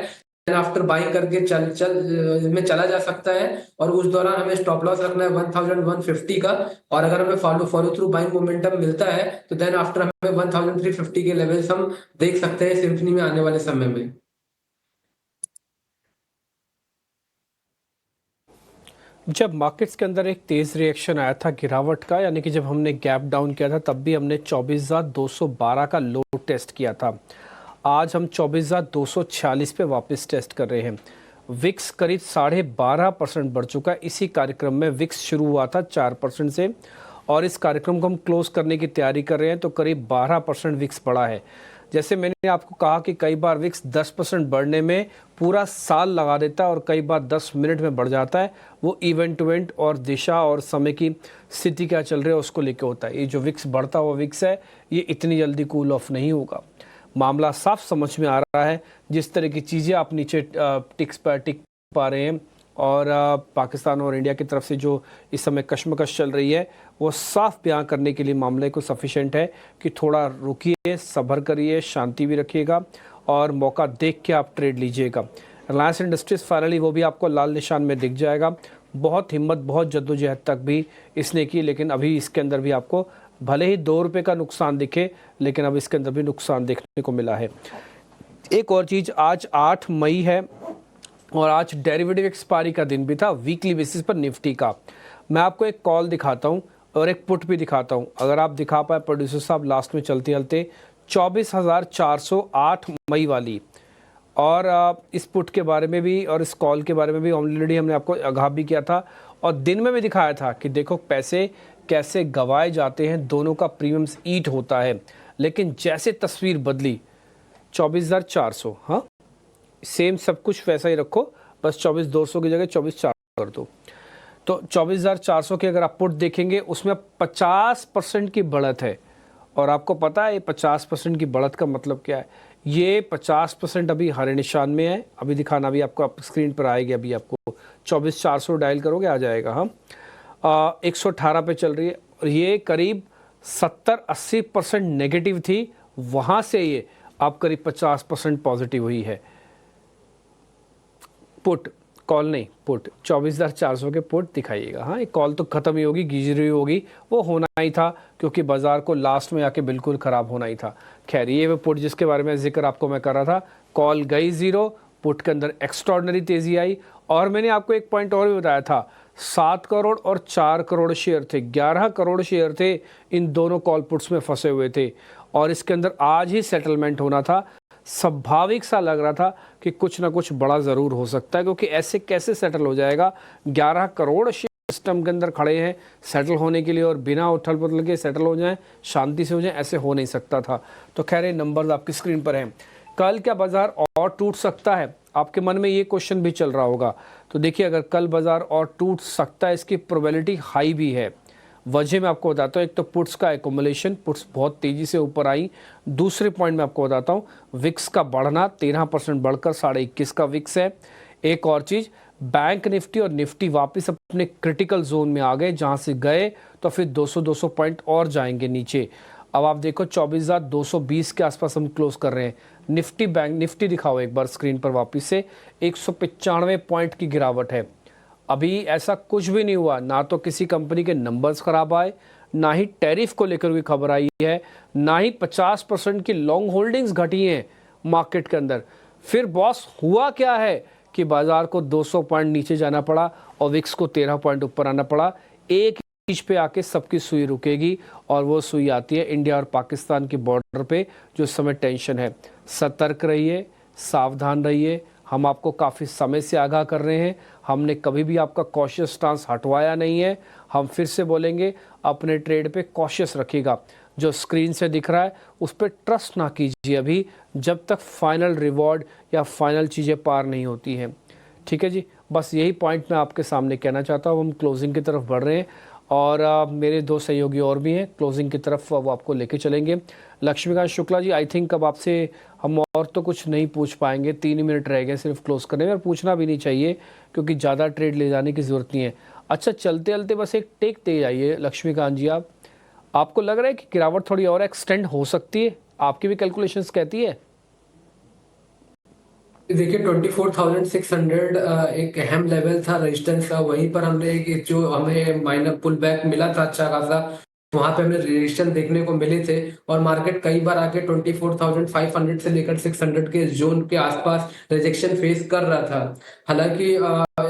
देन आफ्टर बाइंग करके चल में चला जा सकता है। और उस दौरान हमें स्टॉप लॉस रखना है 1150 का, और अगर हमें फॉलो थ्रू बाइंग मोमेंटम मिलता है तो देन आफ्टर हमें 1350 के लेवल्स हम देख सकते हैं सिम्फनी में आने वाले समय में। जब मार्केट्स के अंदर एक तेज़ रिएक्शन आया था गिरावट का, यानी कि जब हमने गैप डाउन किया था तब भी हमने 24,212 का लो टेस्ट किया था। आज हम 24,246 पे वापस टेस्ट कर रहे हैं। विक्स करीब 12.5% बढ़ चुका है। इसी कार्यक्रम में विक्स शुरू हुआ था 4% से और इस कार्यक्रम को हम क्लोज करने की तैयारी कर रहे हैं तो करीब 12% विक्स बढ़ा है। जैसे मैंने आपको कहा कि कई बार विक्स 10% बढ़ने में पूरा साल लगा देता है और कई बार 10 मिनट में बढ़ जाता है। वो इवेंट टू इवेंट और दिशा और समय की स्थिति क्या चल रही है उसको लेके होता है। ये जो विक्स बढ़ता हुआ विक्स है ये इतनी जल्दी कूल ऑफ नहीं होगा। मामला साफ समझ में आ रहा है। जिस तरह की चीज़ें आप नीचे टिक पा रहे हैं और पाकिस्तान और इंडिया की तरफ से जो इस समय कशमकश चल रही है वो साफ बयां करने के लिए मामले को सफिशेंट है कि थोड़ा रुकिए, सब्र करिए, शांति भी रखिएगा और मौका देख के आप ट्रेड लीजिएगा। रिलायंस इंडस्ट्रीज फाइनली वो भी आपको लाल निशान में दिख जाएगा। बहुत हिम्मत, बहुत जद्दोजहद तक भी इसने की, लेकिन अभी इसके अंदर भी आपको भले ही 2 रुपये का नुकसान दिखे लेकिन अब इसके अंदर भी नुकसान देखने को मिला है। एक और चीज़, आज 8 मई है और आज डेरिवेटिव एक्सपायरी का दिन भी था वीकली बेसिस पर निफ्टी का। मैं आपको एक कॉल दिखाता हूं और एक पुट भी दिखाता हूं, अगर आप दिखा पाए प्रोड्यूसर साहब लास्ट में चलते चलते 24,408 मई वाली। और इस पुट के बारे में भी और इस कॉल के बारे में भी ऑलरेडी हमने आपको आगाह भी किया था और दिन में भी दिखाया था कि देखो पैसे कैसे गंवाए जाते हैं, दोनों का प्रीमियम्स ईट होता है। लेकिन जैसे तस्वीर बदली 24,400, हाँ सेम सब कुछ वैसा ही रखो, बस 24,200 की जगह 24,400 कर दो। तो 24,400 के अगर आप पुट देखेंगे उसमें 50% की बढ़त है। और आपको पता है 50% की बढ़त का मतलब क्या है? ये 50% अभी हरे निशान में है। अभी दिखाना भी आपको स्क्रीन पर आएगी, अभी आपको 24,400 डायल करोगे आ जाएगा। हाँ 118 पे चल रही है और ये करीब 70-80% नेगेटिव थी, वहाँ से ये आप करीब 50% पॉजिटिव हुई है। पुट, कॉल नहीं पुट, 24,400 के पुट दिखाइएगा। हाँ एक कॉल तो ख़त्म ही होगी, गिजरी होगी, वो होना ही था क्योंकि बाजार को लास्ट में आके बिल्कुल ख़राब होना ही था। खैर ये वो पुट जिसके बारे में जिक्र आपको मैं कर रहा था, कॉल गई ज़ीरो, पुट के अंदर एक्स्ट्रॉर्डनरी तेज़ी आई। और मैंने आपको एक पॉइंट और भी बताया था, 7 करोड़ और 4 करोड़ शेयर थे, 11 करोड़ शेयर थे इन दोनों कॉल पुट्स में फंसे हुए थे और इसके अंदर आज ही सेटलमेंट होना था। स्वाभाविक सा लग रहा था कि कुछ ना कुछ बड़ा ज़रूर हो सकता है, क्योंकि ऐसे कैसे सेटल हो जाएगा? 11 करोड़ शेयर सिस्टम के अंदर खड़े हैं सेटल होने के लिए और बिना उथल पुथल के सेटल हो जाएं, शांति से हो जाएं, ऐसे हो नहीं सकता था। तो खैर ये नंबर्स आपकी स्क्रीन पर हैं। कल क्या बाजार और टूट सकता है? आपके मन में ये क्वेश्चन भी चल रहा होगा। तो देखिए अगर कल बाजार और टूट सकता है इसकी प्रोबेबिलिटी हाई भी है। वजह मैं आपको बताता हूँ, एक तो पुट्स का एकोमुलेशन, पुट्स बहुत तेज़ी से ऊपर आई। दूसरे पॉइंट में आपको बताता हूँ विक्स का बढ़ना, 13% बढ़कर 21.5 का विक्स है। एक और चीज़, बैंक निफ्टी और निफ्टी वापस अपने क्रिटिकल जोन में आ गए, जहाँ से गए तो फिर 200 पॉइंट और जाएंगे नीचे। अब आप देखो 24,220 के आसपास हम क्लोज कर रहे हैं। निफ्टी, बैंक निफ्टी दिखाओ एक बार स्क्रीन पर वापस से, 195 पॉइंट की गिरावट है। अभी ऐसा कुछ भी नहीं हुआ, ना तो किसी कंपनी के नंबर्स खराब आए, ना ही टैरिफ को लेकर कोई खबर आई है, ना ही 50% की लॉन्ग होल्डिंग्स घटी हैं मार्केट के अंदर। फिर बॉस हुआ क्या है कि बाजार को 200 पॉइंट नीचे जाना पड़ा और विक्स को 13 पॉइंट ऊपर आना पड़ा। एक चीज पे आके सबकी सुई रुकेगी और वो सुई आती है इंडिया और पाकिस्तान के बॉर्डर पे, जो इस समय टेंशन है। सतर्क रहिए, सावधान रहिए। हम आपको काफ़ी समय से आगाह कर रहे हैं, हमने कभी भी आपका कॉशियस स्टांस हटवाया नहीं है। हम फिर से बोलेंगे, अपने ट्रेड पे कॉशियस रखिएगा। जो स्क्रीन से दिख रहा है उस पर ट्रस्ट ना कीजिए, अभी जब तक फाइनल रिवॉर्ड या फाइनल चीज़ें पार नहीं होती हैं। ठीक है जी, बस यही पॉइंट मैं आपके सामने कहना चाहता हूँ। हम क्लोजिंग की तरफ बढ़ रहे हैं और मेरे दो सहयोगी और भी हैं क्लोजिंग की तरफ, वो आपको लेके चलेंगे। लक्ष्मीकांत शुक्ला जी, आई थिंक अब आपसे हम और तो कुछ नहीं पूछ पाएंगे, 3 मिनट रह गए सिर्फ क्लोज करने में, और पूछना भी नहीं चाहिए क्योंकि ज़्यादा ट्रेड ले जाने की ज़रूरत नहीं है। अच्छा, चलते चलते बस एक टेक दे जाइए लक्ष्मीकांत जी, आपको लग रहा है कि गिरावट थोड़ी और एक्सटेंड हो सकती है? आपकी भी कैलकुलेशंस कहती है? देखिए 24,600 एक अहम लेवल था रेजिस्टेंस का, वहीं पर हमने एक जो हमें माइनर पुल बैक मिला था अच्छा खासा, वहां पे हमें रेजिस्टेंस देखने को मिले थे और मार्केट कई बार आके 24,500 से लेकर 600 के जोन के आसपास रिजेक्शन फेस कर रहा था। हालांकि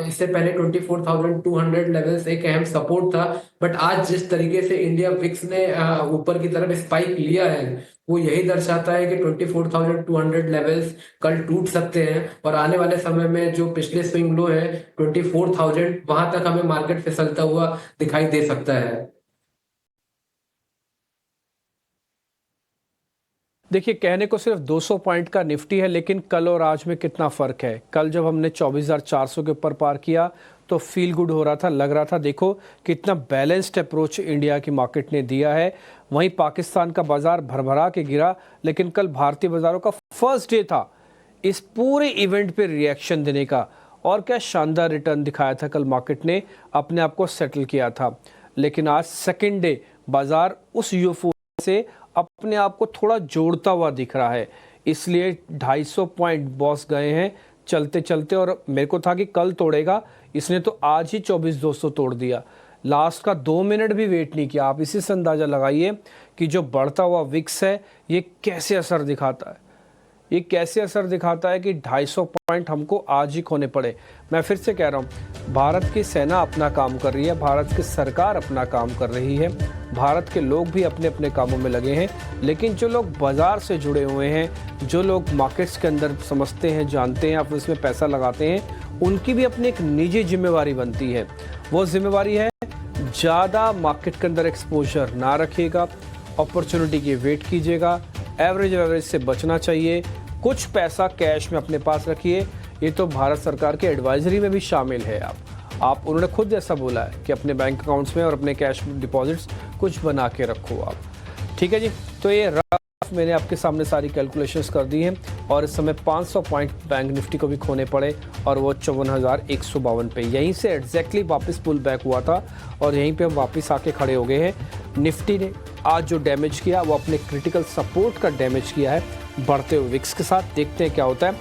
इससे पहले 24,200 लेवल्स एक अहम सपोर्ट था, बट आज जिस तरीके से इंडिया विक्स ने ऊपर की तरफ स्पाइक लिया है वो यही दर्शाता है कि 24,200 लेवल्स कल टूट सकते हैं और आने वाले समय में जो पिछले स्विंग लो है 24,000 वहां तक हमें मार्केट फिसलता हुआ दिखाई दे सकता है। देखिए, कहने को सिर्फ 200 पॉइंट का निफ्टी है, लेकिन कल और आज में कितना फ़र्क है। कल जब हमने 24,400 के ऊपर पार किया तो फील गुड हो रहा था, लग रहा था देखो कितना बैलेंस्ड अप्रोच इंडिया की मार्केट ने दिया है। वहीं पाकिस्तान का बाजार भरभरा के गिरा, लेकिन कल भारतीय बाजारों का फर्स्ट डे था इस पूरे इवेंट पे रिएक्शन देने का, और क्या शानदार रिटर्न दिखाया था कल मार्केट ने, अपने आप को सेटल किया था। लेकिन आज सेकेंड डे बाजार उस यूफोरिया से अपने आप को थोड़ा जोड़ता हुआ दिख रहा है, इसलिए 250 पॉइंट बॉस गए हैं चलते चलते, और मेरे को था कि कल तोड़ेगा, इसने तो आज ही 24,200 तोड़ दिया। लास्ट का 2 मिनट भी वेट नहीं किया। आप इसी से अंदाज़ा लगाइए कि जो बढ़ता हुआ विक्स है ये कैसे असर दिखाता है, ये कैसे असर दिखाता है कि 250 पॉइंट हमको आज ही खोने पड़े। मैं फिर से कह रहा हूँ, भारत की सेना अपना काम कर रही है, भारत की सरकार अपना काम कर रही है, भारत के लोग भी अपने अपने कामों में लगे हैं, लेकिन जो लोग बाज़ार से जुड़े हुए हैं, जो लोग मार्केट्स के अंदर समझते हैं, जानते हैं, आप इसमें पैसा लगाते हैं, उनकी भी अपनी एक निजी जिम्मेवारी बनती है। वो जिम्मेवारी है ज़्यादा मार्केट के अंदर एक्सपोजर ना रखिएगा, अपॉर्चुनिटी की वेट कीजिएगा, एवरेज से बचना चाहिए, कुछ पैसा कैश में अपने पास रखिए। ये तो भारत सरकार के एडवाइजरी में भी शामिल है। आप उन्होंने खुद ऐसा बोला है कि अपने बैंक अकाउंट्स में और अपने कैश डिपॉजिट्स कुछ बना के रखो आप। ठीक है जी, तो ये रफ मैंने आपके सामने सारी कैलकुलेशंस कर दी हैं, और इस समय 500 पॉइंट बैंक निफ्टी को भी खोने पड़े और वो 54,152 पे, यहीं से एग्जैक्टली वापस पुल बैक हुआ था और यहीं पे हम वापस आके खड़े हो गए हैं। निफ्टी ने आज जो डैमेज किया वो अपने क्रिटिकल सपोर्ट का डैमेज किया है बढ़ते हुए विक्स के साथ। देखते हैं क्या होता है।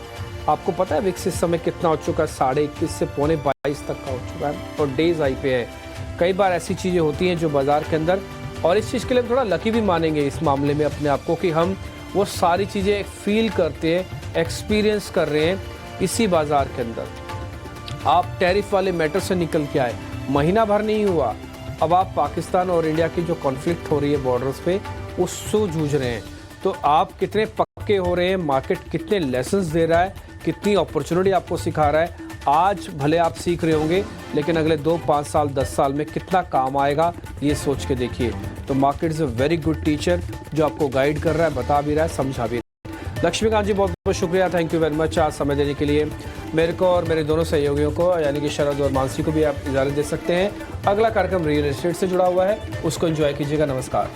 आपको पता है विक्स इस समय कितना हो चुका है? 21.5 से 22 तक का हो चुका है और डेज आई पे है। कई बार ऐसी चीज़ें होती हैं जो बाज़ार के अंदर, और इस चीज़ के लिए थोड़ा लकी भी मानेंगे इस मामले में अपने आप को कि हम वो सारी चीज़ें फील करते हैं, एक्सपीरियंस कर रहे हैं इसी बाज़ार के अंदर। आप टैरिफ वाले मैटर से निकल के आए, महीना भर नहीं हुआ, अब आप पाकिस्तान और इंडिया की जो कॉन्फ्लिक्ट हो रही है बॉर्डर्स पे उससे जूझ रहे हैं। तो आप कितने पक्के हो रहे हैं, मार्केट कितने लेसन्स दे रहा है, कितनी अपॉर्चुनिटी आपको सिखा रहा है। आज भले आप सीख रहे होंगे, लेकिन अगले 2, 5 साल, 10 साल में कितना काम आएगा ये सोच के देखिए। तो market is a very good teacher जो आपको गाइड कर रहा है, बता भी रहा है, समझा भी रहा है। लक्ष्मीकांत जी बहुत बहुत शुक्रिया, थैंक यू वेरी मच आज समय देने के लिए। मेरे को और मेरे दोनों सहयोगियों को यानी कि शरद और मानसी को भी आप इजाज़त दे सकते हैं। अगला कार्यक्रम रियल एस्टेट से जुड़ा हुआ है, उसको एंजॉय कीजिएगा। नमस्कार।